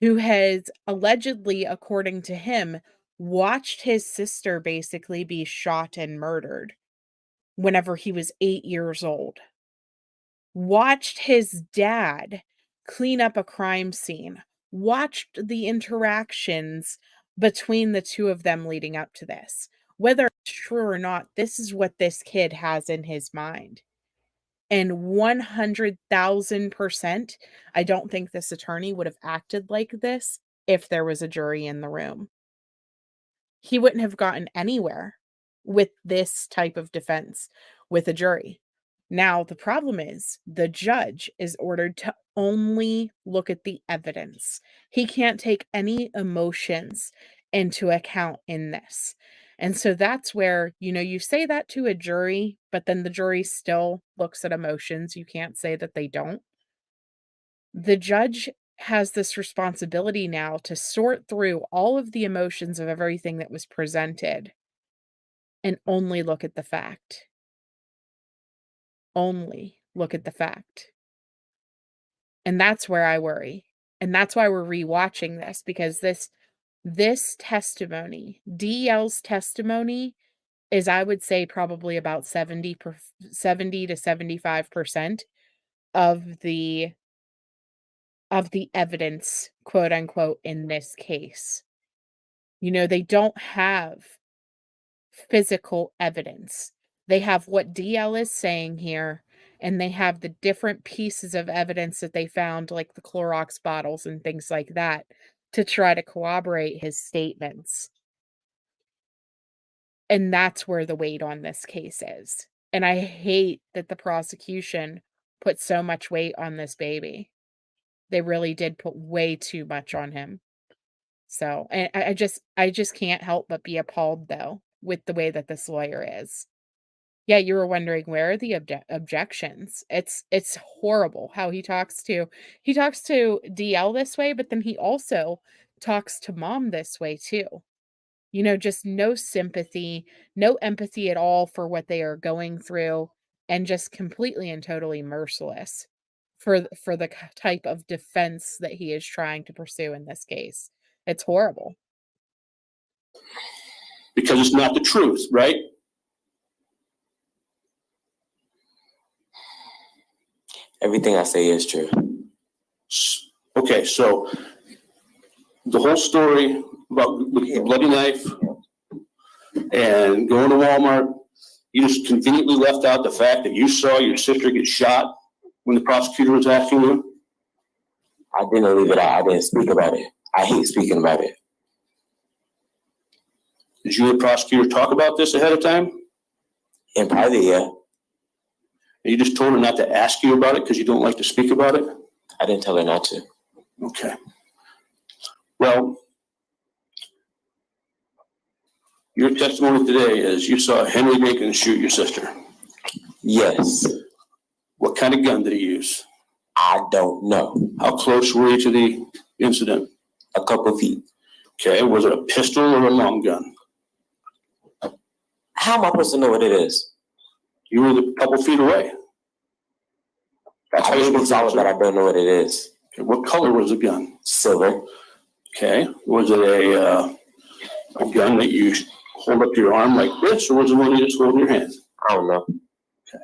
who has allegedly, according to him, watched his sister basically be shot and murdered whenever he was 8 years old. Watched his dad clean up a crime scene. Watched the interactions between the two of them leading up to this. Whether it's true or not, this is what this kid has in his mind. And 100,000%, I don't think this attorney would have acted like this if there was a jury in the room. He wouldn't have gotten anywhere with this type of defense with a jury. Now, the problem is the judge is ordered to only look at the evidence. He can't take any emotions into account in this. And so that's where, you say that to a jury, but then the jury still looks at emotions. You can't say that they don't. The judge has this responsibility now to sort through all of the emotions of everything that was presented and only look at the fact. Only look at the fact. And that's where I worry. And that's why we're rewatching this, because this testimony, DL's testimony, is, I would say, probably about 70 to 75% of the evidence, quote unquote, in this case. They don't have physical evidence. They have what DL is saying here, and they have the different pieces of evidence that they found, like the Clorox bottles and things like that, to try to corroborate his statements. And that's where the weight on this case is. And I hate that the prosecution put so much weight on this baby. They really did put way too much on him. So, and I just can't help but be appalled, though, with the way that this lawyer is. Yeah, you were wondering, where are the objections? It's horrible how he talks to DL this way, but then he also talks to mom this way too. Just no sympathy, no empathy at all for what they are going through, and just completely and totally merciless for the type of defense that he is trying to pursue in this case. It's horrible. Because it's not the truth, right? Everything I say is true. Okay, so the whole story about the bloody knife and going to Walmart, you just conveniently left out the fact that you saw your sister get shot when the prosecutor was asking you? I didn't leave it out. I didn't speak about it. I hate speaking about it. Did you and the prosecutor talk about this ahead of time? In private, yeah. And you just told her not to ask you about it because you don't like to speak about it? I didn't tell her not to. Okay. Well, your testimony today is you saw Henry Dinkins shoot your sister. Yes. What kind of gun did he use? I don't know. How close were you to the incident? A couple feet. Okay. Was it a pistol or a long gun? How am I supposed to know what it is? You were a couple feet away. That's how you're supposed to know that I don't know what it is. Okay. What color was the gun? Silver. Okay. Was it a gun that you hold up your arm like this, or was it one you just hold in your hand? I don't know. Okay.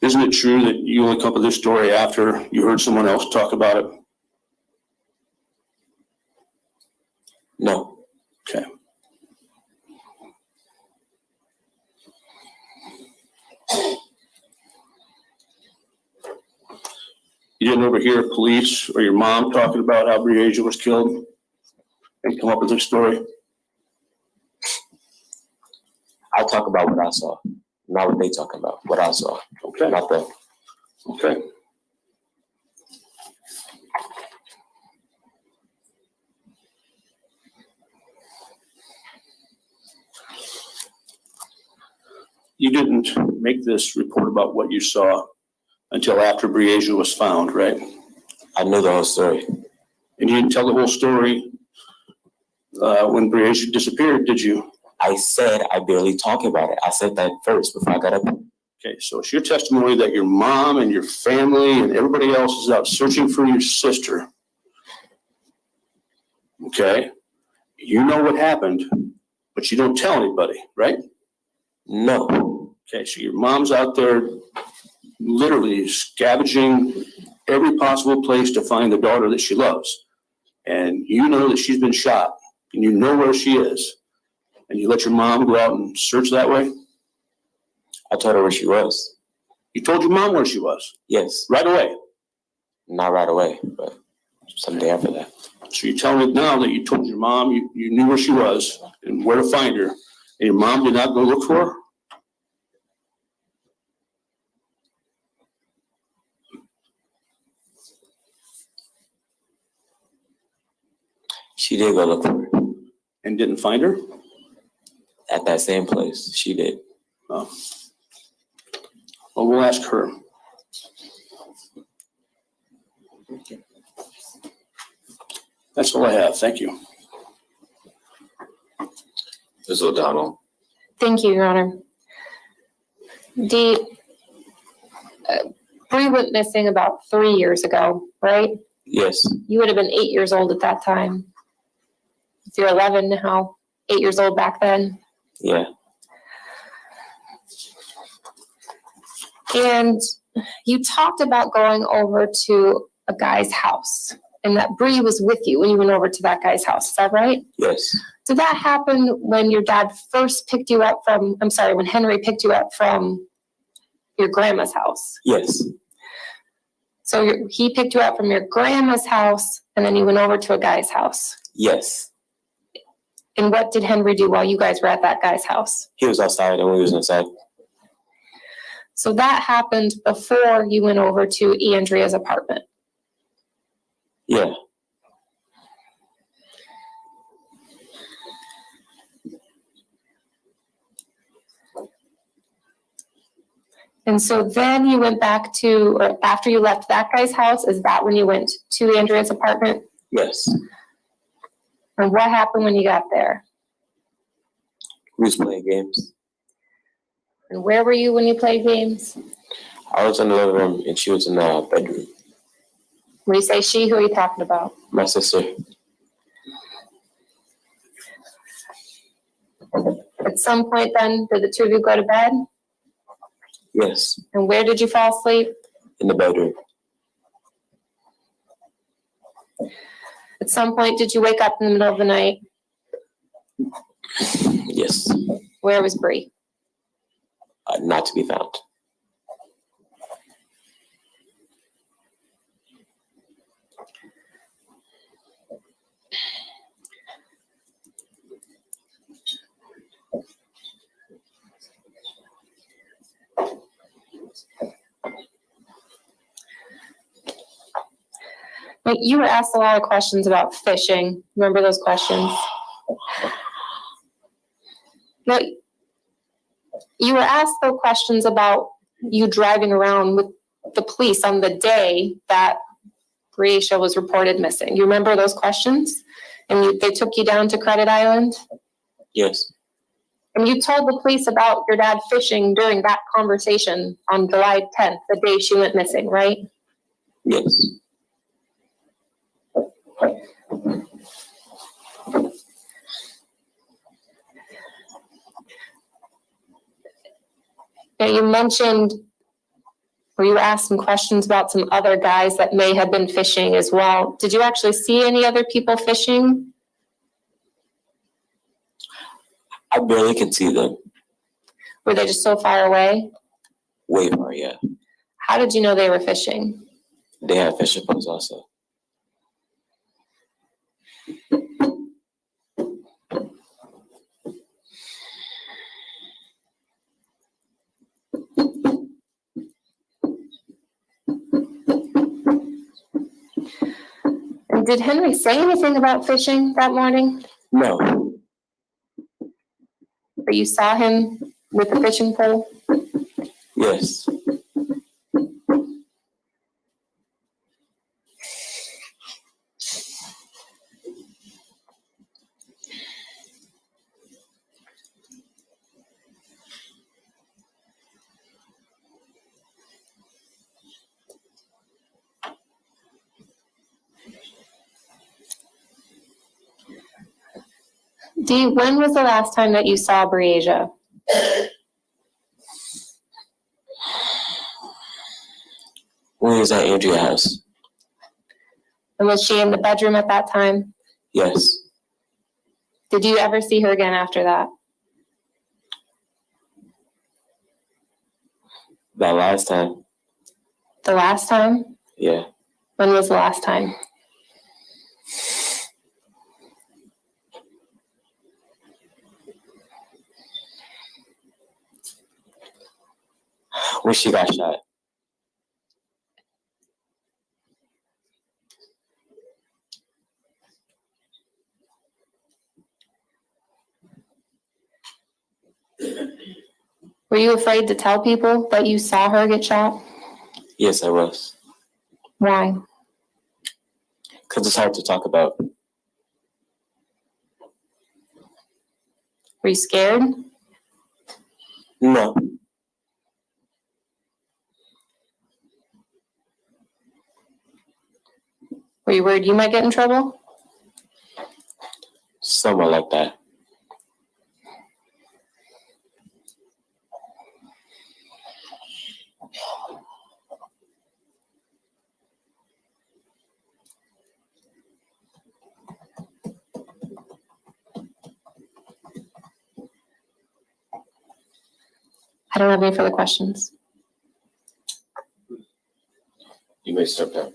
Isn't it true that you only come up with this story after you heard someone else talk about it? No. Okay. You didn't ever hear police or your mom talking about how Breasia was killed and come up with this story? I'll talk about what I saw, not what they talking about. What I saw. Okay. Not them. Okay. You didn't make this report about what you saw until after Breasia was found, right? I knew the whole story. And you didn't tell the whole story when Breasia disappeared, did you? I said I barely talk about it. I said that first before I got up. Okay, so it's your testimony that your mom and your family and everybody else is out searching for your sister. Okay? You know what happened, but you don't tell anybody, right? No. Okay, so your mom's out there literally scavenging every possible place to find the daughter that she loves. And you know that she's been shot, and you know where she is. And you let your mom go out and search that way? I told her where she was. You told your mom where she was? Yes. Right away? Not right away, but. someday after that. So you're telling me now that you told your mom you knew where she was and where to find her, and your mom did not go look for her? She did go look for her. And didn't find her? At that same place, she did. Oh. Well, we'll ask her. That's all I have. Thank you. Ms. O'Donnell. Thank you, Your Honor. Dee, Bree went missing about 3 years ago, right? Yes. You would have been 8 years old at that time. If you're 11 now, 8 years old back then. Yeah. And you talked about going over to a guy's house and that Bree was with you when you went over to that guy's house. Is that right? Yes. Did that happen when your dad first picked you up from, when Henry picked you up from your grandma's house? Yes. So he picked you up from your grandma's house and then you went over to a guy's house? Yes. And what did Henry do while you guys were at that guy's house? He was outside and we was inside. So that happened before you went over to Andrea's apartment? Yeah. And so then you went back to, or after you left that guy's house, is that when you went to Andrea's apartment? Yes. And what happened when you got there? We was playing games. And where were you when you played games? I was in the living room and she was in the bedroom. When you say she, who are you talking about? My sister. At some point then, did the two of you go to bed? Yes. And where did you fall asleep? In the bedroom. At some point, did you wake up in the middle of the night? Yes. Where was Bree? Not to be found. Like, you were asked a lot of questions about fishing. Remember those questions? No, you were asked those questions about you driving around with the police on the day that Breasia was reported missing. You remember those questions? And they took you down to Credit Island? Yes. And you told the police about your dad fishing during that conversation on July 10th, the day she went missing, right? Yes. Now you mentioned, or you asked some questions about some other guys that may have been fishing as well. Did you actually see any other people fishing? I barely can see them. Were they just so far away? Way far, yeah. How did you know they were fishing? They have fishing poles also. And did Henry say anything about fishing that morning? No. Or you saw him with the fishing pole? Yes. Dee, when was the last time that you saw Breasia? When was at Andrea's house? And was she in the bedroom at that time? Yes. Did you ever see her again after that? That last time. The last time? Yeah. When was the last time? Where she got shot? Were you afraid to tell people that you saw her get shot? Yes, I was. Why? Because it's hard to talk about. Were you scared? No. Were you worried you might get in trouble? Somewhat like that. I don't have any further questions. You may step down.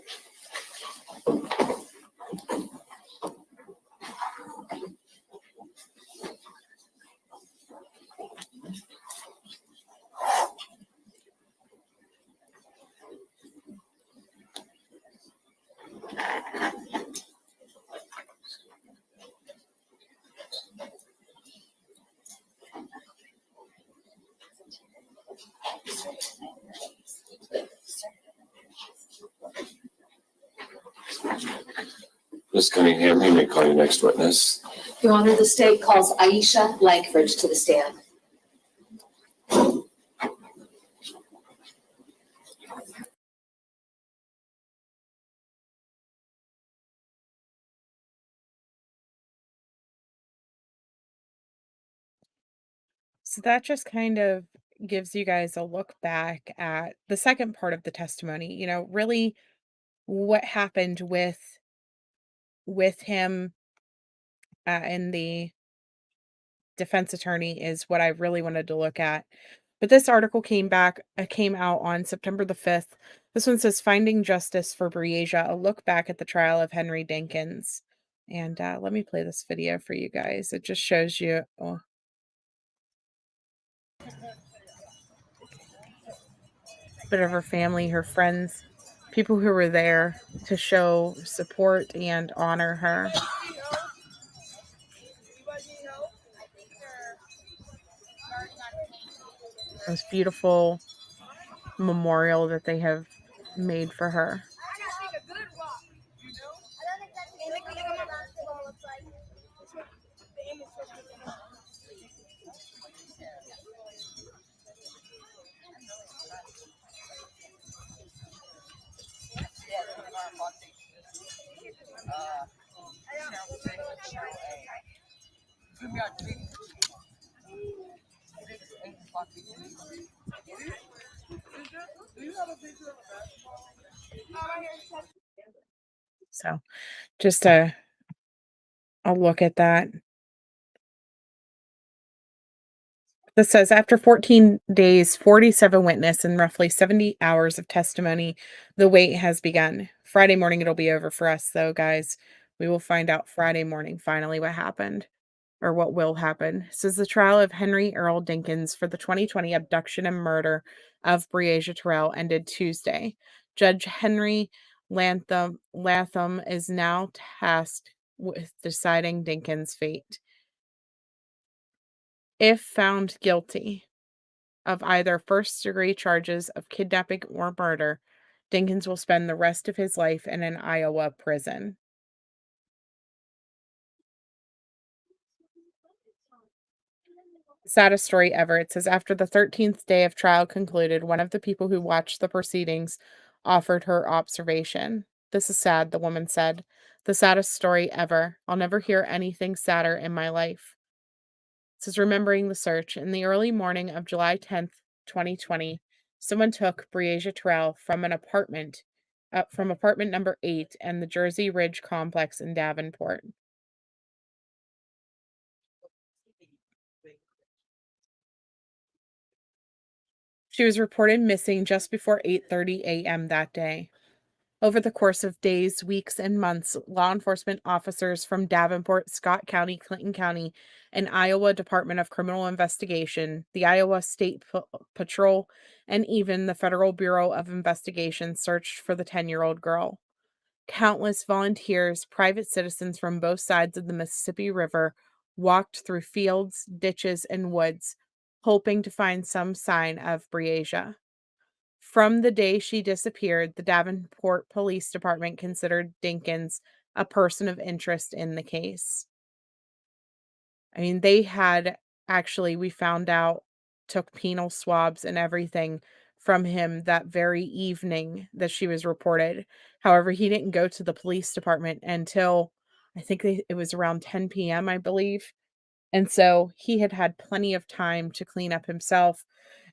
Ms. Cunningham, you may call your next witness. Your Honor, the state calls Aisha Langford to the stand. So that just kind of gives you guys a look back at the second part of the testimony, really what happened with him and the defense attorney is what I really wanted to look at. But this article came out on September the 5th. This one says Finding Justice for Breasia, a look back at the trial of Henry Dinkins. And let me play this video for you guys. It just shows you a bit of her family, her friends, people who were there to show support and honor her. This beautiful memorial that they have made for her. So just a look at that. This says, after 14 days, 47 witness, and roughly 70 hours of testimony, the wait has begun. Friday morning, it'll be over for us, though, guys. We will find out Friday morning, finally, what happened, or what will happen. This is the trial of Henry Earl Dinkins for the 2020 abduction and murder of Breasia Terrell ended Tuesday. Judge Henry Latham is now tasked with deciding Dinkins' fate. If found guilty of either first-degree charges of kidnapping or murder, Dinkins will spend the rest of his life in an Iowa prison. Saddest story ever. It says, after the 13th day of trial concluded, one of the people who watched the proceedings offered her observation. This is sad, the woman said. The saddest story ever. I'll never hear anything sadder in my life. It says, remembering the search. In the early morning of July 10th, 2020, someone took Breasia Terrell from apartment number 8 and the Jersey Ridge complex in Davenport. She was reported missing just before 8:30 a.m. that day. Over the course of days, weeks, and months, law enforcement officers from Davenport, Scott County, Clinton County, and Iowa Department of Criminal Investigation, the Iowa State Patrol, and even the Federal Bureau of Investigation searched for the 10-year-old girl. Countless volunteers, private citizens from both sides of the Mississippi River walked through fields, ditches, and woods, hoping to find some sign of Breasia. From the day she disappeared, the Davenport Police Department considered Dinkins a person of interest in the case. I mean, they had actually, we found out, took penal swabs and everything from him that very evening that she was reported. However, he didn't go to the police department until I think it was around 10 p.m., I believe. And so he had had plenty of time to clean up himself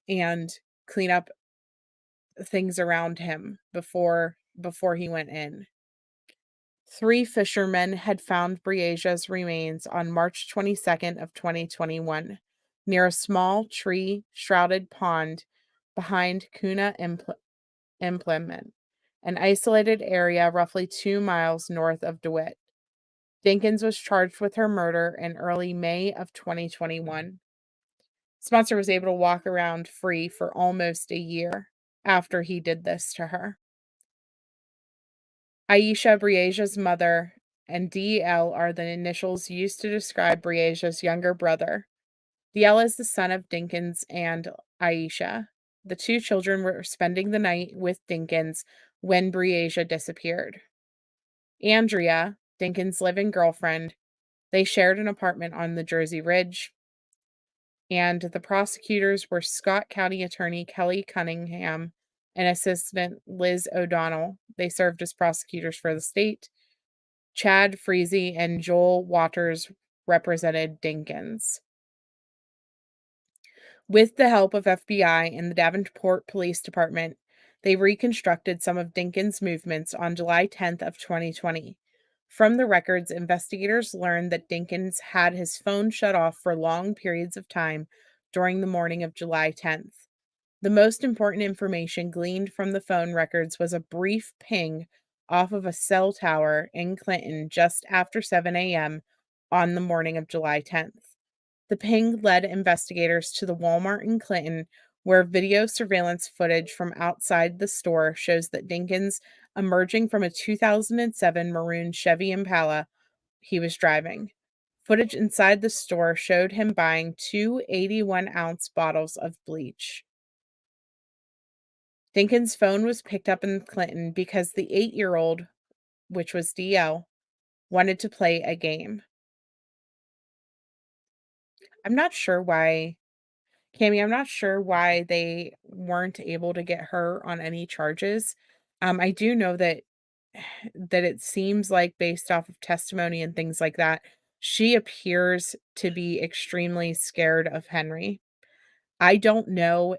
and clean up things around him before he went in. 3 fishermen had found Breasia's remains on March 22nd of 2021 near a small tree-shrouded pond behind Kuna Implement, an isolated area roughly 2 miles north of DeWitt. Dinkins was charged with her murder in early May of 2021. Spencer was able to walk around free for almost a year after he did this to her. Aisha, Breasia's mother, and DL are the initials used to describe Breasia's younger brother. DL is the son of Dinkins and Aisha. The 2 children were spending the night with Dinkins when Breasia disappeared. Andrea, Dinkins' live-in girlfriend, they shared an apartment on the Jersey Ridge. And the prosecutors were Scott County Attorney Kelly Cunningham and Assistant Liz O'Donnell. They served as prosecutors for the state. Chad Freezy and Joel Waters represented Dinkins. With the help of FBI and the Davenport Police Department, they reconstructed some of Dinkins' movements on July 10th of 2020. From the records, investigators learned that Dinkins had his phone shut off for long periods of time during the morning of July 10th. The most important information gleaned from the phone records was a brief ping off of a cell tower in Clinton just after 7 a.m. on the morning of July 10th. The ping led investigators to the Walmart in Clinton, where video surveillance footage from outside the store shows that Dinkins emerging from a 2007 maroon Chevy Impala he was driving. Footage inside the store showed him buying 2 81-ounce bottles of bleach. Dinkins' phone was picked up in Clinton because the 8-year-old, which was DL, wanted to play a game. I'm not sure why, Cammie, I'm not sure why they weren't able to get her on any charges. I do know that it seems like, based off of testimony and things like that, she appears to be extremely scared of Henry. I don't know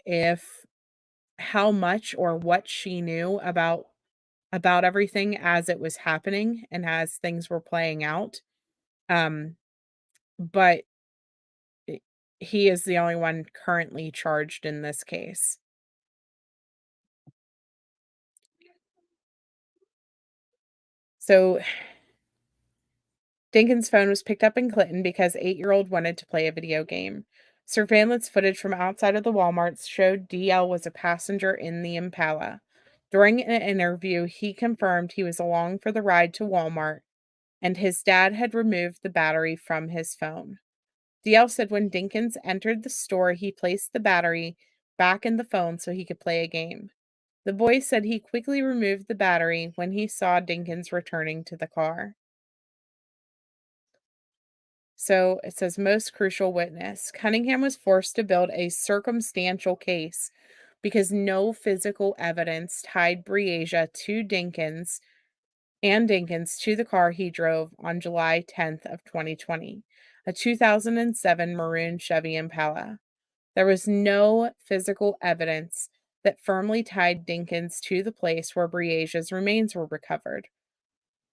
how much or what she knew about everything as it was happening and as things were playing out. But he is the only one currently charged in this case. So Dinkins' phone was picked up in Clinton because 8-year-old wanted to play a video game. Surveillance footage from outside of the Walmart showed DL was a passenger in the Impala. During an interview, he confirmed he was along for the ride to Walmart, and his dad had removed the battery from his phone. DL said when Dinkins entered the store, he placed the battery back in the phone so he could play a game. The boy said he quickly removed the battery when he saw Dinkins returning to the car. So it says, most crucial witness. Cunningham was forced to build a circumstantial case because no physical evidence tied Breasia to Dinkins to the car he drove on July 10th of 2020, a 2007 maroon Chevy Impala. There was no physical evidence that firmly tied Dinkins to the place where Breasia's remains were recovered,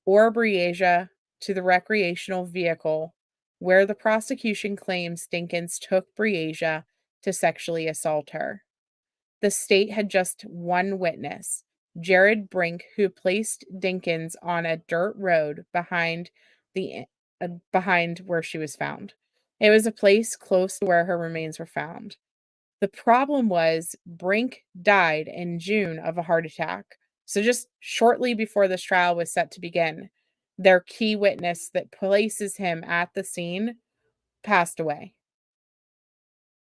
or Breasia to the recreational vehicle where the prosecution claims Dinkins took Breasia to sexually assault her. The state had just one witness, Jared Brink, who placed Dinkins on a dirt road behind where she was found. It was a place close to where her remains were found. The problem was Brink died in June of a heart attack. So just shortly before this trial was set to begin, their key witness that places him at the scene passed away.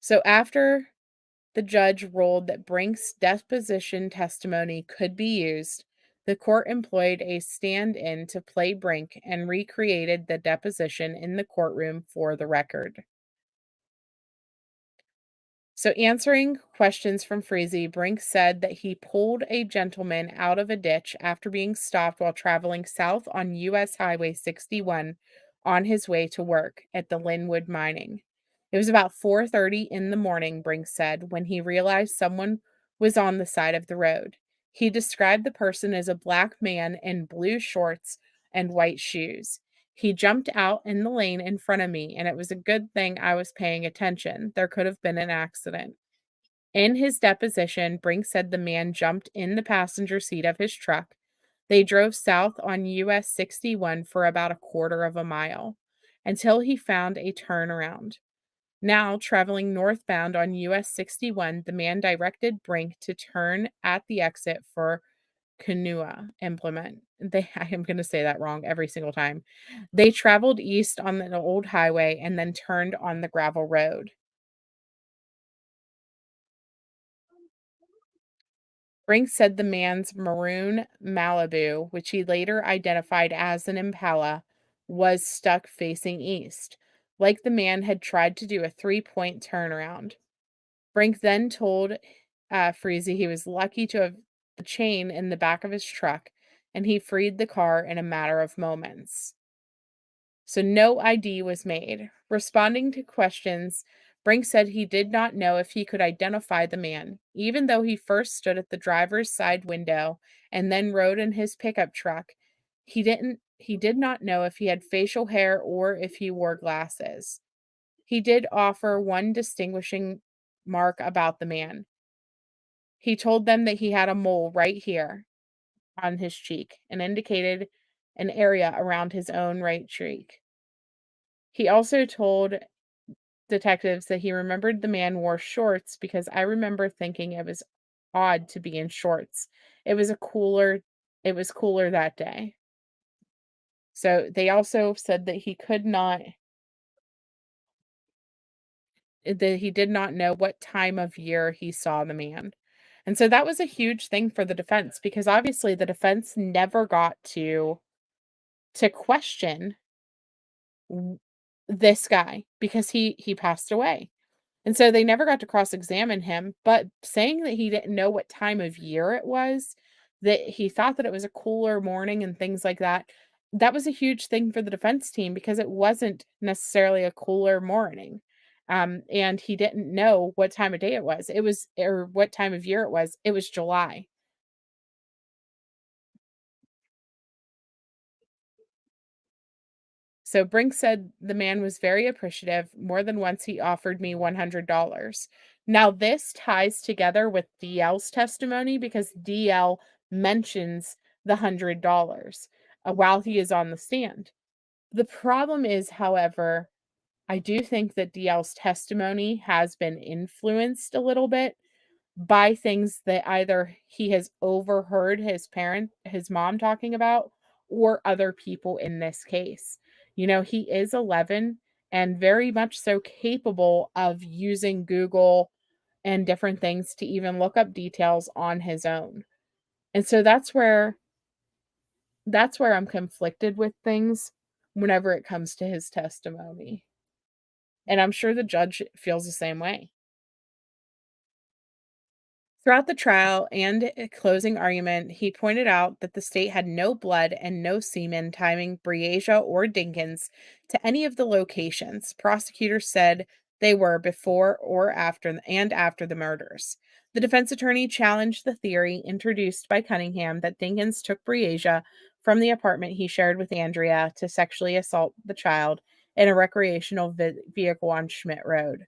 So after the judge ruled that Brink's deposition testimony could be used, the court employed a stand-in to play Brink and recreated the deposition in the courtroom for the record. So answering questions from Freezy, Brink said that he pulled a gentleman out of a ditch after being stopped while traveling south on US Highway 61 on his way to work at the Linwood Mining. It was about 4:30 in the morning, Brink said, when he realized someone was on the side of the road. He described the person as a black man in blue shorts and white shoes. He jumped out in the lane in front of me, and it was a good thing I was paying attention. There could have been an accident. In his deposition, Brink said the man jumped in the passenger seat of his truck. They drove south on US 61 for about a quarter of a mile until he found a turnaround. Now, traveling northbound on US 61, the man directed Brink to turn at the exit for Canoa implement. I am going to say that wrong every single time. They traveled east on the old highway and then turned on the gravel road. Brink said the man's maroon Malibu, which he later identified as an Impala, was stuck facing east, like the man had tried to do a 3-point turnaround. Brink then told Freezy he was lucky to have the chain in the back of his truck, and he freed the car in a matter of moments. So no ID was made. Responding to questions, Brink said he did not know if he could identify the man, even though he first stood at the driver's side window and then rode in his pickup truck. He did not know if he had facial hair or if he wore glasses. He did offer one distinguishing mark about the man. He told them that he had a mole right here on his cheek and indicated an area around his own right cheek. He also told detectives that he remembered the man wore shorts because I remember thinking it was odd to be in shorts. It was cooler that day. So they also said that he did not know what time of year he saw the man. And so that was a huge thing for the defense because obviously the defense never got to question this guy because he passed away. And so they never got to cross-examine him, but saying that he didn't know what time of year it was, that he thought that it was a cooler morning and things like that, that was a huge thing for the defense team because it wasn't necessarily a cooler morning. And he didn't know what time of day it was. Or what time of year it was. It was July. So Brink said the man was very appreciative. More than once he offered me $100. Now this ties together with DL's testimony because DL mentions the $100 while he is on the stand. The problem is, however, I do think that DL's testimony has been influenced a little bit by things that either he has overheard his mom talking about, or other people in this case. You know, he is 11 and very much so capable of using Google and different things to even look up details on his own. And so that's where I'm conflicted with things whenever it comes to his testimony. And I'm sure the judge feels the same way. Throughout the trial and a closing argument, he pointed out that the state had no blood and no semen tying Breasia or Dinkins to any of the locations. Prosecutors said they were before or after the murders. The defense attorney challenged the theory introduced by Cunningham that Dinkins took Breasia from the apartment he shared with Andrea to sexually assault the child in a recreational vehicle on Schmidt Road.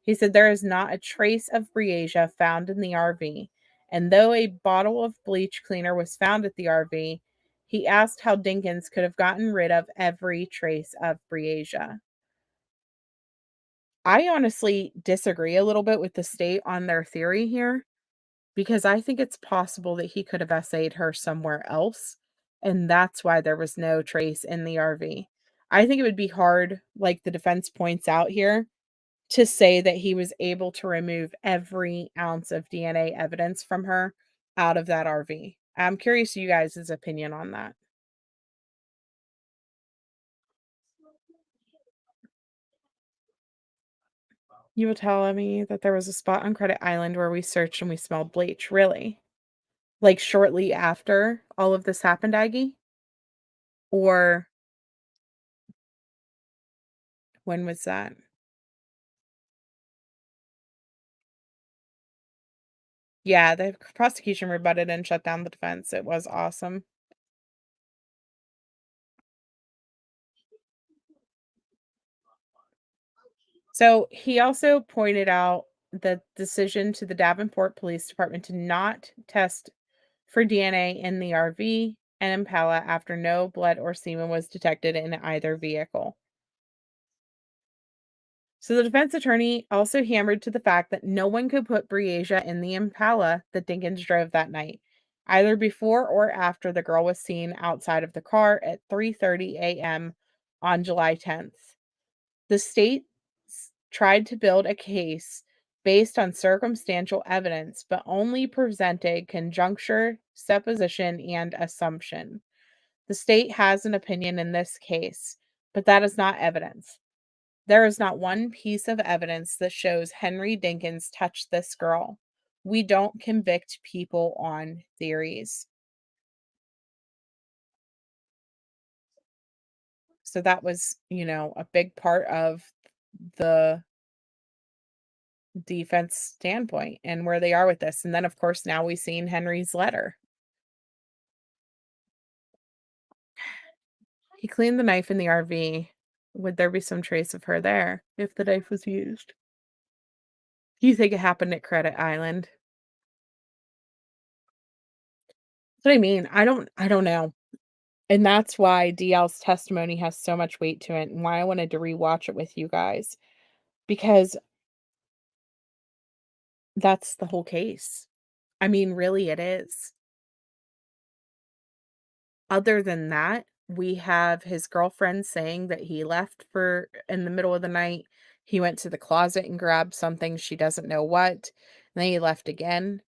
He said there is not a trace of Breasia found in the RV, And though a bottle of bleach cleaner was found at the RV, he asked how Dinkins could have gotten rid of every trace of Breasia. I honestly disagree a little bit with the state on their theory here, because I think it's possible that he could have essayed her somewhere else, and that's why there was no trace in the RV. I think it would be hard, like the defense points out here, to say that he was able to remove every ounce of DNA evidence from her out of that RV. I'm curious you guys' opinion on that. You were telling me that there was a spot on Credit Island where we searched and we smelled bleach. Really? Like shortly after all of this happened, Aggie? Or when was that? Yeah, the prosecution rebutted and shut down the defense. It was awesome. So he also pointed out the decision to the Davenport Police Department to not test for DNA in the RV and Impala after no blood or semen was detected in either vehicle. So the defense attorney also hammered to the fact that no one could put Breasia in the Impala that Dinkins drove that night, either before or after the girl was seen outside of the car at 3:30 a.m. on July 10th. The state tried to build a case based on circumstantial evidence, but only presented conjecture, supposition, and assumption. The state has an opinion in this case, but that is not evidence. There is not one piece of evidence that shows Henry Dinkins touched this girl. We don't convict people on theories. So that was, a big part of the defense standpoint and where they are with this. And then, of course, now we've seen Henry's letter. He cleaned the knife in the RV. Would there be some trace of her there if the knife was used? Do you think it happened at Credit Island? That's what I mean. I don't know. And that's why DL's testimony has so much weight to it and why I wanted to rewatch it with you guys. Because that's the whole case. I mean, really it is. Other than that, we have his girlfriend saying that he left for in the middle of the night. He went to the closet and grabbed something, she doesn't know what, and then he left again.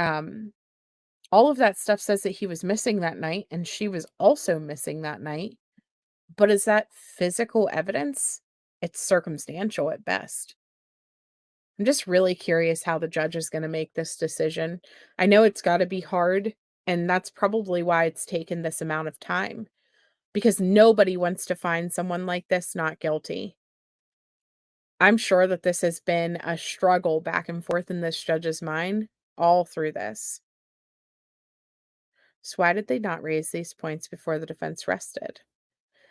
All of that stuff says that he was missing that night, and she was also missing that night. But is that physical evidence? It's circumstantial at best. I'm just really curious how the judge is gonna make this decision. I know it's gotta be hard, and that's probably why it's taken this amount of time, because nobody wants to find someone like this not guilty. I'm sure that this has been a struggle back and forth in this judge's mind all through this. So why did they not raise these points before the defense rested?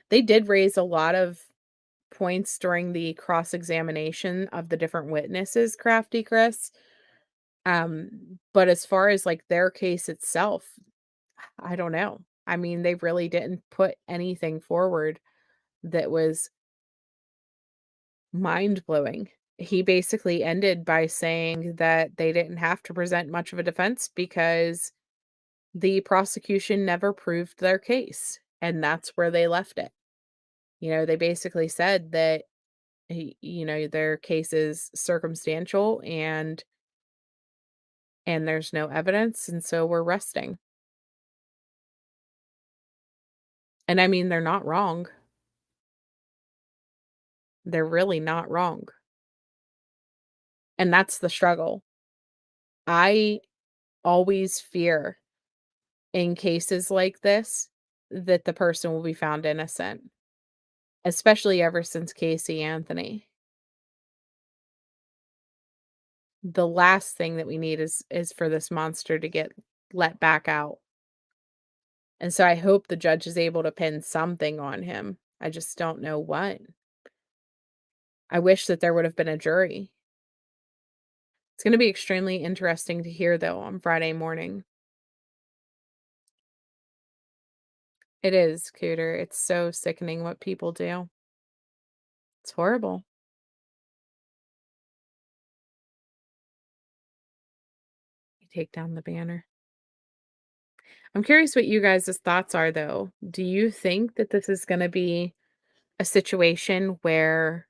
They did raise a lot of points during the cross-examination of the different witnesses, Crafty Chris. But as far as like their case itself, I don't know. I mean, they really didn't put anything forward that was mind-blowing. He basically ended by saying that they didn't have to present much of a defense because the prosecution never proved their case, and that's where they left it. They basically said that their case is circumstantial and there's no evidence, and so we're resting. And I mean, they're not wrong. They're really not wrong. And that's the struggle. I always fear in cases like this that the person will be found innocent, especially ever since Casey Anthony. The last thing that we need is for this monster to get let back out. And so I hope the judge is able to pin something on him. I just don't know what. I wish that there would have been a jury. It's going to be extremely interesting to hear, though, on Friday morning. It is, Cooter. It's so sickening what people do. It's horrible. You take down the banner. I'm curious what you guys' thoughts are, though. Do you think that this is going to be a situation where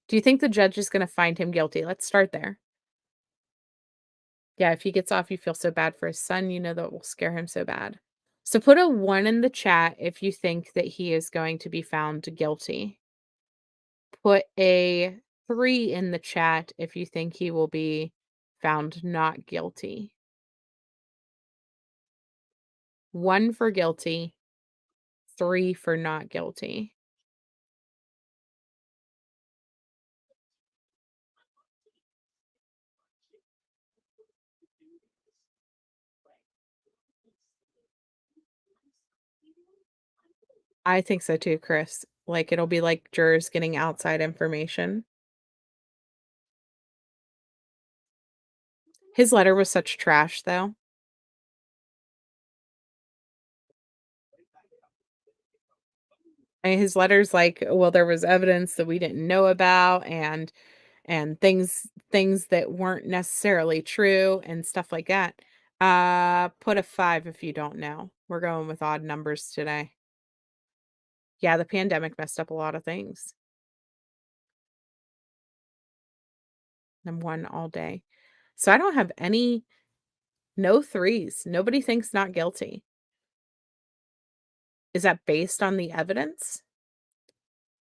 do you think the judge is going to find him guilty? Let's start there. Yeah, if he gets off, you feel so bad for his son, you know that will scare him so bad. So put a 1 in the chat if you think that he is going to be found guilty. Put a 3 in the chat if you think he will be found not guilty. 1 for guilty, 3 for not guilty. I think so too, Chris. Like, it'll be like jurors getting outside information. His letter was such trash, though. I mean, his letter's like, well, there was evidence that we didn't know about and things that weren't necessarily true and stuff like that. Put a 5 if you don't know. We're going with odd numbers today. Yeah, the pandemic messed up a lot of things. And 1 all day. So I don't have no 3s. Nobody thinks not guilty. Is that based on the evidence?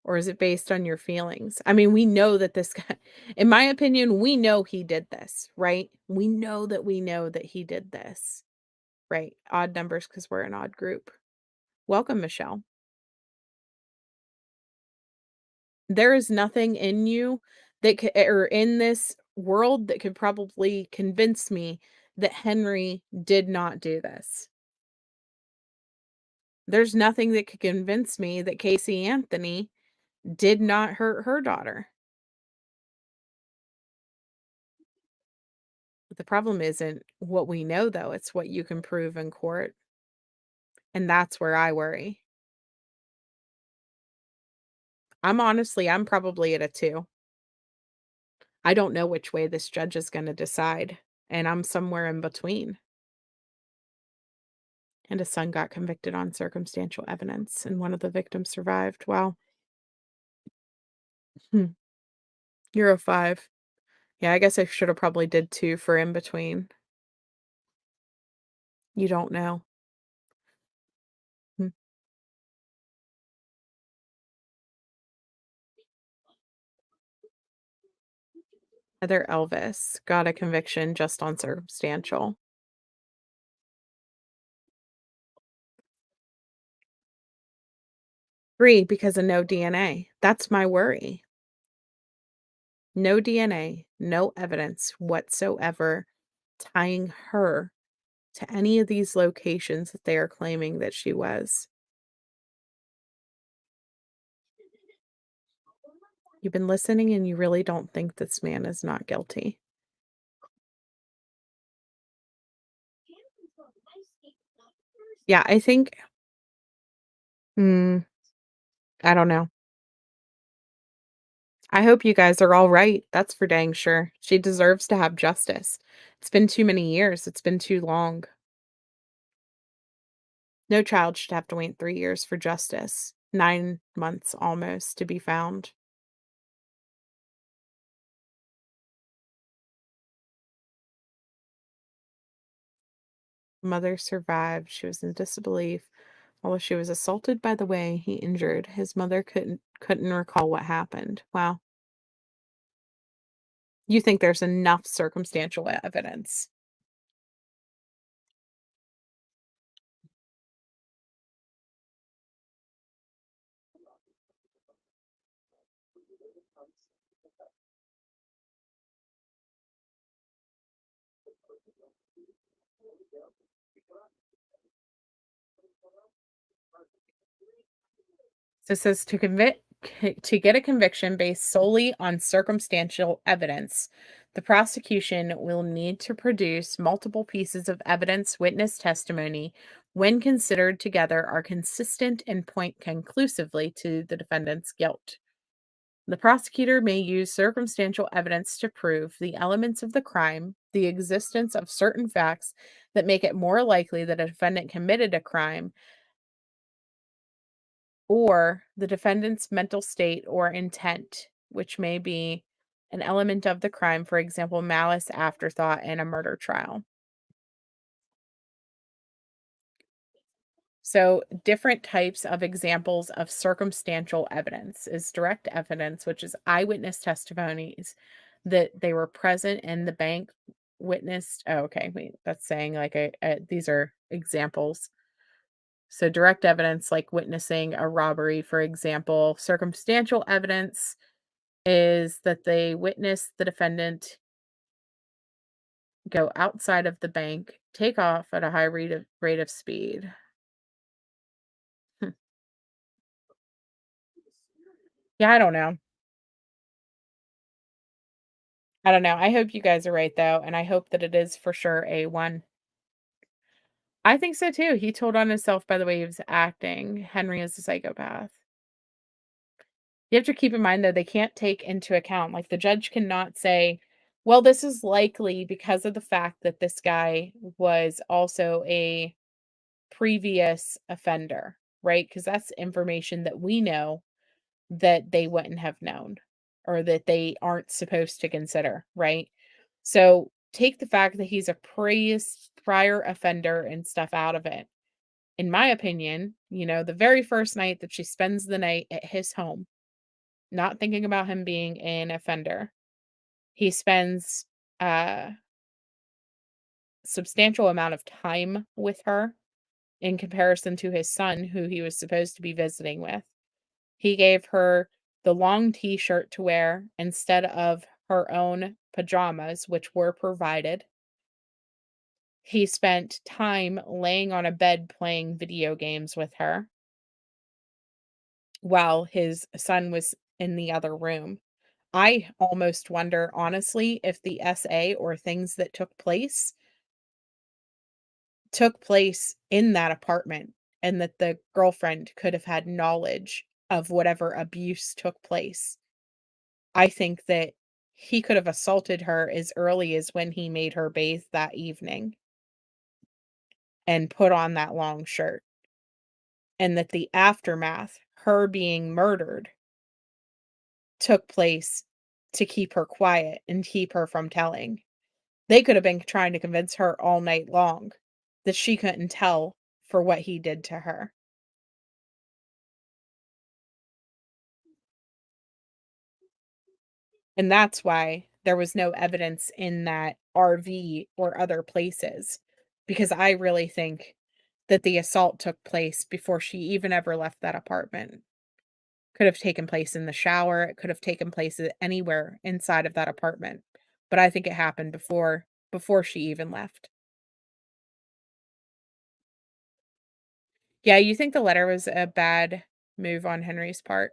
Or is it based on your feelings? I mean, we know that this guy, in my opinion, we know he did this, right? We know that he did this, right? Odd numbers because we're an odd group. Welcome, Michelle. There is nothing in you that or in this world that could probably convince me that Henry did not do this. There's nothing that could convince me that Casey Anthony did not hurt her daughter. But the problem isn't what we know, though. It's what you can prove in court. And that's where I worry. I'm probably at a 2. I don't know which way this judge is going to decide. And I'm somewhere in between. And a son got convicted on circumstantial evidence, and one of the victims survived. Wow. You're a 5. Yeah, I guess I should have probably did 2 for in between. You don't know. Hmm. Heather Elvis got a conviction just on circumstantial. 3 because of no DNA. That's my worry. No DNA, no evidence whatsoever tying her to any of these locations that they are claiming that she was. You've been listening and you really don't think this man is not guilty. Yeah, I think I don't know. I hope you guys are all right. That's for dang sure. She deserves to have justice. It's been too many years. It's been too long. No child should have to wait 3 years for justice. 9 months almost to be found. Mother survived. She was in disbelief. Although she was assaulted by the way he injured, his mother couldn't recall what happened. Wow. You think there's enough circumstantial evidence? So it says to to get a conviction based solely on circumstantial evidence, the prosecution will need to produce multiple pieces of evidence, witness testimony, when considered together, are consistent and point conclusively to the defendant's guilt. The prosecutor may use circumstantial evidence to prove the elements of the crime, the existence of certain facts that make it more likely that a defendant committed a crime, or the defendant's mental state or intent, which may be an element of the crime, for example, malice, afterthought, in a murder trial. So, different types of examples of circumstantial evidence is direct evidence, which is eyewitness testimonies that they were present and the bank witnessed. Oh, okay. Wait, that's saying like these are examples. So, direct evidence, like witnessing a robbery, for example. Circumstantial evidence is that they witnessed the defendant go outside of the bank, take off at a high rate of speed. Yeah, I don't know. I don't know. I hope you guys are right though, and I hope that it is for sure A1. I think so too. He told on himself by the way he was acting. Henry is a psychopath. You have to keep in mind though, they can't take into account, like the judge cannot say, well, this is likely because of the fact that this guy was also a previous offender, right? Because that's information that we know that they wouldn't have known or that they aren't supposed to consider, right? So take the fact that he's a prior offender and stuff out of it. In my opinion, the very first night that she spends the night at his home, not thinking about him being an offender, he spends a substantial amount of time with her in comparison to his son, who he was supposed to be visiting with. He gave her the long t-shirt to wear instead of her own pajamas, which were provided. He spent time laying on a bed playing video games with her while his son was in the other room. I almost wonder, honestly, if the SA or things that took place in that apartment and that the girlfriend could have had knowledge of whatever abuse took place. I think that he could have assaulted her as early as when he made her bathe that evening and put on that long shirt. And that the aftermath, her being murdered, took place to keep her quiet and keep her from telling. They could have been trying to convince her all night long that she couldn't tell for what he did to her. And that's why there was no evidence in that RV or other places, because I really think that the assault took place before she even ever left that apartment. Could have taken place in the shower, it could have taken place anywhere inside of that apartment, but I think it happened before she even left. Yeah, you think the letter was a bad move on Henry's part?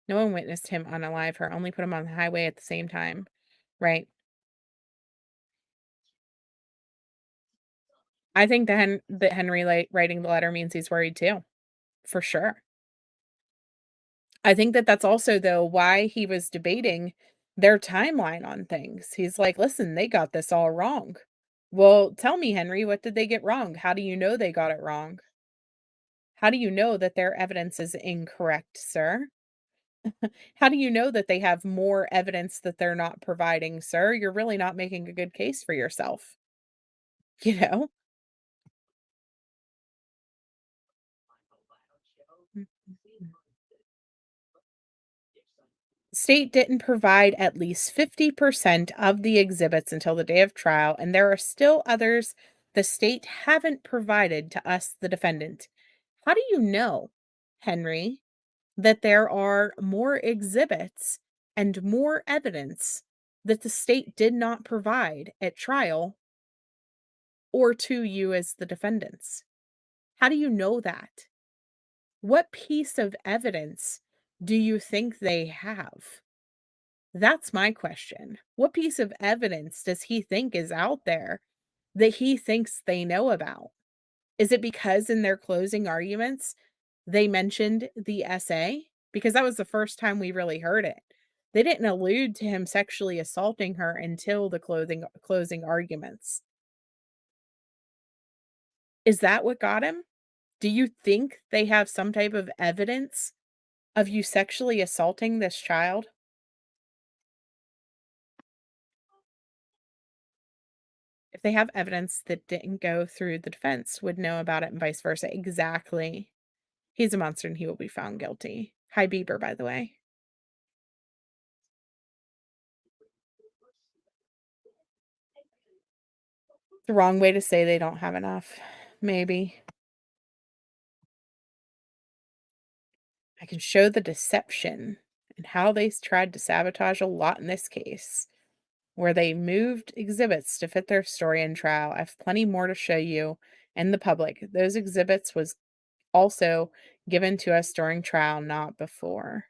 No one witnessed him unalive her, only put him on the highway at the same time, right? I think that Henry writing the letter means he's worried too, for sure. I think that that's also, though, why he was debating their timeline on things. He's like, listen, they got this all wrong. Well, tell me, Henry, what did they get wrong? How do you know they got it wrong? How do you know that their evidence is incorrect, sir? How do you know that they have more evidence that they're not providing, sir? You're really not making a good case for yourself. You know? State didn't provide at least 50% of the exhibits until the day of trial, and there are still others the state haven't provided to us, the defendant. How do you know, Henry, that there are more exhibits and more evidence that the state did not provide at trial or to you as the defendants? How do you know that? What piece of evidence do you think they have? That's my question. What piece of evidence does he think is out there that he thinks they know about? Is it because in their closing arguments, they mentioned the essay? Because that was the first time we really heard it. They didn't allude to him sexually assaulting her until the closing arguments. Is that what got him? Do you think they have some type of evidence of you sexually assaulting this child? If they have evidence that didn't go through, the defense would know about it and vice versa. Exactly. He's a monster and he will be found guilty. Hi, Bieber, by the way. The wrong way to say they don't have enough. Maybe. I can show the deception and how they tried to sabotage a lot in this case, where they moved exhibits to fit their story and trial. I have plenty more to show you and the public. Those exhibits was also given to us during trial, not before.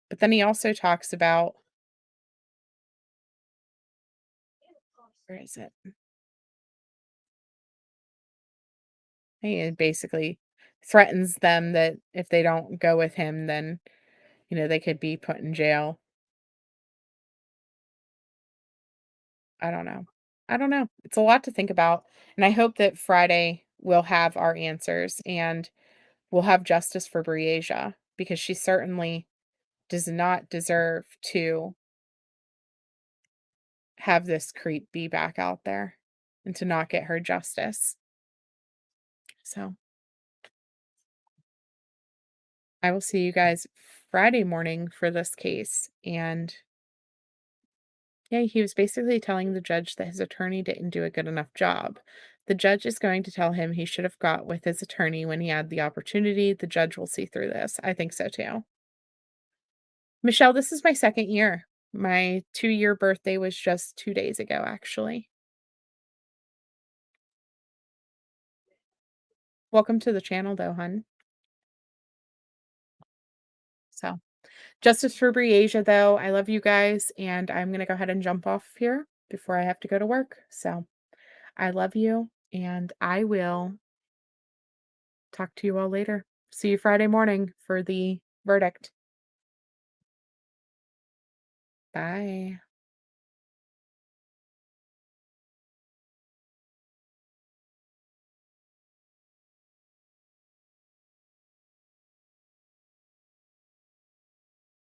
But then he also talks about, where is it? He basically threatens them that if they don't go with him, then, they could be put in jail. I don't know. I don't know. It's a lot to think about. And I hope that Friday we'll have our answers and we'll have justice for Briasia because she certainly does not deserve to have this creep be back out there and to not get her justice. So I will see you guys Friday morning for this case. And yeah, he was basically telling the judge that his attorney didn't do a good enough job. The judge is going to tell him he should have got with his attorney when he had the opportunity. The judge will see through this. I think so too. Michelle, this is my second year. My 2-year birthday was just 2 days ago, actually. Welcome to the channel, though, hun. So, justice for Briasia, though. I love you guys, and I'm going to go ahead and jump off here before I have to go to work. So, I love you, and I will talk to you all later. See you Friday morning for the verdict. Bye.